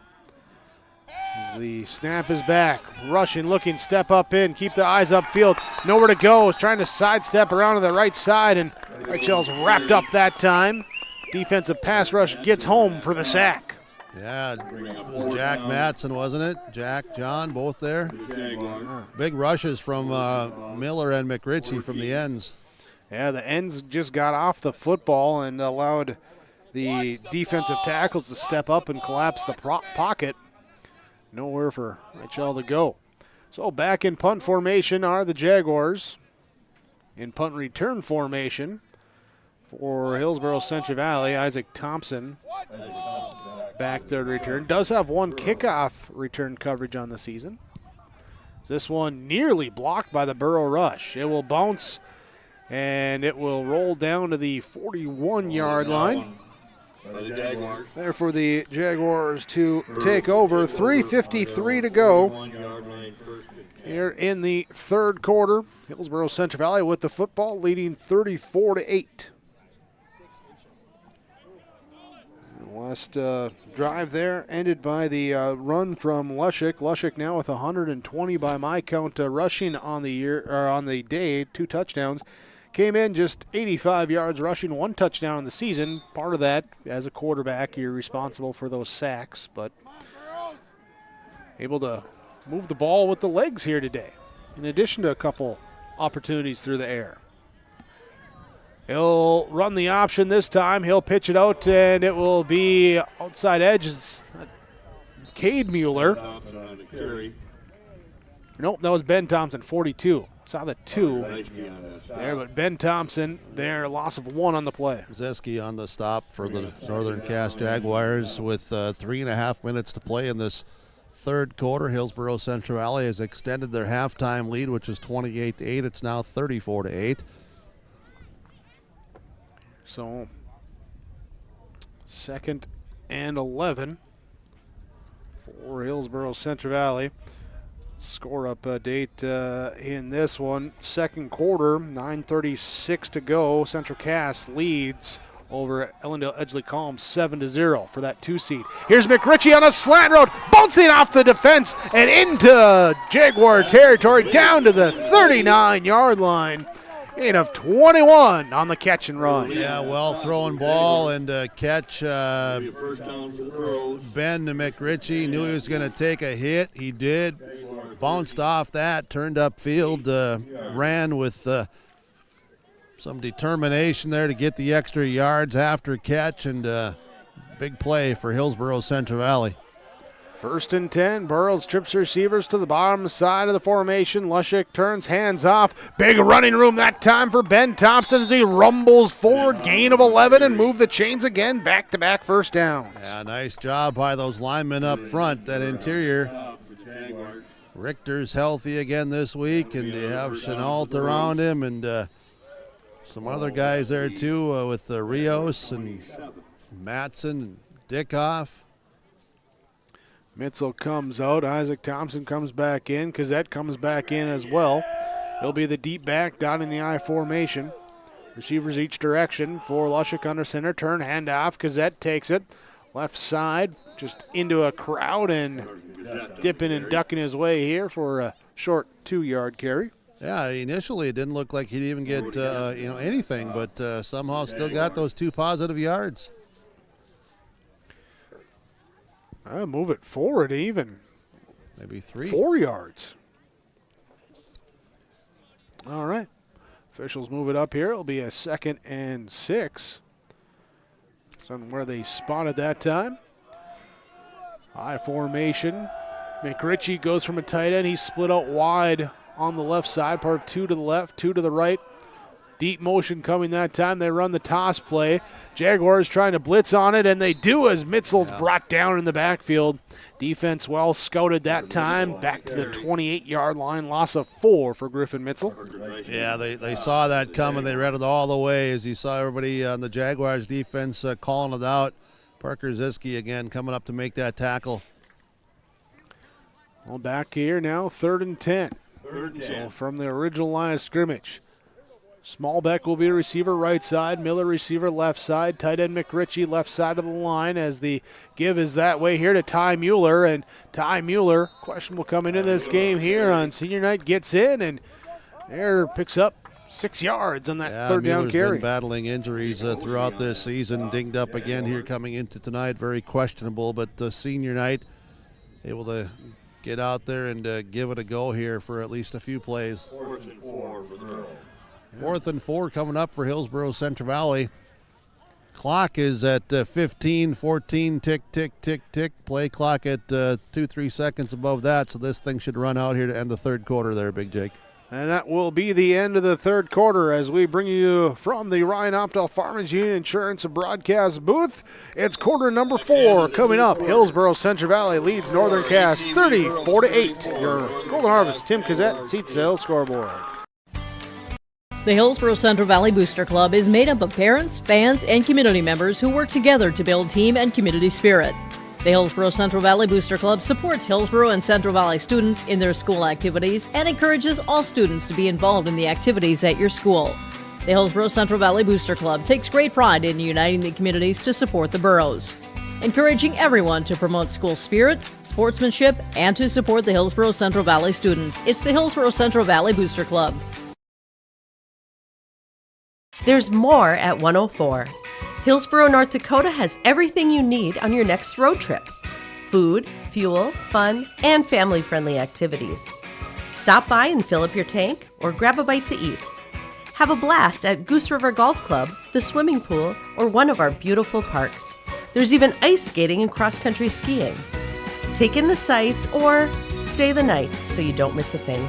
As the snap is back, rushing, looking, step up in, keep the eyes upfield, nowhere to go, trying to sidestep around to the right side, and Reichel's wrapped up that time. Defensive pass rush gets home for the sack. Yeah, it was Jack Matson, wasn't it? Jack, John, both there. Big rushes from Miller and McRitchie from the ends. Yeah, the ends just got off the football and allowed the defensive tackles to step up and collapse the pocket. Nowhere for Reichel to go. So back in punt formation are the Jaguars. In punt return formation for Hillsboro-Central Valley, Isaac Thompson back there to return. Does have 1 kickoff return coverage on the season. This one nearly blocked by the Borough rush. It will bounce and it will roll down to the 41-yard line. There for the Jaguars to take over. 3:53 to go here in the 3rd quarter. Hillsboro-Central Valley with the football, leading 34-8. Last drive there ended by the run from Lushik. Lushik now with 120 by my count rushing on the year or on the day, 2 touchdowns. Came in just 85 yards rushing, 1 touchdown in the season. Part of that, as a quarterback, you're responsible for those sacks, but able to move the ball with the legs here today, in addition to a couple opportunities through the air. He'll run the option this time. He'll pitch it out, and it will be outside edge. It's Cade Mueller. Nope, that was Ben Thompson, 42. Saw the 2 there, but Ben Thompson there, loss of 1 on the play. Zeski on the stop for the Northern Cass Jaguars with 3.5 minutes to play in this 3rd quarter. Hillsboro-Central Valley has extended their halftime lead, which was 28-8. It's now 34-8. So 2nd and 11 for Hillsboro-Central Valley. Score up date in this one. 2nd quarter, 9:36 to go. Central Cass leads over Ellendale Edgeley Column 7-0 for that 2 seed. Here's McRitchie on a slant route, bouncing off the defense and into Jaguar territory, down to the 39-yard line. Gain of 21 on the catch and run. Yeah, well thrown ball and catch. Ben McRitchie knew he was going to take a hit. He did. Bounced off that, turned upfield, ran with some determination there to get the extra yards after catch, and big play for Hillsboro-Central Valley. 1st and 10. Burrows trips receivers to the bottom side of the formation. Lushik turns, hands off. Big running room that time for Ben Thompson as he rumbles forward. Gain of 11 and move the chains again. Back-to-back first downs. Yeah, nice job by those linemen up front. That interior. Richter's healthy again this week, and you have Chenault around him, and some other guys there too with Rios and Matson and Dickoff. Mitzel comes out. Isaac Thompson comes back in. Kazette comes back in as well. He'll be the deep back down in the I formation. Receivers each direction for Lushik under center. Turn, hand off. Kazette takes it. Left side, just into a crowd and dipping and ducking his way here for a short 2-yard carry. Yeah, initially it didn't look like he'd even get anything, but somehow still got those 2 positive yards. I'll move it forward even. Maybe 3. 4 yards. All right. Officials move it up here. It'll be a 2nd and 6. That's on where they spotted that time. High formation. McRitchie goes from a tight end. He's split out wide on the left side. Part of 2 to the left, 2 to the right. Deep motion coming that time. They run the toss play. Jaguars trying to blitz on it, and they do as Mitzel's brought down in the backfield. Defense well scouted that time. Back to the 28-yard line. Loss of 4 for Griffin Mitzel. Yeah, they saw that coming. They read it all the way as you saw everybody on the Jaguars defense calling it out. Parker Ziske again coming up to make that tackle. Well, back here now, 3rd and 10. So from the original line of scrimmage. Smallbeck will be a receiver right side, Miller receiver left side, tight end McRitchie left side of the line as the give is that way here to Ty Mueller. And Ty Mueller, questionable coming into this game here on senior night, gets in and there picks up 6 yards on that 3rd down carry. Been battling injuries throughout this season, dinged up again here coming into tonight, very questionable, but the senior night able to get out there and give it a go here for at least a few plays. 4th and 4 for the Girls. 4th and 4 coming up for Hillsboro-Central Valley. Clock is at 15, 14, tick, tick, tick, tick. Play clock at 2-3 seconds above that, so this thing should run out here to end the 3rd quarter there, Big Jake. And that will be the end of the 3rd quarter as we bring you from the Ryan Optal Farmers Union Insurance broadcast booth. It's quarter number 4 coming up. Hillsboro-Central Valley leads Northern Cass 34-8. Your Golden Harvest, Tim Kazette, Seat Sales Scoreboard. The Hillsboro-Central Valley Booster Club is made up of parents, fans, and community members who work together to build team and community spirit. The Hillsboro-Central Valley Booster Club supports Hillsboro and Central Valley students in their school activities and encourages all students to be involved in the activities at your school. The Hillsboro-Central Valley Booster Club takes great pride in uniting the communities to support the boroughs, encouraging everyone to promote school spirit, sportsmanship, and to support the Hillsboro-Central Valley students. It's the Hillsboro-Central Valley Booster Club. There's more at 104. Hillsboro, North Dakota has everything you need on your next road trip. Food, fuel, fun, and family-friendly activities. Stop by and fill up your tank or grab a bite to eat. Have a blast at Goose River Golf Club, the swimming pool, or one of our beautiful parks. There's even ice skating and cross-country skiing. Take in the sights or stay the night so you don't miss a thing.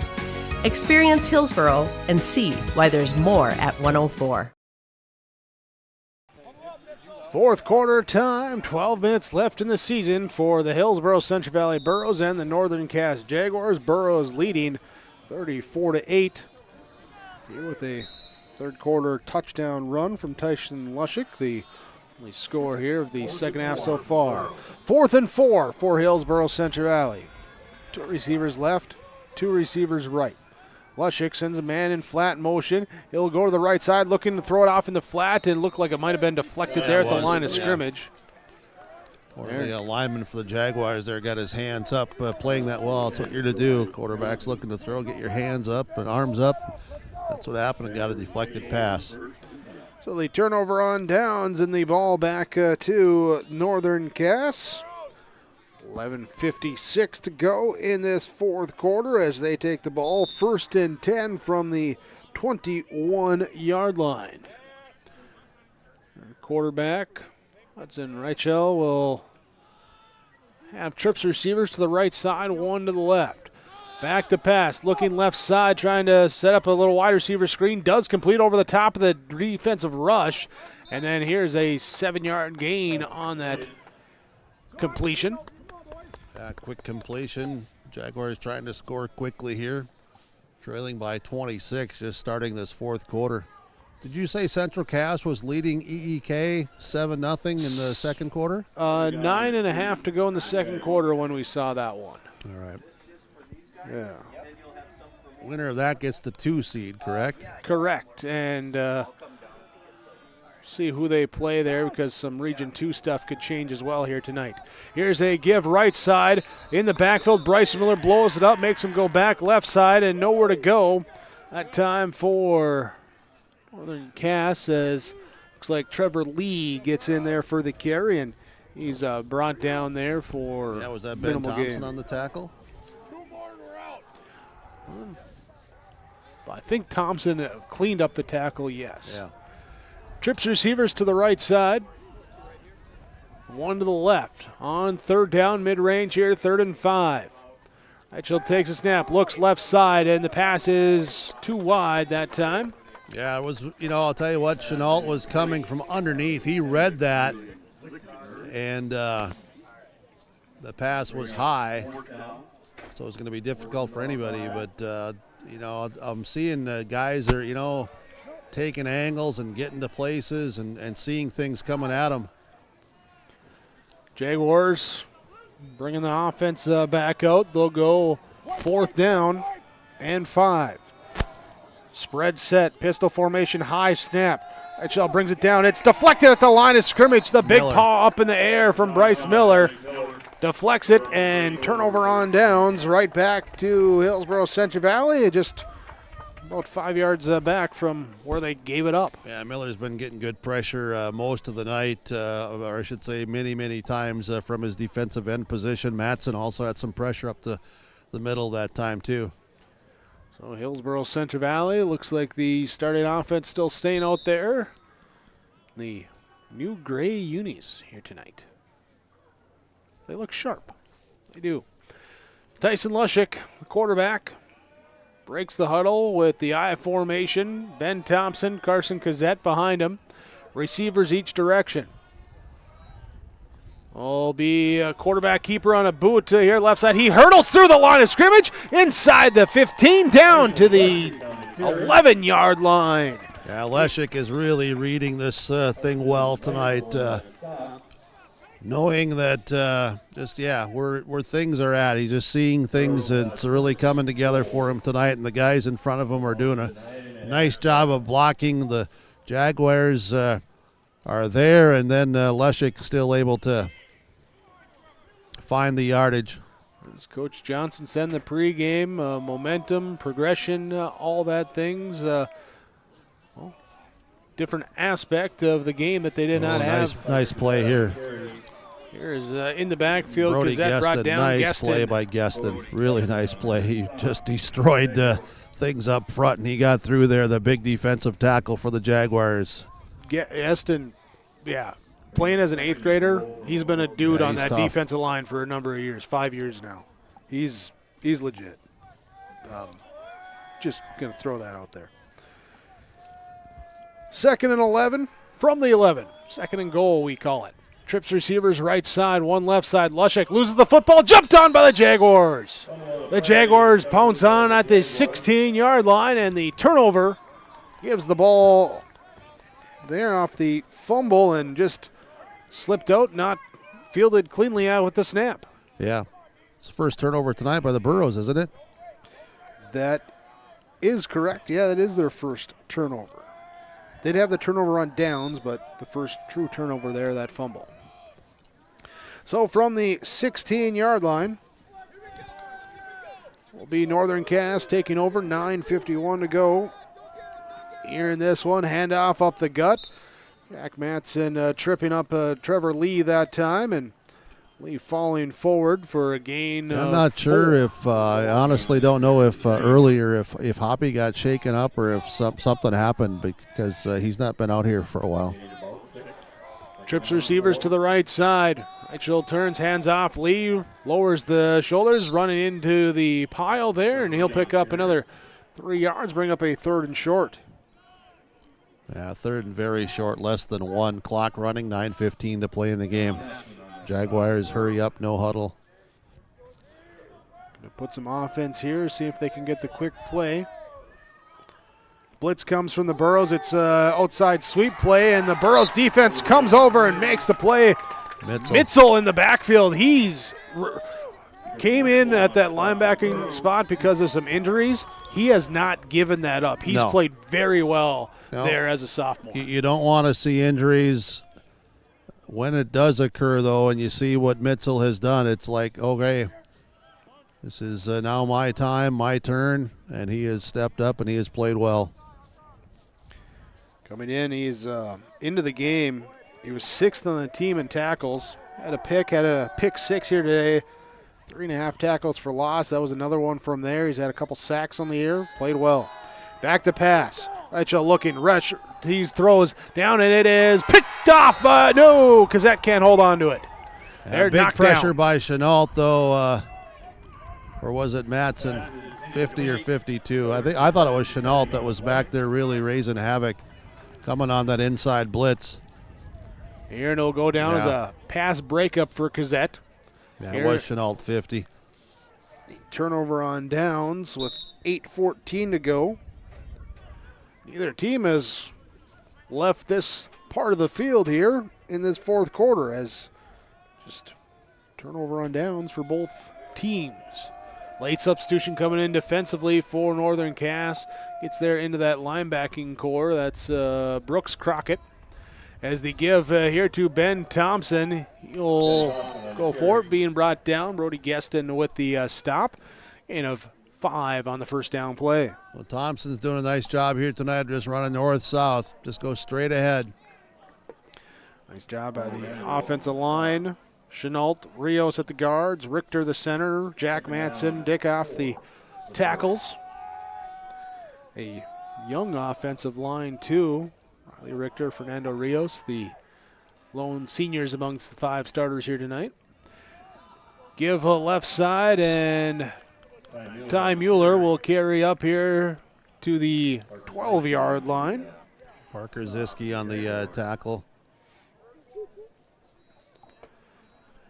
Experience Hillsboro and see why there's more at 104. 4th quarter time, 12 minutes left in the season for the Hillsboro-Central Valley Burros and the Northern Cass Jaguars. Burros leading 34-8. Here with a 3rd quarter touchdown run from Tyson Lushik, the only score here of the 2nd half so far. 4th and 4 for Hillsboro-Central Valley. 2 receivers left, 2 receivers right. Lushik sends a man in flat motion. He'll go to the right side looking to throw it off in the flat and looked like it might have been deflected there at the line of scrimmage. Or the lineman for the Jaguars there got his hands up, playing that well. That's what you're to do. Quarterback's looking to throw, get your hands up and arms up. That's what happened and got a deflected pass. So the turnover on downs and the ball back to Northern Cass. 11:56 to go in this fourth quarter as they take the ball 1st and 10 from the 21-yard line. Quarterback Hudson Reichel will have trips receivers to the right side, one to the left. Back to pass, looking left side, trying to set up a little wide receiver screen. Does complete over the top of the defensive rush. And then here's a 7-yard gain on that completion. Quick completion. Jaguars trying to score quickly here. Trailing by 26, just starting this fourth quarter. Did you say Central Cass was leading EEK 7-0 in the second quarter? 9.5 to go in the second quarter when we saw that one. All right. Yeah. Winner of that gets the 2 seed, correct? Correct. And see who they play there because some Region 2 stuff could change as well here tonight. Here's a give right side. In the backfield, Bryce Miller blows it up, makes him go back left side and nowhere to go. That time for Northern Cass as looks like Trevor Lee gets in there for the carry and he's brought down there for was that Ben Thompson gain. On the tackle? I think Thompson cleaned up the tackle, yes. Yeah. Trips receivers to the right side. One to the left. On 3rd down, mid-range here, 3rd and 5. Reichel takes a snap, looks left side, and the pass is too wide that time. Yeah, it was, I'll tell you what, Chenault was coming from underneath. He read that, and the pass was high, so it's going to be difficult for anybody. But, I'm seeing guys are, taking angles and getting to places and seeing things coming at them. Jaguars bringing the offense back out. They'll go 4th down and 5. Spread set, pistol formation, high snap. Reichel brings it down. It's deflected at the line of scrimmage. The big paw up in the air from Bryce Miller. Deflects it and turnover on downs right back to Hillsboro-Central Valley. Just about 5 yards back from where they gave it up. Yeah, Miller's been getting good pressure most of the night, or I should say many times from his defensive end position. Matson also had some pressure up the middle that time too. So Hillsboro-Central Valley looks like the starting offense still staying out there. The new gray unis here tonight. They look sharp. They do. Tyson Lushik, the quarterback, breaks the huddle with the I formation. Ben Thompson, Carson Kazette behind him. Receivers each direction. Will be a quarterback keeper on a boot here left side. He hurdles through the line of scrimmage inside the 15 down to the 11-yard line. Yeah, Leshik is really reading this thing well tonight. Knowing that where things are at. He's just seeing things that's really coming together for him tonight, and the guys in front of him are doing a nice job of blocking. The Jaguars are there, and then Leshik still able to find the yardage. As Coach Johnson said in the pregame, momentum, progression, all that things. Different aspect of the game that they did not have. Nice play here. Here's in the backfield. Brody Gazette brought down nice Gueston. Play by Gueston. Really nice play. He just destroyed things up front, and he got through there. The big defensive tackle for the Jaguars. Gueston, playing as an 8th grader, he's been a dude on that tough. defensive line for a number of years, 5 years now. He's legit. Just going to throw that out there. 2nd and 11 from the 11. 2nd and goal, we call it. Trips receivers right side, one left side. Lushik loses the football, jumped on by the Jaguars. The Jaguars pounce on at the 16-yard line, and the turnover gives the ball there off the fumble and just slipped out, not fielded cleanly out with the snap. Yeah. It's the first turnover tonight by the Burros, isn't it? That is correct. Yeah, that is their first turnover. They'd have the turnover on downs, but the first true turnover there, that fumble. So from the 16-yard line will be Northern Cass taking over, 9:51 to go here in this one. Handoff up the gut. Jack Matson tripping up Trevor Lee that time, and Lee falling forward for a gain. I'm not sure if I honestly don't know if earlier if Hoppy got shaken up or if something happened, because he's not been out here for a while. Trips receivers to the right side. Right shoulder turns, hands off. Lee lowers the shoulders, running into the pile there, and he'll pick up another 3 yards, bring up a 3rd and short. Yeah, 3rd and very short, less than 1. Clock running, 9:15 to play in the game. Jaguars hurry up, no huddle. Gonna put some offense here, see if they can get the quick play. Blitz comes from the Burrows. It's outside sweep play, and the Burrows defense comes over and makes the play. Mitzel in the backfield. He's came in at that linebacking spot because of some injuries. He has not given that up. He's played very well there as a sophomore. You don't want to see injuries. When it does occur, though, and you see what Mitzel has done, it's like, okay, this is now my time, my turn, and he has stepped up and he has played well. Coming in, he's into the game. He was 6th on the team in tackles. Had a pick 6 here today. 3.5 tackles for loss. That was another one from there. He's had a couple sacks on the year. Played well. Back to pass. Rachel looking. Rush. He throws down, and it is picked off, but no, Cazette can't hold on to it. Big pressure by Chenault, though. Or was it Matson? 50 or 52. I thought it was Chenault that was back there really raising havoc, coming on that inside blitz. Here it'll go down as a pass breakup for Cazette. Yeah, it was Chenault 50. Turnover on downs with 8:14 to go. Neither team has left this part of the field here in this 4th quarter, as just turnover on downs for both teams. Late substitution coming in defensively for Northern Cass. Gets there into that linebacking core. That's Brooks Crockett. As they give here to Ben Thompson, he'll go for it, being brought down. Brody Gueston with the stop. Gain of 5 on the first down play. Well, Thompson's doing a nice job here tonight, just running north-south. Just go straight ahead. Nice job by the offensive line. Chenault, Rios at the guards, Richter the center, Jack Matson, Dickoff the tackles. A young offensive line, too. Riley Richter, Fernando Rios, the lone seniors amongst the 5 starters here tonight. Give a left side, and Ty Mueller will carry up here to the 12-yard line. Parker Ziske on the tackle.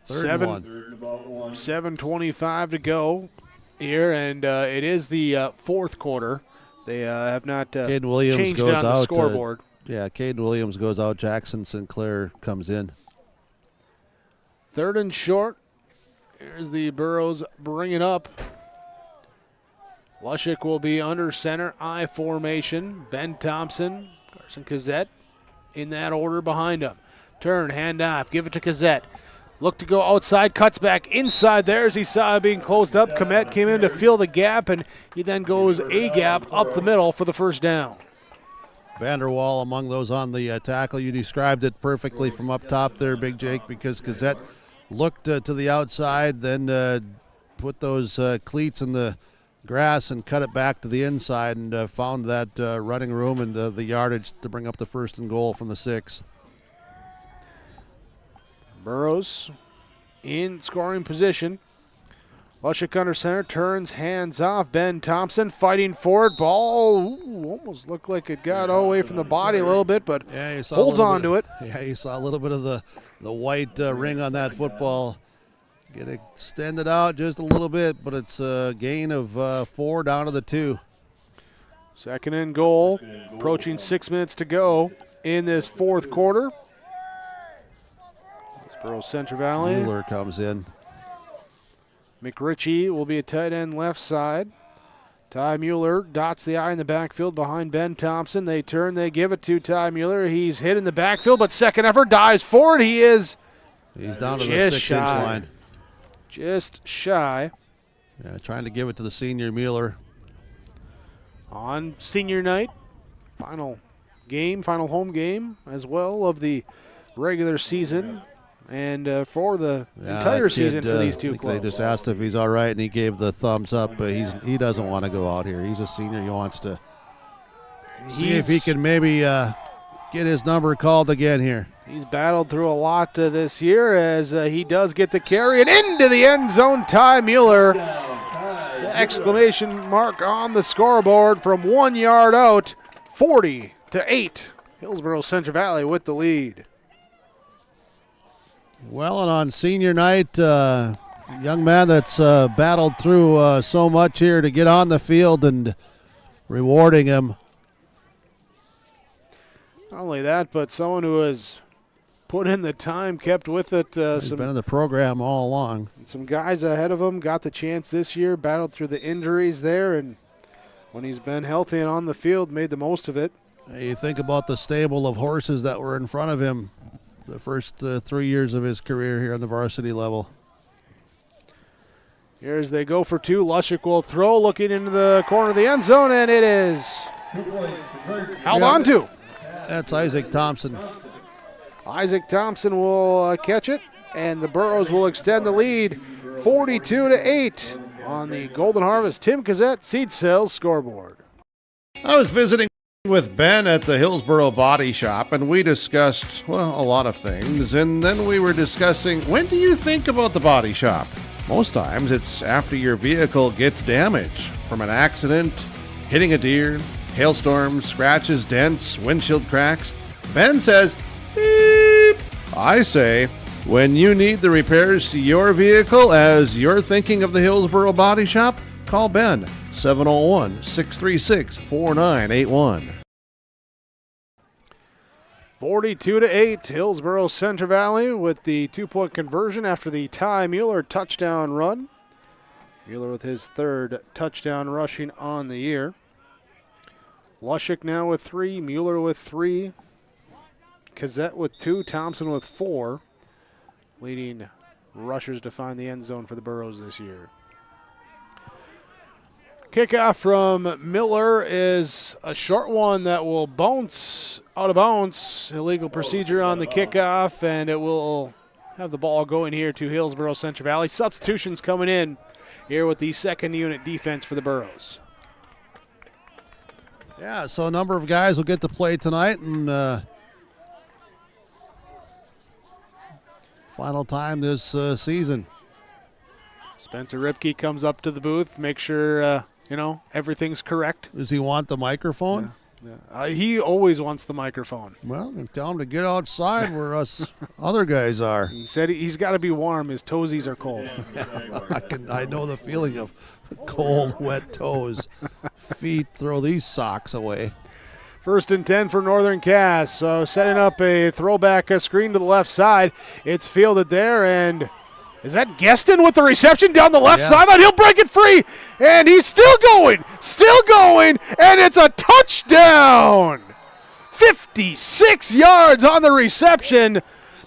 7:25 to go here, and it is the 4th quarter. They have not changed it on the scoreboard. Caden Williams goes out. Jackson Sinclair comes in. 3rd and short. Here's the Burrows bring it up. Lushik will be under center, I formation. Ben Thompson, Carson Cazette in that order behind him. Turn, hand off, give it to Cazette. Look to go outside, cuts back inside there as he saw it being closed up. Komet came in to fill the gap, and he then goes a gap up the middle for the first down. Vanderwall among those on the tackle. You described it perfectly from up top there, Big Jake, because Cazette looked to the outside, then put those cleats in the grass and cut it back to the inside, and found that running room and the yardage to bring up the 1st and goal from the 6. Burrows in scoring position. Lushik under center, turns, hands off. Ben Thompson fighting forward. Ball almost looked like it got away from the body a little bit, but holds on to it. Yeah, you saw a little bit of the white ring on that football. Get extended out just a little bit, but it's a gain of 4 down to the 2. 2nd and goal. Approaching 6 minutes to go in this 4th quarter. Hillsboro-Central Valley. Mueller comes in. McRitchie will be a tight end left side. Ty Mueller dots the I in the backfield behind Ben Thompson. They turn, they give it to Ty Mueller. He's hit in the backfield, but second effort, dives forward. He's down to the 6-inch line. Just shy. Yeah, trying to give it to the senior Mueller. On senior night, final home game as well of the regular season and for the entire season for these two clubs. They just asked if he's all right, and he gave the thumbs up. But he doesn't want to go out here. He's a senior. He wants to see if he can maybe get his number called again here. He's battled through a lot this year as he does get the carry and into the end zone. Ty Mueller, the exclamation mark on the scoreboard from 1 yard out, 40-8. Hillsboro-Central Valley with the lead. Well, and on senior night, young man that's battled through so much here to get on the field and rewarding him. Not only that, but someone who has put in the time, kept with it. He's been in the program all along. Some guys ahead of him got the chance this year, battled through the injuries there, and when he's been healthy and on the field, made the most of it. You think about the stable of horses that were in front of him the first 3 years of his career here on the varsity level. Here as they go for two, Lushik will throw, looking into the corner of the end zone, and it is held on to. That's Isaac Thompson. Isaac Thompson will catch it, and the Burros will extend the lead 42-8 on the Golden Harvest Tim Gazette Seed Sales scoreboard. I was visiting with Ben at the Hillsboro Body Shop, and we discussed, well, a lot of things. And then we were discussing, when do you think about the body shop? Most times it's after your vehicle gets damaged from an accident, hitting a deer, hailstorms, scratches, dents, windshield cracks. Ben says, beep. I say, when you need the repairs to your vehicle as you're thinking of the Hillsboro Body Shop, call Ben, 701-636-4981. 42-8, Hillsboro-Central Valley with the two-point conversion after the Ty Mueller touchdown run. Mueller with his third touchdown rushing on the year. Lushik now with 3, Mueller with 3, Gazette with 2, Thompson with 4, leading rushers to find the end zone for the Burros this year. Kickoff from Miller is a short one that will bounce out of bounds. Illegal procedure on the kickoff, and it will have the ball going here to Hillsboro-Central Valley. Substitutions coming in here with the second unit defense for the Burros. Yeah, so a number of guys will get to play tonight, and final time this season. Spencer Ripke comes up to the booth, make sure everything's correct. Does he want the microphone? Yeah. He always wants the microphone. Well, then tell him to get outside where us other guys are. He said he's got to be warm. His toesies are cold. I know the feeling of cold, wet toes. Feet, throw these socks away. 1st and 10 for Northern Cass. So setting up a throwback screen to the left side. It's fielded there, and is that Geston with the reception down the left sideline? He'll break it free, and he's still going, and it's a touchdown. 56 yards on the reception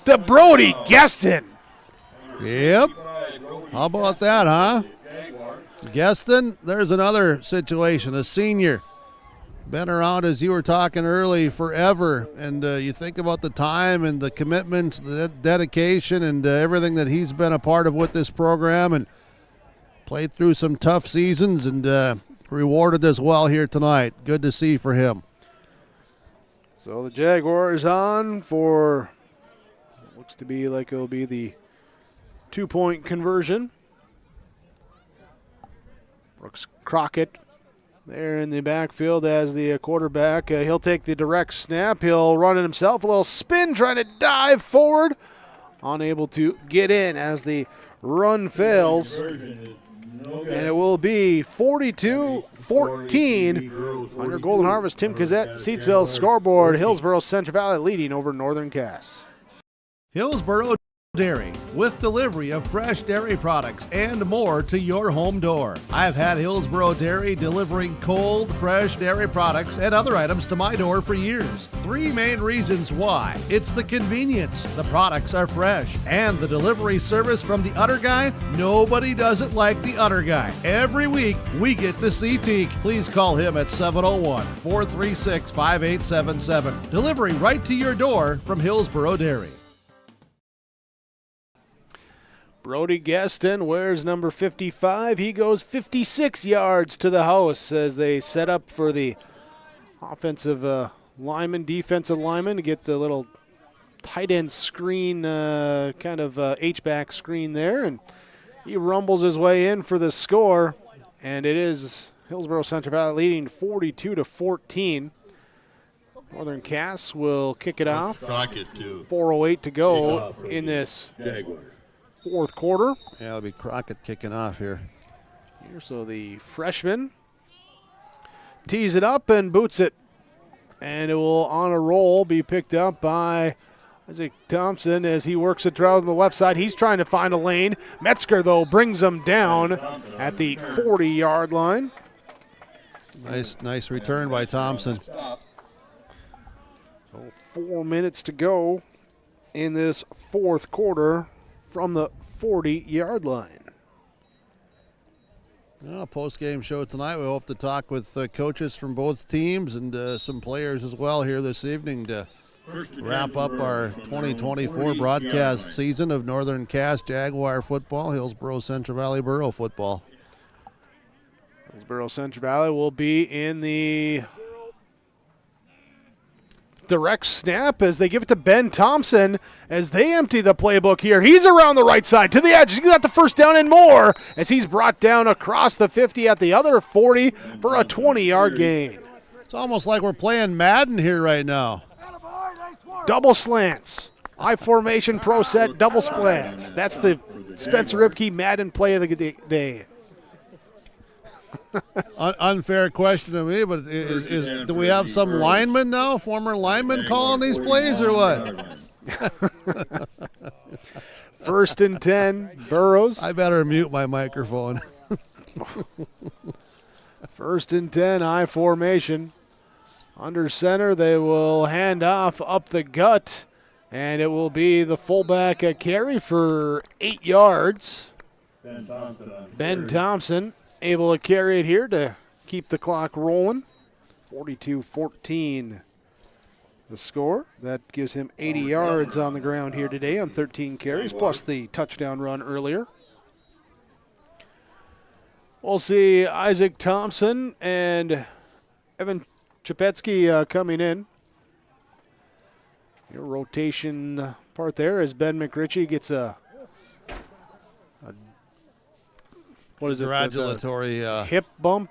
to Brody Geston. Yep. How about that, huh? Geston, there's another situation, a senior. Been around, as you were talking early, forever, and you think about the time and the commitment, the dedication, and everything that he's been a part of with this program, and played through some tough seasons and rewarded as well here tonight. Good to see for him. So the Jaguars on for what looks to be like it'll be the 2-point conversion. Brooks Crockett there in the backfield as the quarterback. He'll take the direct snap. He'll run it himself. A little spin, trying to dive forward. Unable to get in as the run fails. And it will be 42-14 on your Golden Harvest Tim Gazette Seed Sales scoreboard. Hillsboro-Central Valley leading over Northern Cass. Hillsboro Dairy, with delivery of fresh dairy products and more to your home door. I've had Hillsboro Dairy delivering cold, fresh dairy products and other items to my door for years. 3 main reasons why. It's the convenience, the products are fresh, and the delivery service from the Udder Guy. Nobody does it like the Udder Guy. Every week, we get the CT. Please call him at 701-436-5877. Delivery right to your door from Hillsboro Dairy. Brody Gaston wears number 55. He goes 56 yards to the house as they set up for the offensive defensive lineman to get the little tight end screen, kind of H-back screen there. And he rumbles his way in for the score. And it is Hillsboro-Central Valley leading 42-14. Northern Cass will kick it off. 4:08 to go in this fourth quarter. Yeah, it'll be Crockett kicking off here. So the freshman tees it up and boots it. And it will, on a roll, be picked up by Isaac Thompson as he works it around the left side. He's trying to find a lane. Metzger, though, brings him down at the 40-yard line. Nice return by Thompson. So 4 minutes to go in this fourth quarter from the 40-yard line. Well, post-game show tonight. We hope to talk with coaches from both teams and some players as well here this evening to wrap up our 2024 broadcast season of Northern Cass Jaguar football, Hillsboro-Central Valley Borough football. Hillsboro-Central Valley will be in the direct snap as they give it to Ben Thompson as they empty the playbook here. He's around the right side to the edge. He's got the first down and more as he's brought down across the 50 at the other 40 for a 20-yard gain. It's almost like we're playing Madden here right now. Double slants. I formation pro set, double slants. That's the Spencer Ripke Madden play of the day. Unfair question to me, but do we have some linemen now, former linemen calling these plays or what? First and 10, Burrows. I better mute my microphone. First and 10, I formation. Under center, they will hand off up the gut, and it will be the fullback carry for 8 yards. Ben Thompson able to carry it here to keep the clock rolling. 42-14 the score. That gives him 80 yards on the ground here today on 13 carries, plus the touchdown run earlier. We'll see Isaac Thompson and Evan Chapetsky coming in. Your rotation part there as Ben McRitchie gets a what is it? Congratulatory hip bump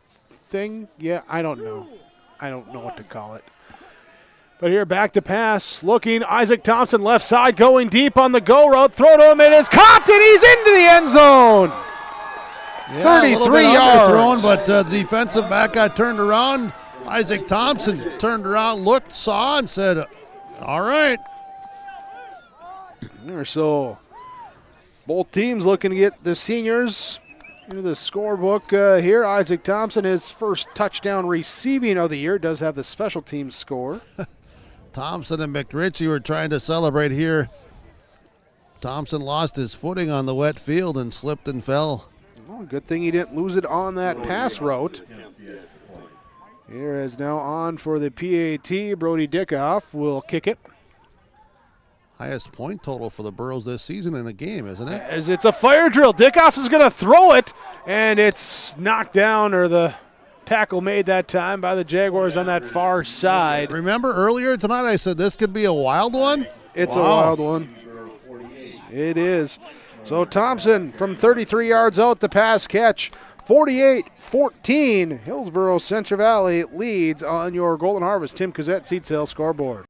thing? Yeah, I don't know. I don't know what to call it. But here, back to pass. Looking, Isaac Thompson, left side, going deep on the go route. Throw to him, it is caught, and he's into the end zone. Yeah, 33 yards. Thrown, but the defensive back got turned around. Isaac Thompson turned around, looked, saw, and said, all right. So both teams looking to get the seniors into the scorebook here. Isaac Thompson, his first touchdown receiving of the year, does have the special teams score. Thompson and McRitchie were trying to celebrate here. Thompson lost his footing on the wet field and slipped and fell. Well, good thing he didn't lose it on that pass route. Here is now on for the PAT. Brody Dickoff will kick it. Highest point total for the Burros this season in a game, isn't it? As it's a fire drill. Dickoff is going to throw it, and it's knocked down, or the tackle made that time by the Jaguars on that far side. Remember earlier tonight I said this could be a wild one? It's a wild one. It is. So Thompson from 33 yards out, the pass catch. 48-14. Hillsboro-Central Valley leads on your Golden Harvest Tim Cazette Seed Sale scoreboard.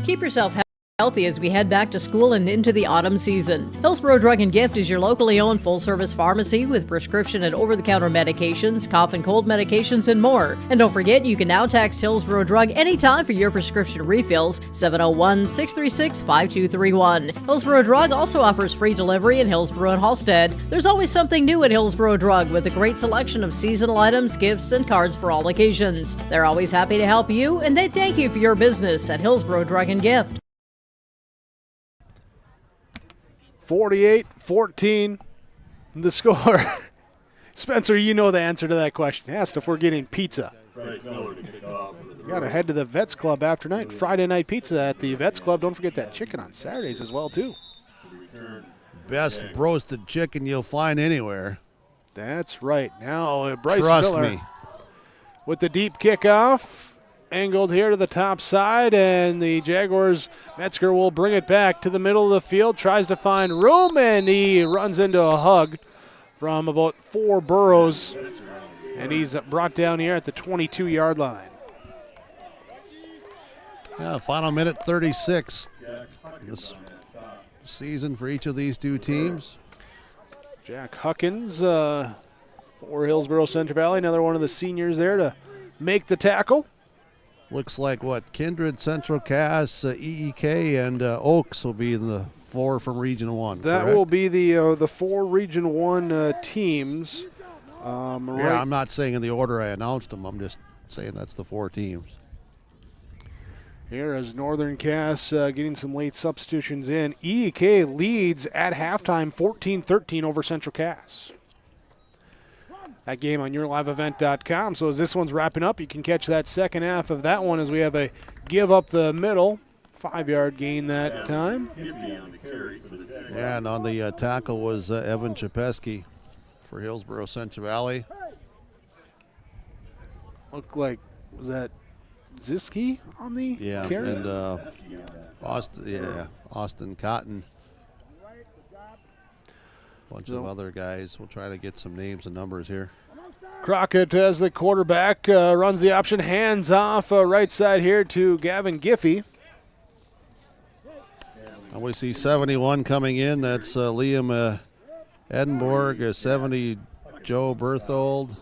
Keep yourself healthy as we head back to school and into the autumn season. Hillsboro Drug and Gift is your locally owned full-service pharmacy with prescription and over-the-counter medications, cough and cold medications, and more. And don't forget, you can now text Hillsboro Drug anytime for your prescription refills, 701-636-5231. Hillsboro Drug also offers free delivery in Hillsboro and Halstead. There's always something new at Hillsboro Drug with a great selection of seasonal items, gifts, and cards for all occasions. They're always happy to help you, and they thank you for your business at Hillsboro Drug and Gift. 48-14, the score. Spencer, you know the answer to that question. Asked if we're getting pizza. Got to head to the Vets Club after night. Friday night pizza at the Vets Club. Don't forget that chicken on Saturdays as well, too. Best roasted chicken you'll find anywhere. That's right. Now, Bryce Trust Miller me. with the deep kickoff. Angled here to the top side, and the Jaguars, Metzger will bring it back to the middle of the field, tries to find room, and he runs into a hug from about 4 Burrows, and he's brought down here at the 22-yard line. Yeah, final minute 36 this season for each of these two teams. Jack Huckins for Hillsboro-Central Valley, another one of the seniors there to make the tackle. Looks like Kindred, Central Cass, EEK, and Oaks will be the 4 from Region 1. That correct? will be the 4 Region 1 teams. Yeah, I'm not saying in the order I announced them. I'm just saying that's the 4 teams. Here is Northern Cass getting some late substitutions in. EEK leads at halftime 14-13 over Central Cass. That game on yourliveevent.com. So as this one's wrapping up, you can catch that second half of that one as we have a give up the middle. 5-yard gain that time. Yeah, and on the tackle was Evan Chapeski for Hillsboro-Central Valley. Looked like, was that Ziski on the carry? And Austin Cotton. Bunch of other guys. We'll try to get some names and numbers here. Crockett as the quarterback runs the option, hands off right side here to Gavin Giffey. And we see 71 coming in. That's Liam Edinburgh. 70 Joe Berthold.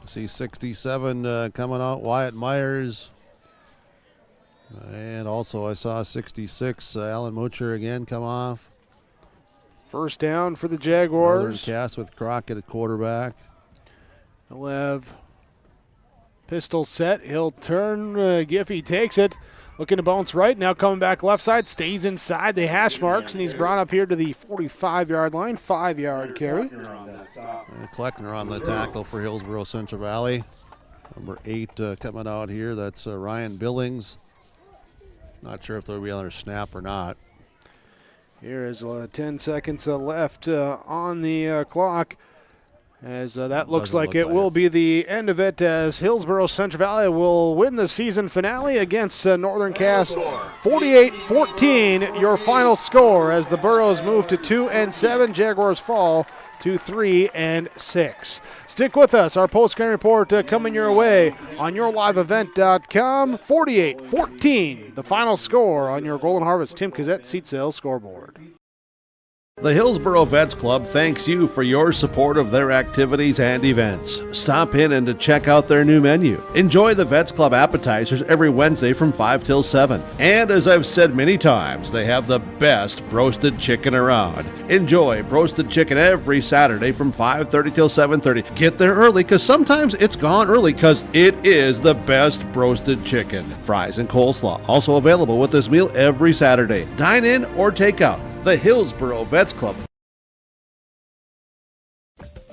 See 67 coming out, Wyatt Myers. And also I saw 66 Alan Mucher again come off. First down for the Jaguars. Northern Cass with Crockett at quarterback. He'll have pistol set. He'll turn. Giffey takes it. Looking to bounce right. Now coming back left side. Stays inside the hash marks, and he's brought up here to the 45-yard line. 5-yard carry. Kleckner on the tackle for Hillsboro-Central Valley. Number 8 coming out here. That's Ryan Billings. Not sure if there'll be another snap or not. Here is 10 seconds left on the clock. As that looks like it will be the end of it, as Hillsboro-Central Valley will win the season finale against Northern Cass 48-14, your final score, as the Burros move to 2-7. Jaguars fall to 3-6. Stick with us. Our post-game report coming your way on yourliveevent.com. 48-14, the final score on your Golden Harvest Tim Cassette Seat Sales scoreboard. The Hillsboro Vets Club thanks you for your support of their activities and events. Stop in and to check out their new menu. Enjoy the Vets Club appetizers every Wednesday from 5 till 7. And as I've said many times, they have the best roasted chicken around. Enjoy roasted chicken every Saturday from 5:30 till 7:30. Get there early, because sometimes it's gone early, because it is the best roasted chicken. Fries and coleslaw also available with this meal every Saturday. Dine in or take out. The Hillsboro Vets Club.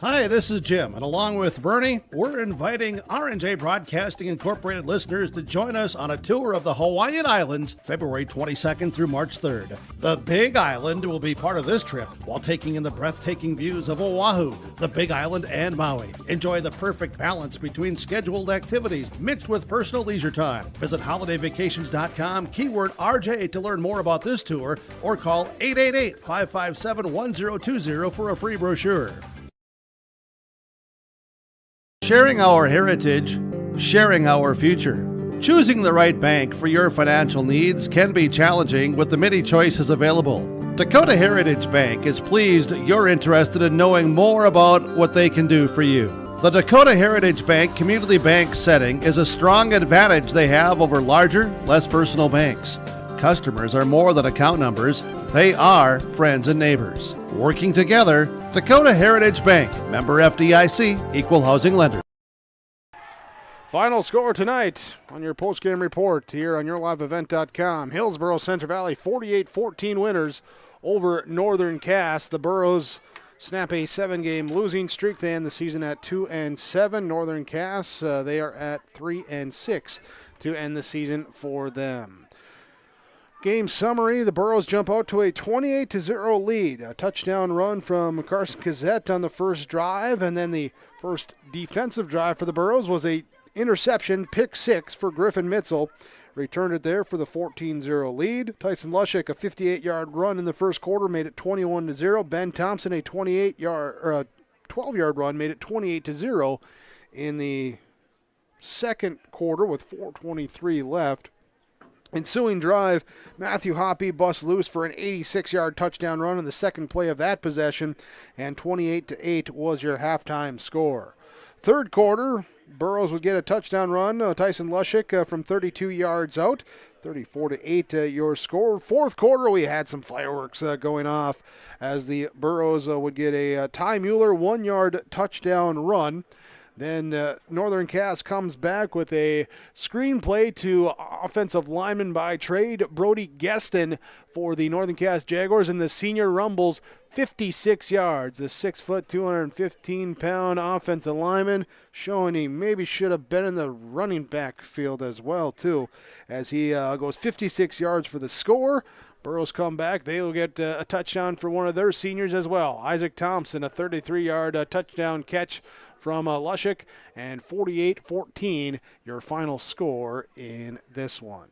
Hi, this is Jim, and along with Bernie, we're inviting R&J Broadcasting Incorporated listeners to join us on a tour of the Hawaiian Islands, February 22nd through March 3rd. The Big Island will be part of this trip, while taking in the breathtaking views of Oahu, the Big Island, and Maui. Enjoy the perfect balance between scheduled activities mixed with personal leisure time. Visit holidayvacations.com, keyword RJ to learn more about this tour, or call 888-557-1020 for a free brochure. Sharing our heritage, sharing our future. Choosing the right bank for your financial needs can be challenging with the many choices available. Dakota Heritage Bank is pleased you're interested in knowing more about what they can do for you. The Dakota Heritage Bank community bank setting is a strong advantage they have over larger, less personal banks. Customers are more than account numbers, they are friends and neighbors. Working together, Dakota Heritage Bank, member FDIC, equal housing lender. Final score tonight on your postgame report here on yourliveevent.com. Hillsboro-Central Valley 48-14 winners over Northern Cass. The Burros snap a 7-game losing streak. They end the season at 2-7. Northern Cass, they are at 3-6 to end the season for them. Game summary, the Burros jump out to a 28-0 lead. A touchdown run from Carson Gazette on the first drive, and then the first defensive drive for the Burros was a interception, pick six for Griffin Mitzel. Returned it there for the 14-0 lead. Tyson Lushik, a 58-yard run in the first quarter, made it 21-0. Ben Thompson, a 12-yard run, made it 28-0 in the second quarter with 4:23 left. Ensuing drive, Matthew Hoppy busts loose for an 86-yard touchdown run in the second play of that possession, and 28-8 was your halftime score. Third quarter, Burros would get a touchdown run. Tyson Lushik from 32 yards out. 34-8 your score. Fourth quarter, we had some fireworks going off as the Burros would get a Ty Mueller 1-yard touchdown run. Then Northern Cass comes back with a screenplay to offensive lineman by trade, Brody Geston for the Northern Cass Jaguars, and the senior rumbles 56 yards. The 6', 215-pound offensive lineman showing he maybe should have been in the running back field as well, too, as he goes 56 yards for the score. Burros come back. They'll get a touchdown for one of their seniors as well. Isaac Thompson, a 33-yard touchdown catch from Lushik, and 48-14 your final score in this one.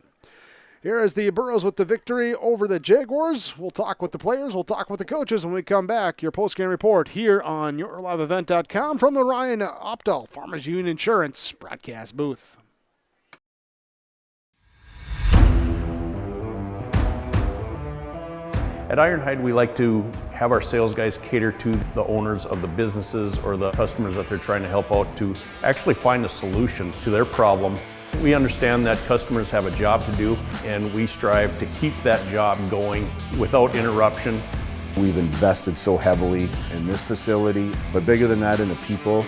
Here is the Burros with the victory over the Jaguars. We'll talk with the players, we'll talk with the coaches when we come back. Your postgame report here on yourliveevent.com from the Ryan Opdahl Farmers Union Insurance broadcast booth. At Ironhide, we like to have our sales guys cater to the owners of the businesses or the customers that they're trying to help out to actually find a solution to their problem. We understand that customers have a job to do, and we strive to keep that job going without interruption. We've invested so heavily in this facility, but bigger than that, in the people.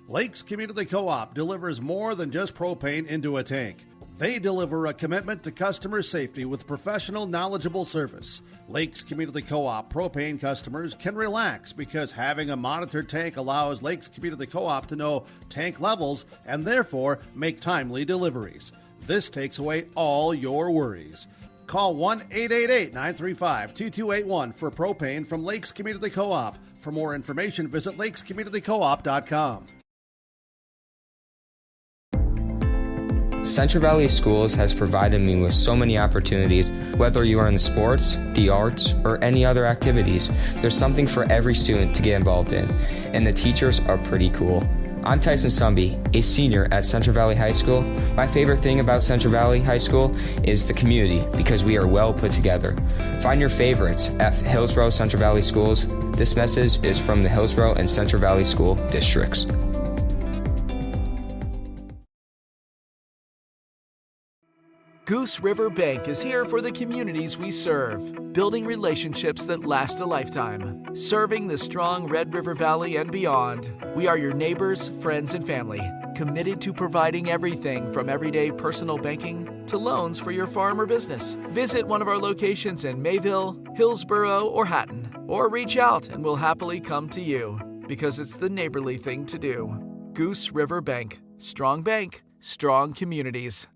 Lakes Community Co-op delivers more than just propane into a tank. They deliver a commitment to customer safety with professional, knowledgeable service. Lakes Community Co-op propane customers can relax because having a monitored tank allows Lakes Community Co-op to know tank levels and therefore make timely deliveries. This takes away all your worries. Call 1-888-935-2281 for propane from Lakes Community Co-op. For more information, visit lakescommunitycoop.com. Central Valley Schools has provided me with so many opportunities. Whether you are in the sports, the arts, or any other activities, there's something for every student to get involved in, and the teachers are pretty cool. I'm Tyson Sumby, a senior at Central Valley High School. My favorite thing about Central Valley High School is the community because we are well put together. Find your favorites at Hillsboro-Central Valley Schools. This message is from the Hillsboro and Central Valley School Districts. Goose River Bank is here for the communities we serve, building relationships that last a lifetime. Serving the strong Red River Valley and beyond, we are your neighbors, friends, and family, committed to providing everything from everyday personal banking to loans for your farm or business. Visit one of our locations in Mayville, Hillsboro, or Hatton, or reach out and we'll happily come to you, because it's the neighborly thing to do. Goose River Bank. Strong bank, strong communities.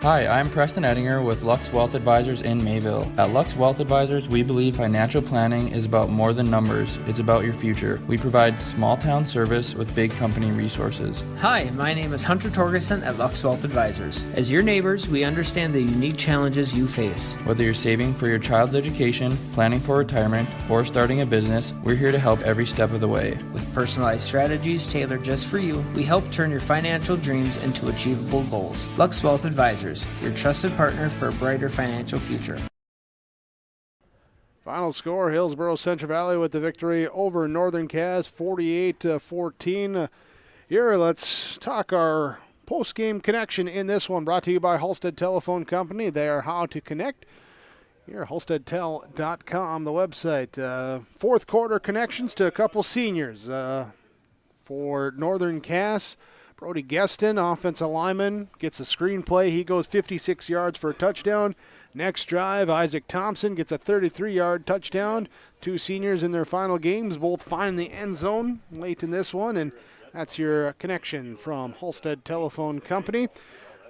Hi, I'm Preston Ettinger with Lux Wealth Advisors in Mayville. At Lux Wealth Advisors, we believe financial planning is about more than numbers. It's about your future. We provide small town service with big company resources. Hi, my name is Hunter Torgerson at Lux Wealth Advisors. As your neighbors, we understand the unique challenges you face. Whether you're saving for your child's education, planning for retirement, or starting a business, we're here to help every step of the way. With personalized strategies tailored just for you, we help turn your financial dreams into achievable goals. Lux Wealth Advisors, your trusted partner for a brighter financial future. Final score, Hillsboro-Central Valley with the victory over Northern Cass, 48-14. Here, let's talk our post-game connection in this one, brought to you by Halstead Telephone Company. They are how to connect. Here, halsteadtel.com, the website. Fourth quarter connections to a couple seniors. For Northern Cass, Brody Geston, offensive lineman, gets a screenplay. He goes 56 yards for a touchdown. Next drive, Isaac Thompson gets a 33-yard touchdown. Two seniors in their final games, both find the end zone late in this one, and that's your connection from Halstead Telephone Company.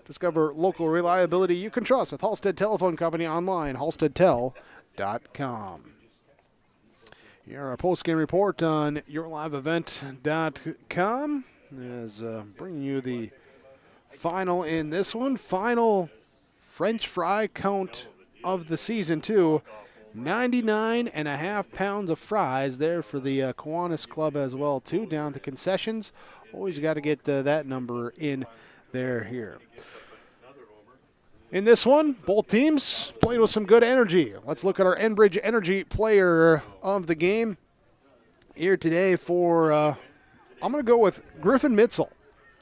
Discover local reliability you can trust with Halstead Telephone Company online, halsteadtel.com. Here, our post-game report on yourliveevent.com is bringing you the final in this one. Final French fry count of the season, too. 99.5 pounds of fries there for the Kiwanis Club as well, too. Down to concessions. Always got to get that number in there here. In this one, both teams played with some good energy. Let's look at our Enbridge Energy player of the game here today for, I'm going to go with Griffin Mitzel.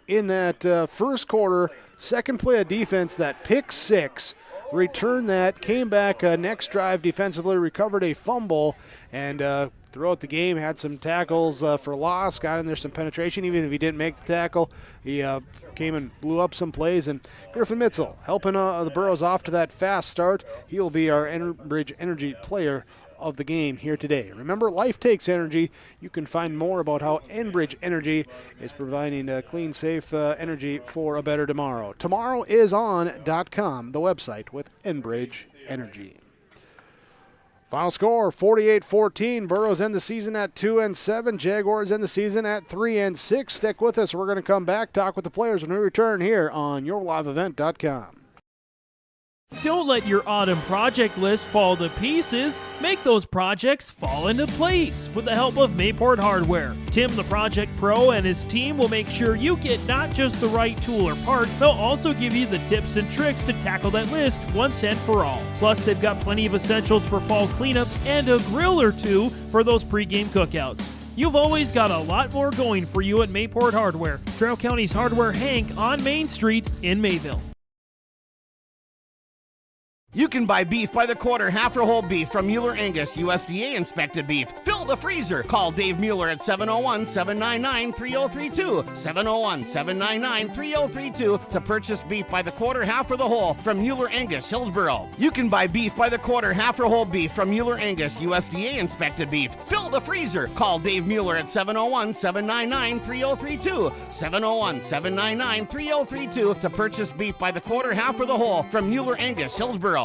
In that first quarter, second play of defense, that pick six, returned that, came back next drive defensively, recovered a fumble, and throughout the game had some tackles for loss, got in there some penetration. Even if he didn't make the tackle, he came and blew up some plays. And Griffin Mitzel helping the Burros off to that fast start. He will be our Enbridge Energy player of the game here today. Remember, life takes energy. You can find more about how Enbridge Energy is providing clean, safe energy for a better tomorrow. Tomorrowison.com, the website with Enbridge Energy. Final score, 48-14. Burros end the season at 2-7. Jaguars end the season at 3-6. Stick with us. We're going to come back, talk with the players when we return here on yourliveevent.com. Don't let your autumn project list fall to pieces. Make those projects fall into place with the help of Mayport Hardware. Tim, the project pro, and his team will make sure you get not just the right tool or part, they'll also give you the tips and tricks to tackle that list once and for all. Plus, they've got plenty of essentials for fall cleanup and a grill or two for those pregame cookouts. You've always got a lot more going for you at Mayport Hardware, Trail County's Hardware Hank on Main Street in Mayville. You can buy beef by the quarter, half or whole beef from Mueller Angus, USDA inspected beef. Fill the freezer. Call Dave Mueller at 701-799-3032. 701-799-3032 to purchase beef by the quarter, half or the whole from Mueller Angus, Hillsboro. You can buy beef by the quarter, half or whole beef from Mueller Angus, USDA inspected beef. Fill the freezer. Call Dave Mueller at 701-799-3032. 701-799-3032 to purchase beef by the quarter, half or the whole from Mueller Angus, Hillsboro.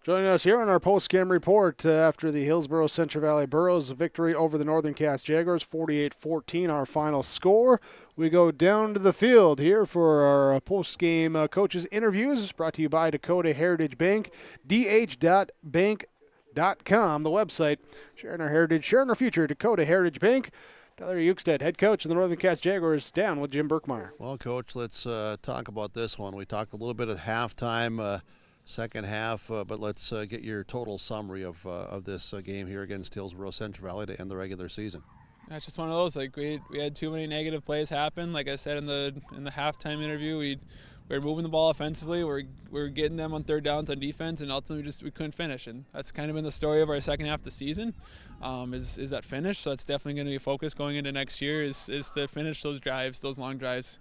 Joining us here on our post-game report after the Hillsboro-Central Valley Burros victory over the Northern Cass Jaguars, 48-14, our final score. We go down to the field here for our post-game coaches interviews, brought to you by Dakota Heritage Bank, dh.bank.com, the website. Sharing our heritage, sharing our future, Dakota Heritage Bank. Tyler Eukstead, head coach of the Northern Cass Jaguars, down with Jim Birkmeyer. Well, Coach, let's talk about this one. We talked a little bit at halftime, second half, but let's get your total summary of this game here against Hillsboro-Central Valley to end the regular season. That's just one of those. Like we had too many negative plays happen. Like I said in the halftime interview, we were moving the ball offensively. We're getting them on third downs on defense, and ultimately we couldn't finish. And that's kind of been the story of our second half of the season. Is that finish? So that's definitely going to be a focus going into next year. Is to finish those drives, those long drives.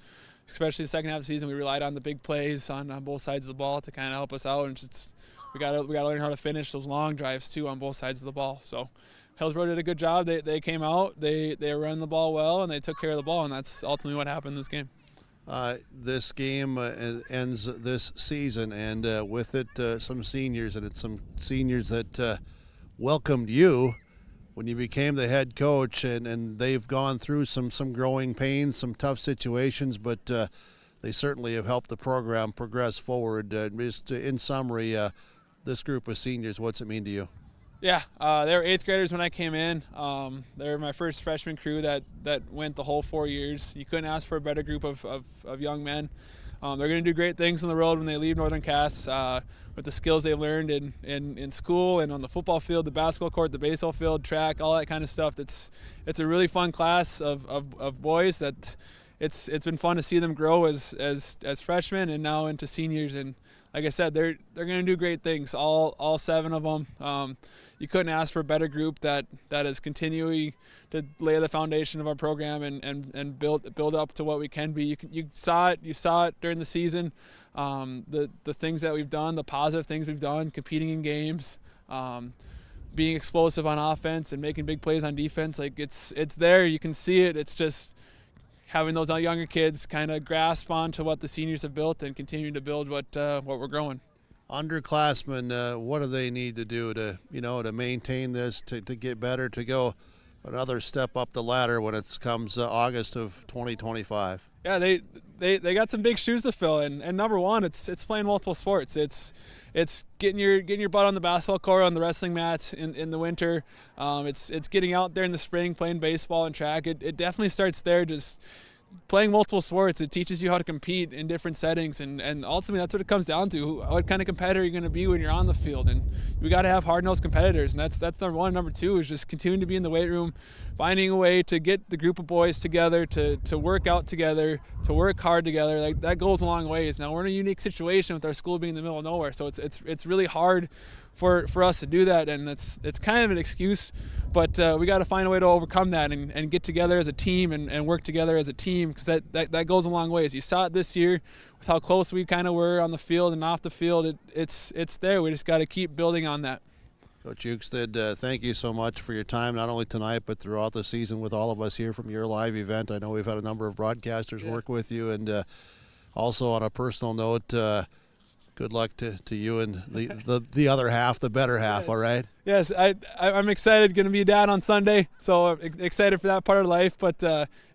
Especially the second half of the season, we relied on the big plays on both sides of the ball to kind of help us out, and we got to learn how to finish those long drives too on both sides of the ball. So Hillsboro did a good job. They came out, they ran the ball well, and they took care of the ball, and that's ultimately what happened in this game. this game ends this season, and with it some seniors, and it's some seniors that welcomed you when you became the head coach, and they've gone through some growing pains, some tough situations, but they certainly have helped the program progress forward. Just in summary, this group of seniors, what's it mean to you? Yeah, they were 8th graders when I came in. They were my first freshman crew that went the whole 4 years. You couldn't ask for a better group of young men. They're going to do great things on the road when they leave Northern Cass with the skills they've learned in school and on the football field, the basketball court, the baseball field, track, all that kind of stuff. It's a really fun class of boys that it's been fun to see them grow as freshmen and now into seniors. And like I said, they're going to do great things, all 7 of them. You couldn't ask for a better group that is continuing to lay the foundation of our program and build up to what we can be. You saw it during the season, the things that we've done, the positive things we've done, competing in games, being explosive on offense and making big plays on defense. Like it's there, you can see it. It's just having those younger kids kind of grasp onto what the seniors have built and continue to build what we're growing. Underclassmen, what do they need to do to maintain this, to get better, to go another step up the ladder when it comes August of 2025? Yeah, they got some big shoes to fill, and number one, it's playing multiple sports. It's getting your butt on the basketball court, on the wrestling mats in the winter. It's getting out there in the spring, playing baseball and track. It definitely starts there. Just playing multiple sports, it teaches you how to compete in different settings, and ultimately that's what it comes down to. What kind of competitor you're going to be when you're on the field, and we got to have hard-nosed competitors, and that's number one. Number two is just continuing to be in the weight room, finding a way to get the group of boys together, to work out together, to work hard together. Like that goes a long ways. Now we're in a unique situation with our school being in the middle of nowhere, so it's really hard for us to do that, and it's kind of an excuse, but we got to find a way to overcome that and get together as a team and work together as a team, because that goes a long ways. You saw it this year with how close we kind of were on the field and off the field. It's there. We just got to keep building on that. Coach Ukested, thank you so much for your time, not only tonight but throughout the season with all of us here from your live event. I know we've had a number of broadcasters work with you, and also on a personal note, good luck to you and the other half, the better half. Yes. All right. Yes, I'm excited. Going to be a dad on Sunday, so I'm excited for that part of life. But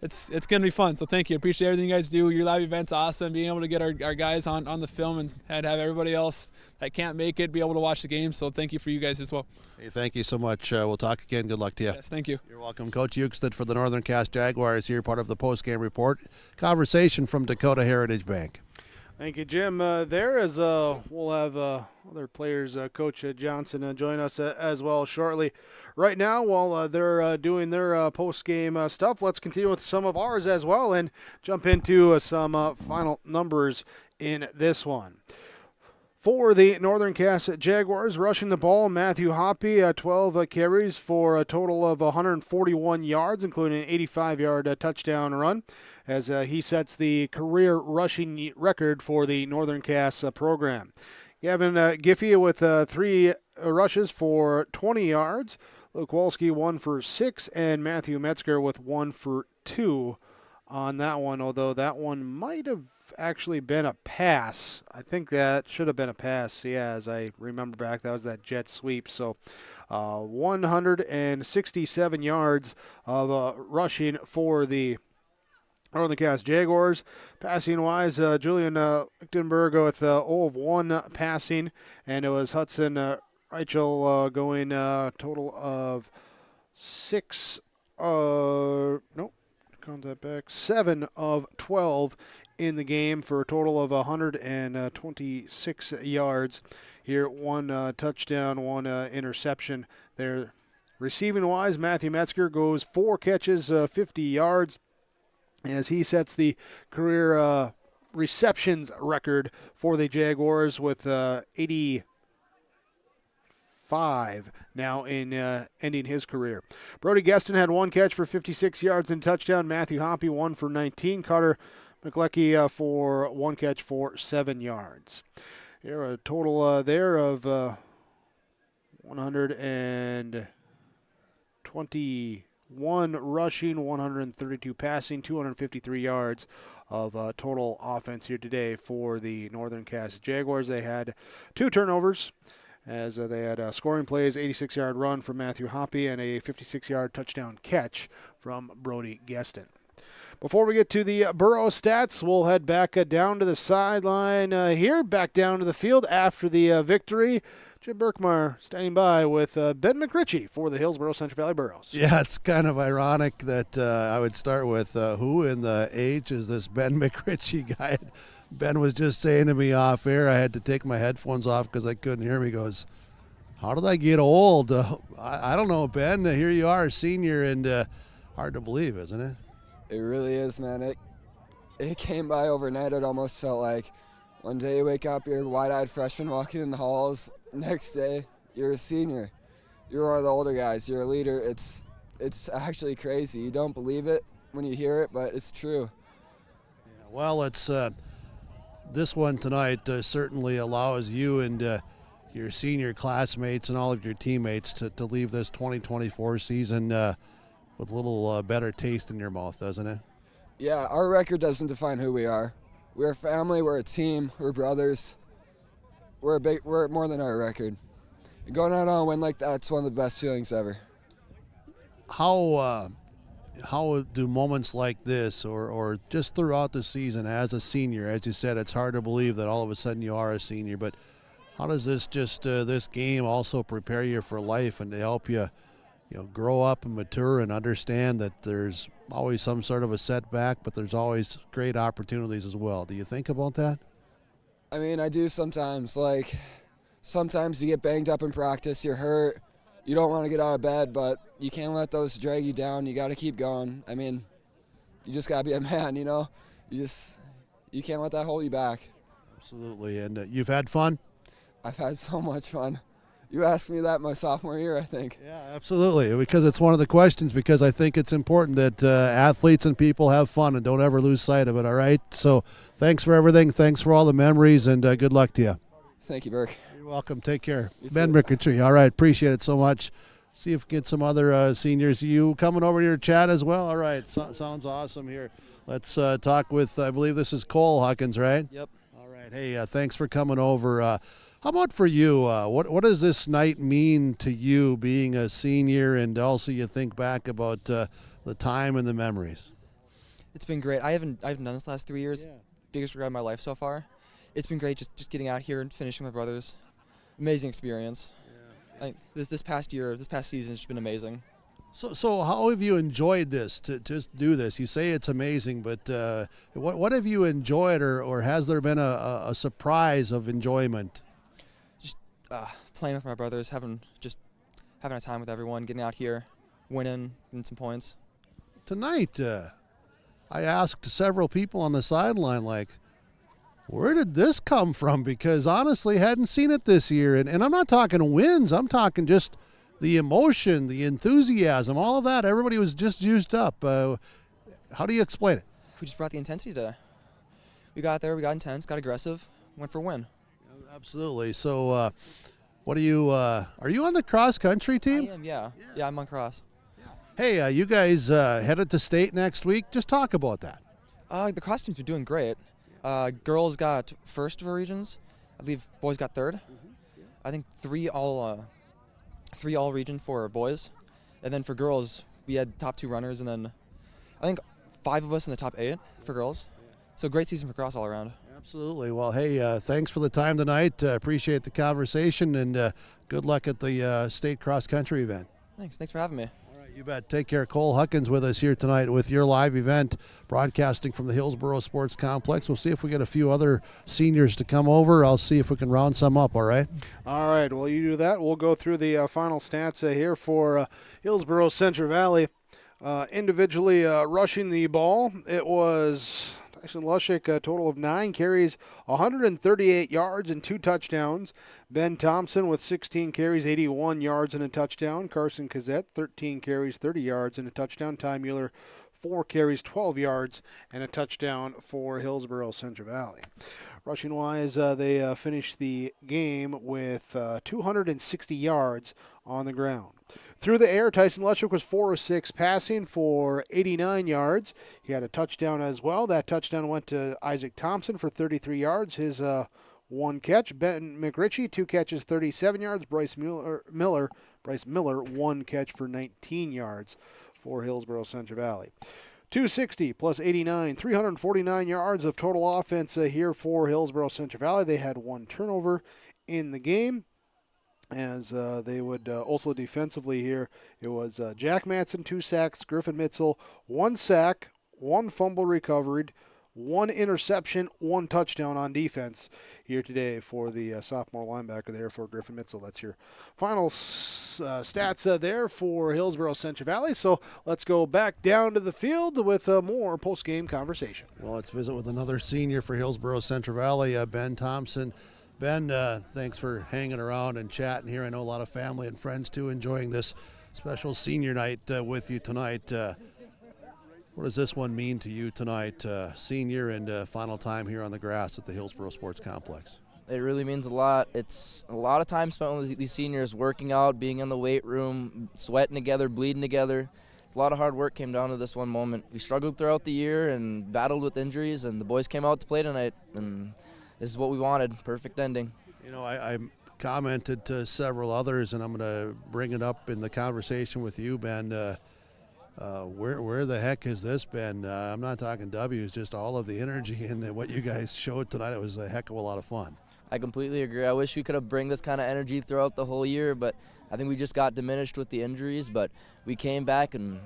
it's going to be fun. So thank you. Appreciate everything you guys do. Your live event's awesome. Being able to get our guys on the film and have everybody else that can't make it be able to watch the game. So thank you for you guys as well. Hey, thank you so much. We'll talk again. Good luck to you. Yes, thank you. You're welcome. Coach Ukested for the Northern Cass Jaguars here, part of the post-game report. Conversation from Dakota Heritage Bank. Thank you, Jim. There is we'll have other players, Coach Johnson, join us as well shortly. Right now, while they're doing their post-game stuff, let's continue with some of ours as well and jump into some final numbers in this one. For the Northern Cass Jaguars, rushing the ball, Matthew Hoppy, 12 carries for a total of 141 yards, including an 85-yard touchdown run, as he sets the career rushing record for the Northern Cass program. Gavin Giffey with 3 rushes for 20 yards. Luke Wolski 1 for 6, and Matthew Metzger with 1 for 2 on that one, although that one might have actually been a pass. I think that should have been a pass. Yeah, as I remember back, that was that jet sweep. So 167 yards of rushing for the Northern Cass Jaguars. Passing-wise, Julian Lichtenberg with 0 of 1 passing, and it was Hudson Reichel going total of 6. Nope. Count that back. 7 of 12 in the game for a total of 126 yards. Here, 1 touchdown, 1 interception there. Receiving-wise, Matthew Metzger goes 4 catches, 50 yards, as he sets the career receptions record for the Jaguars with 85 now in ending his career. Brody Geston had 1 catch for 56 yards and touchdown. Matthew Hoppy 1 for 19. Carter McLecky for 1 catch for 7 yards. Here a total there of 121 101 rushing, 132 passing, 253 yards of total offense here today for the Northern Cass Jaguars. They had 2 turnovers as they had scoring plays, 86-yard run from Matthew Hoppy and a 56-yard touchdown catch from Brody Gueston. Before we get to the Burrow stats, we'll head back down to the sideline here, back down to the field after the victory. Jim Berkmeyer standing by with Ben McRitchie for the Hillsboro-Central Valley Burros. Yeah, it's kind of ironic that I would start with who in the H is this Ben McRitchie guy? Ben was just saying to me off air, I had to take my headphones off because I couldn't hear him. He goes, how did I get old? I don't know, Ben. Here you are, senior, and hard to believe, isn't it? It really is, man. It came by overnight. It almost felt like one day you wake up, you're a wide-eyed freshman walking in the halls. Next day, you're a senior. You're one of the older guys. You're a leader. It's actually crazy. You don't believe it when you hear it, but it's true. Yeah, well, it's this one tonight certainly allows you and your senior classmates and all of your teammates to leave this 2024 season with a little better taste in your mouth, doesn't it? Yeah, our record doesn't define who we are. We're a family. We're a team. We're brothers. We're more than our record. Going out on a win like that's one of the best feelings ever. How do moments like this or just throughout the season as a senior, as you said, it's hard to believe that all of a sudden you are a senior, but how does this this game also prepare you for life and to help you grow up and mature and understand that there's always some sort of a setback, but there's always great opportunities as well? Do you think about that? I mean, I do sometimes. Like, sometimes you get banged up in practice, you're hurt, you don't want to get out of bed, but you can't let those drag you down. You got to keep going. I mean, you just got to be a man, You can't let that hold you back. Absolutely. And you've had fun? I've had so much fun. You asked me that my sophomore year, I think. Yeah, absolutely, because it's one of the questions, because I think it's important that athletes and people have fun and don't ever lose sight of it, all right? So thanks for everything. Thanks for all the memories, and good luck to you. Thank you, Burke. You're welcome. Take care. Ben McRitchie. All right, appreciate it so much. See if we get some other seniors. You coming over to your chat as well? All right, sounds awesome here. Let's talk with, I believe this is Cole Huckins, right? Yep. All right. Hey, thanks for coming over. How about for you? What does this night mean to you, being a senior, and also you think back about the time and the memories? It's been great. I haven't done this the last 3 years. Yeah. Biggest regret of my life so far. It's been great just getting out here and finishing with my brothers. Amazing experience. Yeah. This past season has just been amazing. So how have you enjoyed this, to just do this? You say it's amazing, but what have you enjoyed, or has there been a surprise of enjoyment? Playing with my brothers, having a time with everyone, getting out here, winning, getting some points. Tonight, I asked several people on the sideline, like, where did this come from? Because honestly, hadn't seen it this year. And I'm not talking wins. I'm talking just the emotion, the enthusiasm, all of that. Everybody was just juiced up. How do you explain it? We just brought the intensity today. We got there, we got intense, got aggressive, went for a win. Absolutely. So what are you on the cross-country team? I am, yeah. Yeah, I'm on cross. Hey, you guys headed to state next week. Just talk about that. The cross team's been doing great. Girls got first of our regions. I believe boys got third. I think three all region for boys. And then for girls, we had top 2 runners, and then I think 5 of us in the top 8 for girls. So great season for cross all around. Absolutely. Well, hey, thanks for the time tonight. Appreciate the conversation, and good luck at the state cross-country event. Thanks for having me. All right, you bet. Take care. Cole Huckins with us here tonight with your live event, broadcasting from the Hillsboro Sports Complex. We'll see if we get a few other seniors to come over. I'll see if we can round some up, all right? All right, well, you do that. We'll go through the final stats here for Hillsboro-Central Valley. Individually rushing the ball, it was Tyson Lushik, a total of 9 carries, 138 yards and 2 touchdowns. Ben Thompson with 16 carries, 81 yards and a touchdown. Carson Kazette, 13 carries, 30 yards and a touchdown. Ty Mueller, 4 carries, 12 yards, and a touchdown for Hillsboro-Central Valley. Rushing-wise, they finished the game with 260 yards on the ground. Through the air, Tyson Lushwick was 4 of 6 passing for 89 yards. He had a touchdown as well. That touchdown went to Isaac Thompson for 33 yards. His one catch. Ben McRitchie, 2 catches, 37 yards. Bryce Miller, 1 catch for 19 yards for Hillsboro-Central Valley. 260 plus 89, 349 yards of total offense here for Hillsboro-Central Valley. They had 1 turnover in the game. As they would also defensively here, it was Jack Matson, 2 sacks, Griffin Mitzel, 1 sack, 1 fumble recovered, 1 interception, 1 touchdown on defense here today for the sophomore linebacker there for Griffin Mitzel. That's your final stats there for Hillsboro-Central Valley. So let's go back down to the field with more post-game conversation. Well, let's visit with another senior for Hillsboro-Central Valley, Ben Thompson. Ben, thanks for hanging around and chatting here. I know a lot of family and friends, too, enjoying this special senior night with you tonight. What does this one mean to you tonight, senior and final time here on the grass at the Hillsboro Sports Complex? It really means a lot. It's a lot of time spent with these seniors working out, being in the weight room, sweating together, bleeding together. A lot of hard work came down to this one moment. We struggled throughout the year and battled with injuries, and the boys came out to play tonight, and this is what we wanted. Perfect ending. You know, I commented to several others, and I'm going to bring it up in the conversation with you, Ben. Where the heck has this been? I'm not talking W's, just all of the energy and what you guys showed tonight. It was a heck of a lot of fun. I completely agree. I wish we could have bring this kind of energy throughout the whole year, but I think we just got diminished with the injuries. But we came back and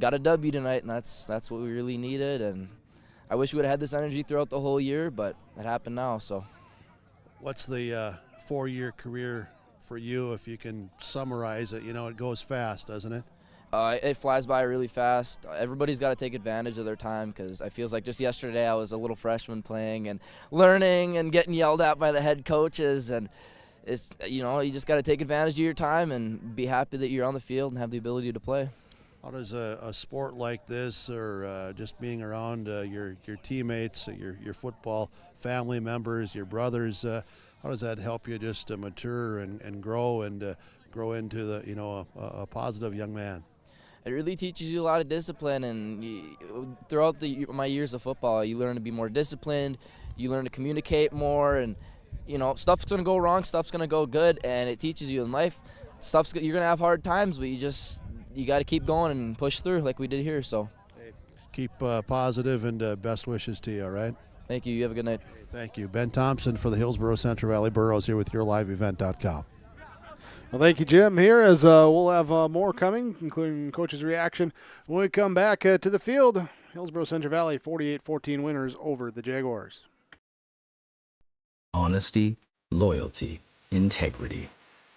got a W tonight, and that's what we really needed. And I wish we would have had this energy throughout the whole year, but it happened now. So, what's the 4-year career for you, if you can summarize it? You know, it goes fast, doesn't it? It flies by really fast. Everybody's got to take advantage of their time, because I feels like just yesterday I was a little freshman playing and learning and getting yelled at by the head coaches, and it's, you know, you just got to take advantage of your time and be happy that you're on the field and have the ability to play. How does a sport like this, or just being around your teammates, your football family members, your brothers, how does that help you just mature and grow and grow into the a positive young man? It really teaches you a lot of discipline, and throughout my years of football, you learn to be more disciplined, you learn to communicate more, and stuff's gonna go wrong, stuff's gonna go good, and it teaches you in life. You're gonna have hard times, but you got to keep going and push through like we did here. So, keep positive, and best wishes to you. All right. Thank you. You have a good night. Thank you, Ben Thompson for the Hillsboro-Central Valley Burros here with YourLiveEvent.com. Well, thank you, Jim. Here, as we'll have more coming, including coach's reaction when we come back to the field. Hillsboro-Central Valley 48-14 winners over the Jaguars. Honesty, loyalty, integrity.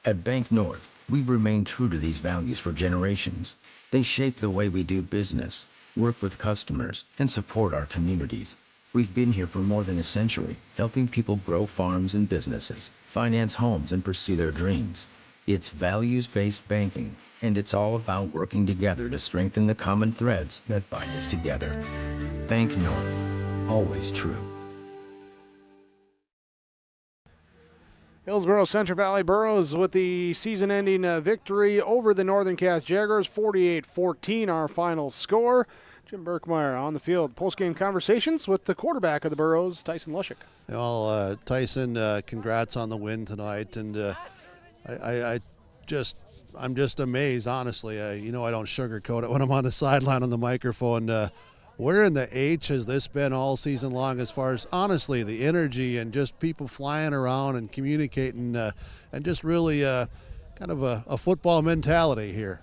At Bank North, we've remained true to these values for generations. They shape the way we do business, work with customers, and support our communities. We've been here for more than a century, helping people grow farms and businesses, finance homes, and pursue their dreams. It's values-based banking, and it's all about working together to strengthen the common threads that bind us together. Bank North, always true. Hillsboro-Central Valley Burros with the season-ending victory over the Northern Cass Jaguars, 48-14, our final score. Jim Berkmeyer on the field. Post-game conversations with the quarterback of the Burros, Tyson Lushwick. Well, Tyson, congrats on the win tonight, and I'm just amazed, honestly. I don't sugarcoat it when I'm on the sideline on the microphone. Where in the H has this been all season long, as far as, honestly, the energy and just people flying around and communicating and just really kind of a football mentality here?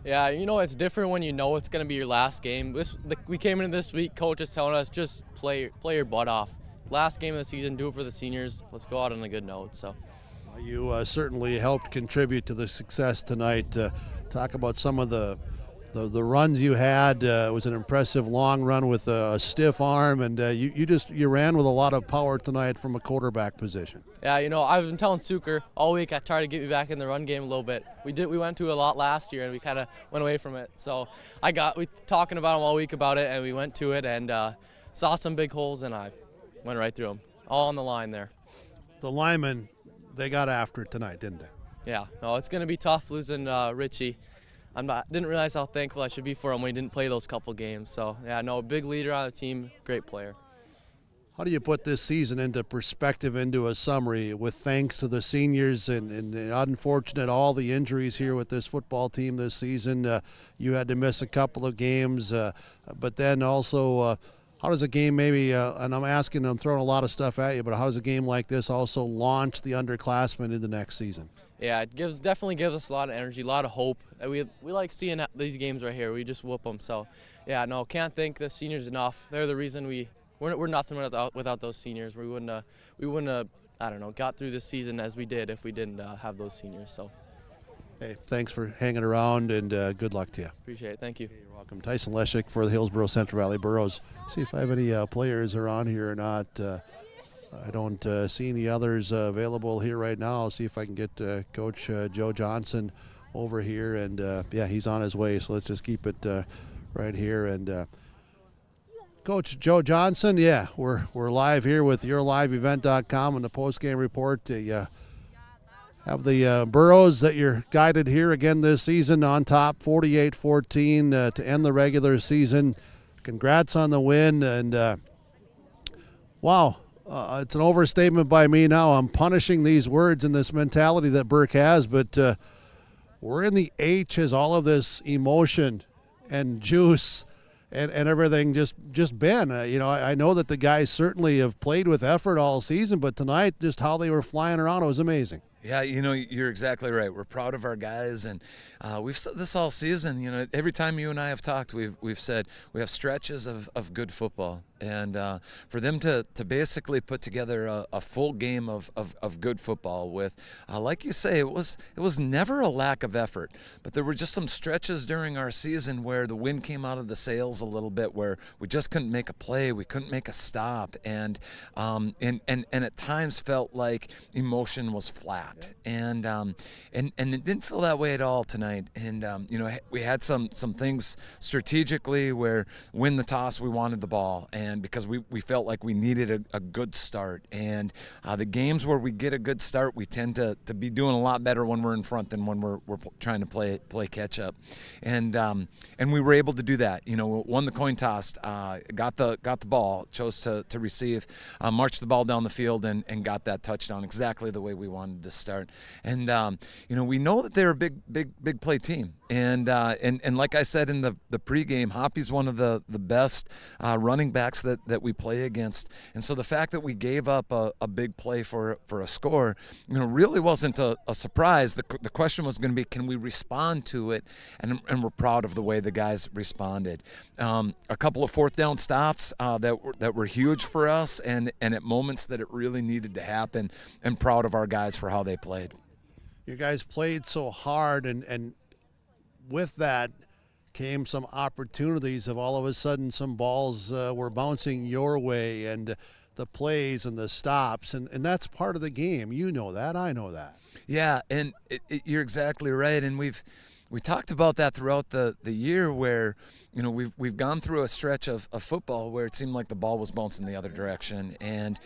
Yeah, it's different when you know it's going to be your last game. We came into this week, coach is telling us just play your butt off. Last game of the season, do it for the seniors. Let's go out on a good note. So, you certainly helped contribute to the success tonight. Talk about some of the the runs you had was an impressive long run with a stiff arm, and you ran with a lot of power tonight from a quarterback position. Yeah, I've been telling Suker all week I tried to get me back in the run game a little bit. We went to a lot last year, and we kind of went away from it. So we talking about him all week about it, and we went to it and saw some big holes, and I went right through them, all on the line there. The linemen, they got after it tonight, didn't they? Yeah, no, it's going to be tough losing Richie. Didn't realize how thankful I should be for him when he didn't play those couple games. So, yeah, no, big leader on the team, great player. How do you put this season into perspective, into a summary, with thanks to the seniors and unfortunate all the injuries here with this football team this season? You had to miss a couple of games, but then also how does a game maybe, and I'm throwing a lot of stuff at you, but how does a game like this also launch the underclassmen into next season? Yeah, it definitely gives us a lot of energy, a lot of hope. We like seeing these games right here. We just whoop them. So, yeah, no, can't thank the seniors enough. They're the reason we're nothing without those seniors. We wouldn't have I don't know, got through this season as we did if we didn't have those seniors. So, hey, thanks for hanging around, and good luck to you. Appreciate it. Thank you. You're welcome. Tyson Leshik for the Hillsboro-Central Valley Burros. See if I have any players are on here or not. I don't see any others available here right now. I'll see if I can get Coach Joe Johnson over here, and yeah, he's on his way, so let's just keep it right here. And Coach Joe Johnson, yeah, we're live here with YourLiveEvent.com and the postgame report. You have the Burros that you're guided here again this season on top, 48-14 to end the regular season. Congrats on the win, and wow. It's an overstatement by me now. I'm punishing these words and this mentality that Burke has, but we're in the H as all of this emotion and juice and everything just been. I know that the guys certainly have played with effort all season, but tonight, just how they were flying around, it was amazing. Yeah, you're exactly right. We're proud of our guys, and we've said this all season. Every time you and I have talked, we've said we have stretches of good football, and for them to basically put together a full game of good football with, like you say, it was never a lack of effort, but there were just some stretches during our season where the wind came out of the sails a little bit, where we just couldn't make a play, we couldn't make a stop, and at times felt like emotion was flat. And it didn't feel that way at all tonight. And we had some things strategically where win the toss, we wanted the ball, and because we felt like we needed a good start. And the games where we get a good start, we tend to be doing a lot better when we're in front than when we're trying to play catch up. And we were able to do that. Won the coin toss, got the ball, chose to receive, marched the ball down the field, and got that touchdown exactly the way we wanted to start. And we know that they're a big play team, and like I said in the pregame, Hoppy's one of the best running backs that we play against. And so the fact that we gave up a big play for a score, really wasn't a surprise. The question was going to be, can we respond to it? And we're proud of the way the guys responded. A couple of fourth down stops that were huge for us, and at moments that it really needed to happen, and proud of our guys for how they played. You guys played so hard, and with that came some opportunities of all of a sudden some balls were bouncing your way, and the plays and the stops, and that's part of the game. You know that, I know that. Yeah, and you're exactly right, and we talked about that throughout the year, where we've gone through a stretch of football where it seemed like the ball was bouncing the other direction, and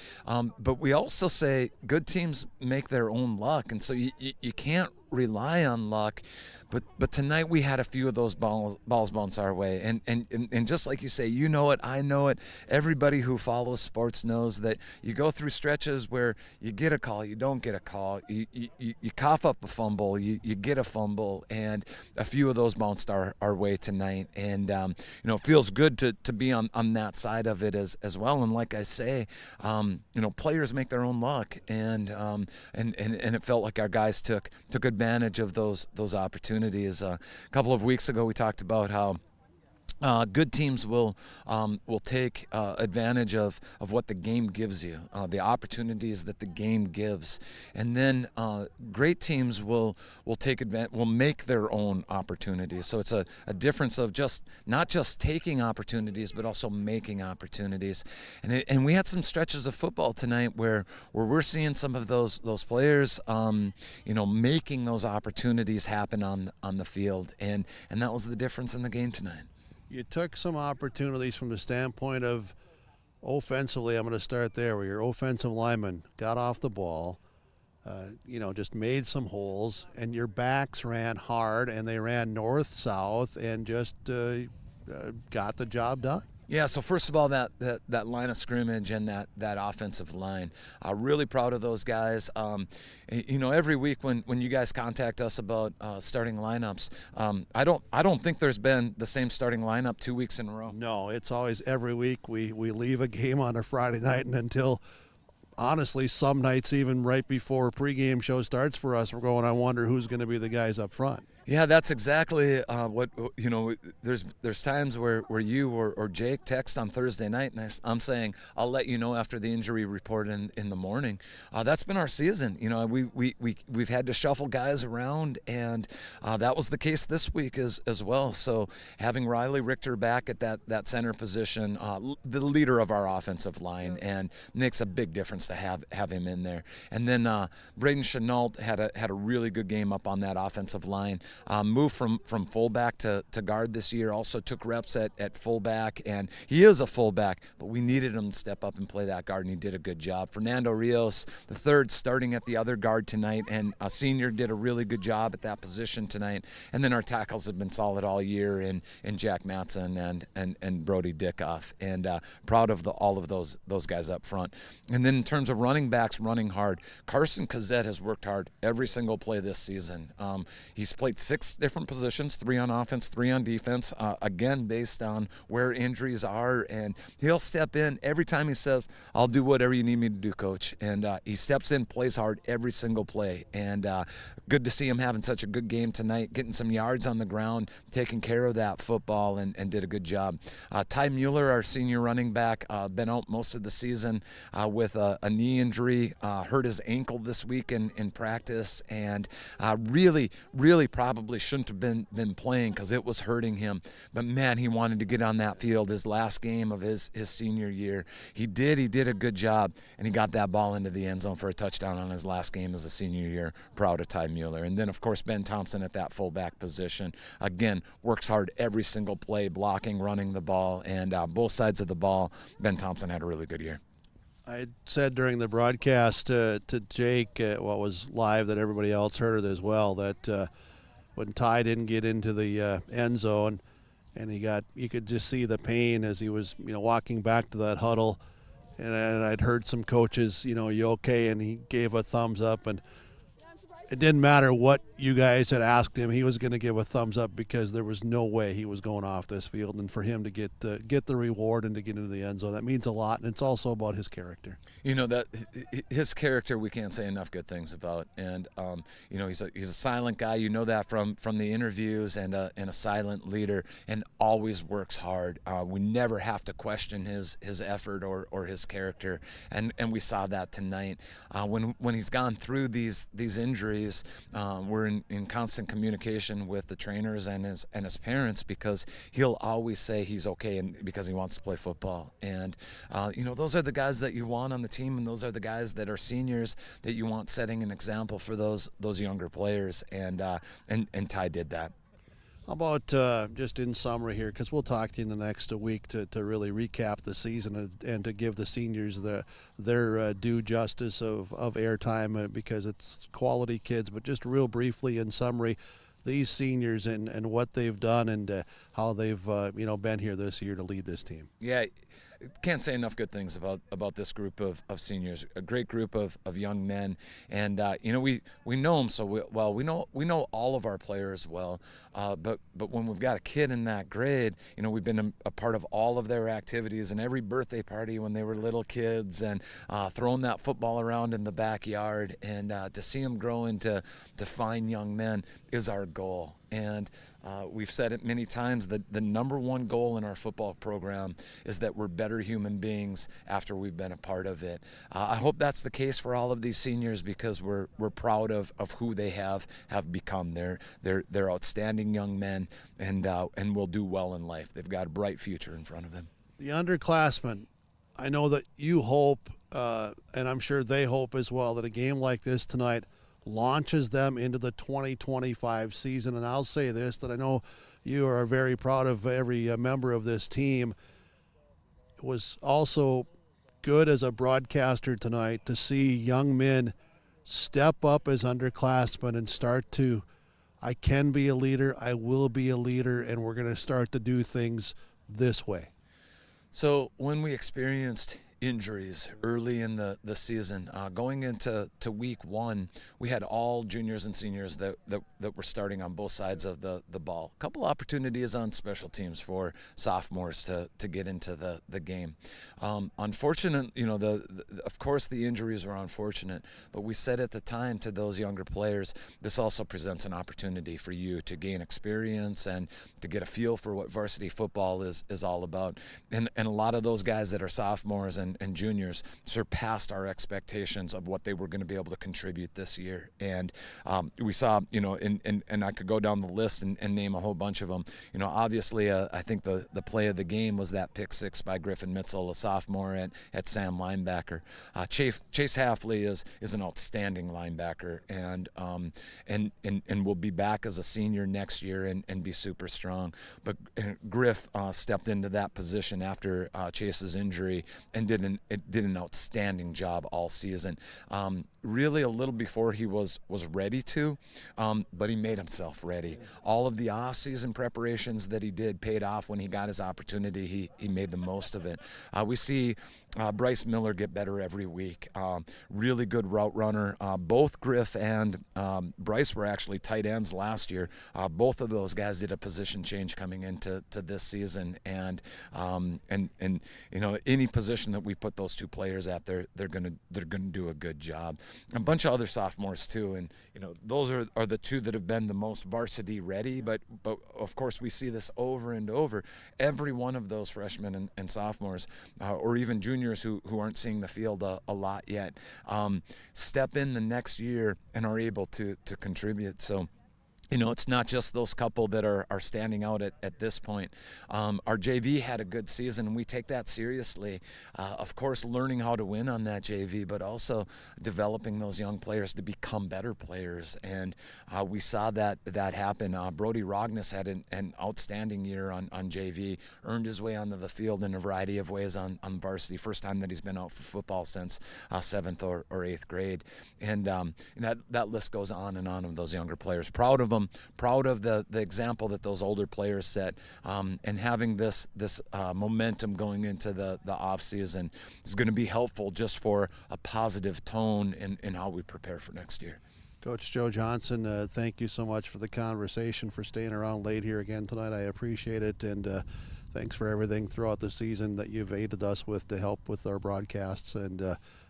but we also say good teams make their own luck, and so you can't rely on luck. But tonight we had a few of those balls bounce our way, and just like you say, you know it, I know it. Everybody who follows sports knows that you go through stretches where you get a call, you don't get a call, you cough up a fumble, you get a fumble, and a few of those bounced our way tonight, and it feels good to be on that side of it as well. And like I say, players make their own luck, and it felt like our guys took advantage of those opportunities. A couple of weeks ago we talked about how good teams will take advantage of what the game gives you, the opportunities that the game gives, and then great teams will make their own opportunities. So it's a difference of not just taking opportunities, but also making opportunities. And we had some stretches of football tonight where we're seeing some of those players, making those opportunities happen on the field, and that was the difference in the game tonight. You took some opportunities from the standpoint of offensively. I'm going to start there, where your offensive lineman got off the ball, just made some holes, and your backs ran hard, and they ran north-south and just got the job done. Yeah, so first of all, that line of scrimmage and that offensive line, really proud of those guys. Every week when you guys contact us about starting lineups, I don't think there's been the same starting lineup 2 weeks in a row. No, it's always every week we leave a game on a Friday night, and until honestly some nights even right before pregame show starts for us, we're going, I wonder who's going to be the guys up front. Yeah, that's exactly what, there's times where you or Jake text on Thursday night, and I'm saying, I'll let you know after the injury report in the morning. That's been our season. We've had to shuffle guys around, and that was the case this week as well. So having Riley Richter back at that center position, the leader of our offensive line, and makes a big difference to have him in there. And then Braden Chenault had a really good game up on that offensive line. Moved from fullback to guard this year, also took reps at fullback, and he is a fullback, but we needed him to step up and play that guard, and he did a good job. Fernando Rios, the third, starting at the other guard tonight, and a senior, did a really good job at that position tonight. And then our tackles have been solid all year in Jack Matson and Brody Dickoff, and proud of all of those guys up front. And then in terms of running backs, running hard, Carson Cazette has worked hard every single play this season. He's played 6 different positions, 3 on offense, 3 on defense, again, based on where injuries are. And he'll step in every time he says, I'll do whatever you need me to do, coach. And he steps in, plays hard every single play. And good to see him having such a good game tonight, getting some yards on the ground, taking care of that football, and did a good job. Ty Mueller, our senior running back, been out most of the season with a knee injury, hurt his ankle this week in practice, and really probably shouldn't have been playing because it was hurting him. But man, he wanted to get on that field his last game of his senior year. He did a good job, and he got that ball into the end zone for a touchdown on his last game as a senior year. Proud of Ty Mueller. And then of course Ben Thompson at that fullback position, again, works hard every single play, blocking, running the ball, and both sides of the ball. Ben Thompson had a really good year. I said during the broadcast to Jake, what was live that everybody else heard it as well, that when Ty didn't get into the end zone, and you could just see the pain as he was, walking back to that huddle. And I'd heard some coaches, you okay? And he gave a thumbs up, and it didn't matter what you guys had asked him, he was going to give a thumbs up because there was no way he was going off this field. And for him to get the reward and to get into the end zone, that means a lot. And it's also about his character. That his character, we can't say enough good things about. And he's a silent guy. You know that from the interviews, and a silent leader, and always works hard. We never have to question his effort or his character, and we saw that tonight. When he's gone through these injuries, we're in constant communication with the trainers and his parents, because he'll always say he's okay, and because he wants to play football. And those are the guys that you want on the team, and those are the guys that are seniors that you want setting an example for those younger players. And Ty did that. How about just in summary here, because we'll talk to you in the next week to really recap the season and to give the seniors their due justice of airtime, because it's quality kids. But just real briefly in summary, these seniors and what they've done, and how they've been here this year to lead this team. Yeah. Can't say enough good things about this group of seniors. A great group of young men, and we know them so well. We know all of our players well, but when we've got a kid in that grade, we've been a part of all of their activities and every birthday party when they were little kids, and throwing that football around in the backyard, and to see them grow into fine young men is our goal. And we've said it many times that the number one goal in our football program is that we're better human beings after we've been a part of it. I hope that's the case for all of these seniors, because we're proud of who they have become. They're outstanding young men, and will do well in life. They've got a bright future in front of them. The underclassmen, I know that you hope, and I'm sure they hope as well, that a game like this tonight launches them into the 2025 season. And I'll say this, that I know you are very proud of every member of this team. It was also good as a broadcaster tonight to see young men step up as underclassmen and start to, I can be a leader, I will be a leader, and we're going to start to do things this way. So when we experienced injuries early in the season, going into week one, we had all juniors and seniors that were starting on both sides of the ball. A couple opportunities on special teams for sophomores to get into the game. Unfortunate, of course the injuries were unfortunate, but we said at the time to those younger players, this also presents an opportunity for you to gain experience and to get a feel for what varsity football is all about. And a lot of those guys that are sophomores and juniors surpassed our expectations of what they were going to be able to contribute this year. And we saw, and I could go down the list and name a whole bunch of them. Obviously, I think the play of the game was that pick six by Griffin Mitzel, a sophomore at Sam linebacker. Chase Halfley is an outstanding linebacker, and will be back as a senior next year and be super strong. But Griff stepped into that position after Chase's injury and did an outstanding job all season. Really a little before he was ready to, but he made himself ready. All of the off-season preparations that he did paid off. When he got his opportunity, he made the most of it. We see Bryce Miller get better every week. Really good route runner. Both Griff and Bryce were actually tight ends last year. Both of those guys did a position change coming into this season, and any position that we put those two players at, they're gonna do a good job. A bunch of other sophomores too, and those are the two that have been the most varsity ready. But of course we see this over and over. Every one of those freshmen and sophomores, or even juniors who aren't seeing the field a lot yet, step in the next year and are able to contribute. So it's not just those couple that are standing out at this point. Our JV had a good season, and we take that seriously. Of course, learning how to win on that JV, but also developing those young players to become better players. And we saw that happen. Brody Rognus had an outstanding year on JV, earned his way onto the field in a variety of ways on varsity. First time that he's been out for football since 7th or 8th grade. And that list goes on and on of those younger players. Proud of them. Proud of the example that those older players set, and having this momentum going into the off season is going to be helpful just for a positive tone in how we prepare for next year. Coach Joe Johnson, thank you so much for the conversation, for staying around late here again tonight. I appreciate it, and thanks for everything throughout the season that you've aided us with to help with our broadcasts, and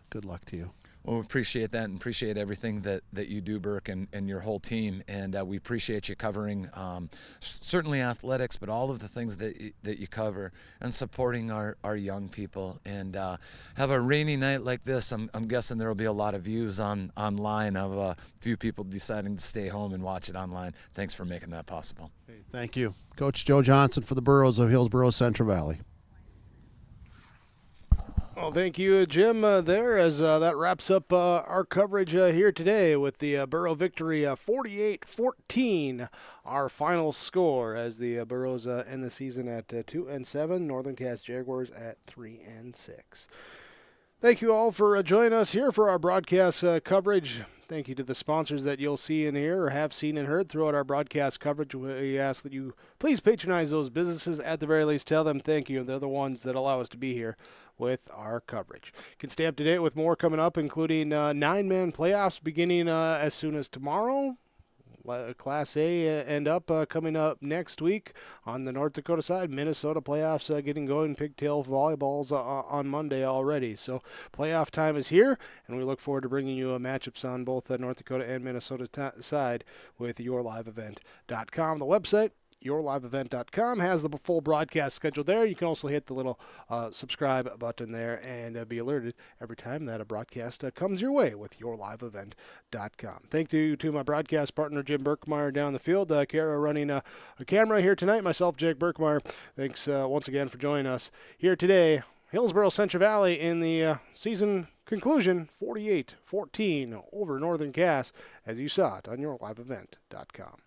good luck to you. Well, we appreciate that and appreciate everything that you do, Burke, and your whole team. And we appreciate you covering certainly athletics, but all of the things that you cover, and supporting our young people. And have a rainy night like this, I'm guessing there will be a lot of views online of a few people deciding to stay home and watch it online. Thanks for making that possible. Hey, thank you. Coach Joe Johnson for the Burros of Hillsboro-Central Valley. Well, thank you, Jim, there, as that wraps up our coverage here today with the Burro victory 48-14, our final score, as the Burros end the season at 2-7, Northern Cass Jaguars at 3-6. Thank you all for joining us here for our broadcast coverage. Thank you to the sponsors that you'll see in here or have seen and heard throughout our broadcast coverage. We ask that you please patronize those businesses, at the very least. Tell them thank you. They're the ones that allow us to be here with our coverage. You can stay up to date with more coming up, including 9-man playoffs beginning as soon as tomorrow. Class A end up coming up next week on the North Dakota side. Minnesota playoffs getting going. Pigtail volleyballs on Monday already. So playoff time is here, and we look forward to bringing you matchups on both North Dakota and Minnesota side with yourliveevent.com. The website, yourliveevent.com, has the full broadcast schedule there. You can also hit the little subscribe button there and be alerted every time that a broadcast comes your way with yourliveevent.com. Thank you to my broadcast partner, Jim Berkmeyer, down the field. Kara running a camera here tonight. Myself, Jake Berkmeyer. Thanks once again for joining us here today. Hillsboro-Central Valley in the season conclusion, 48-14 over Northern Cass, as you saw it on yourliveevent.com.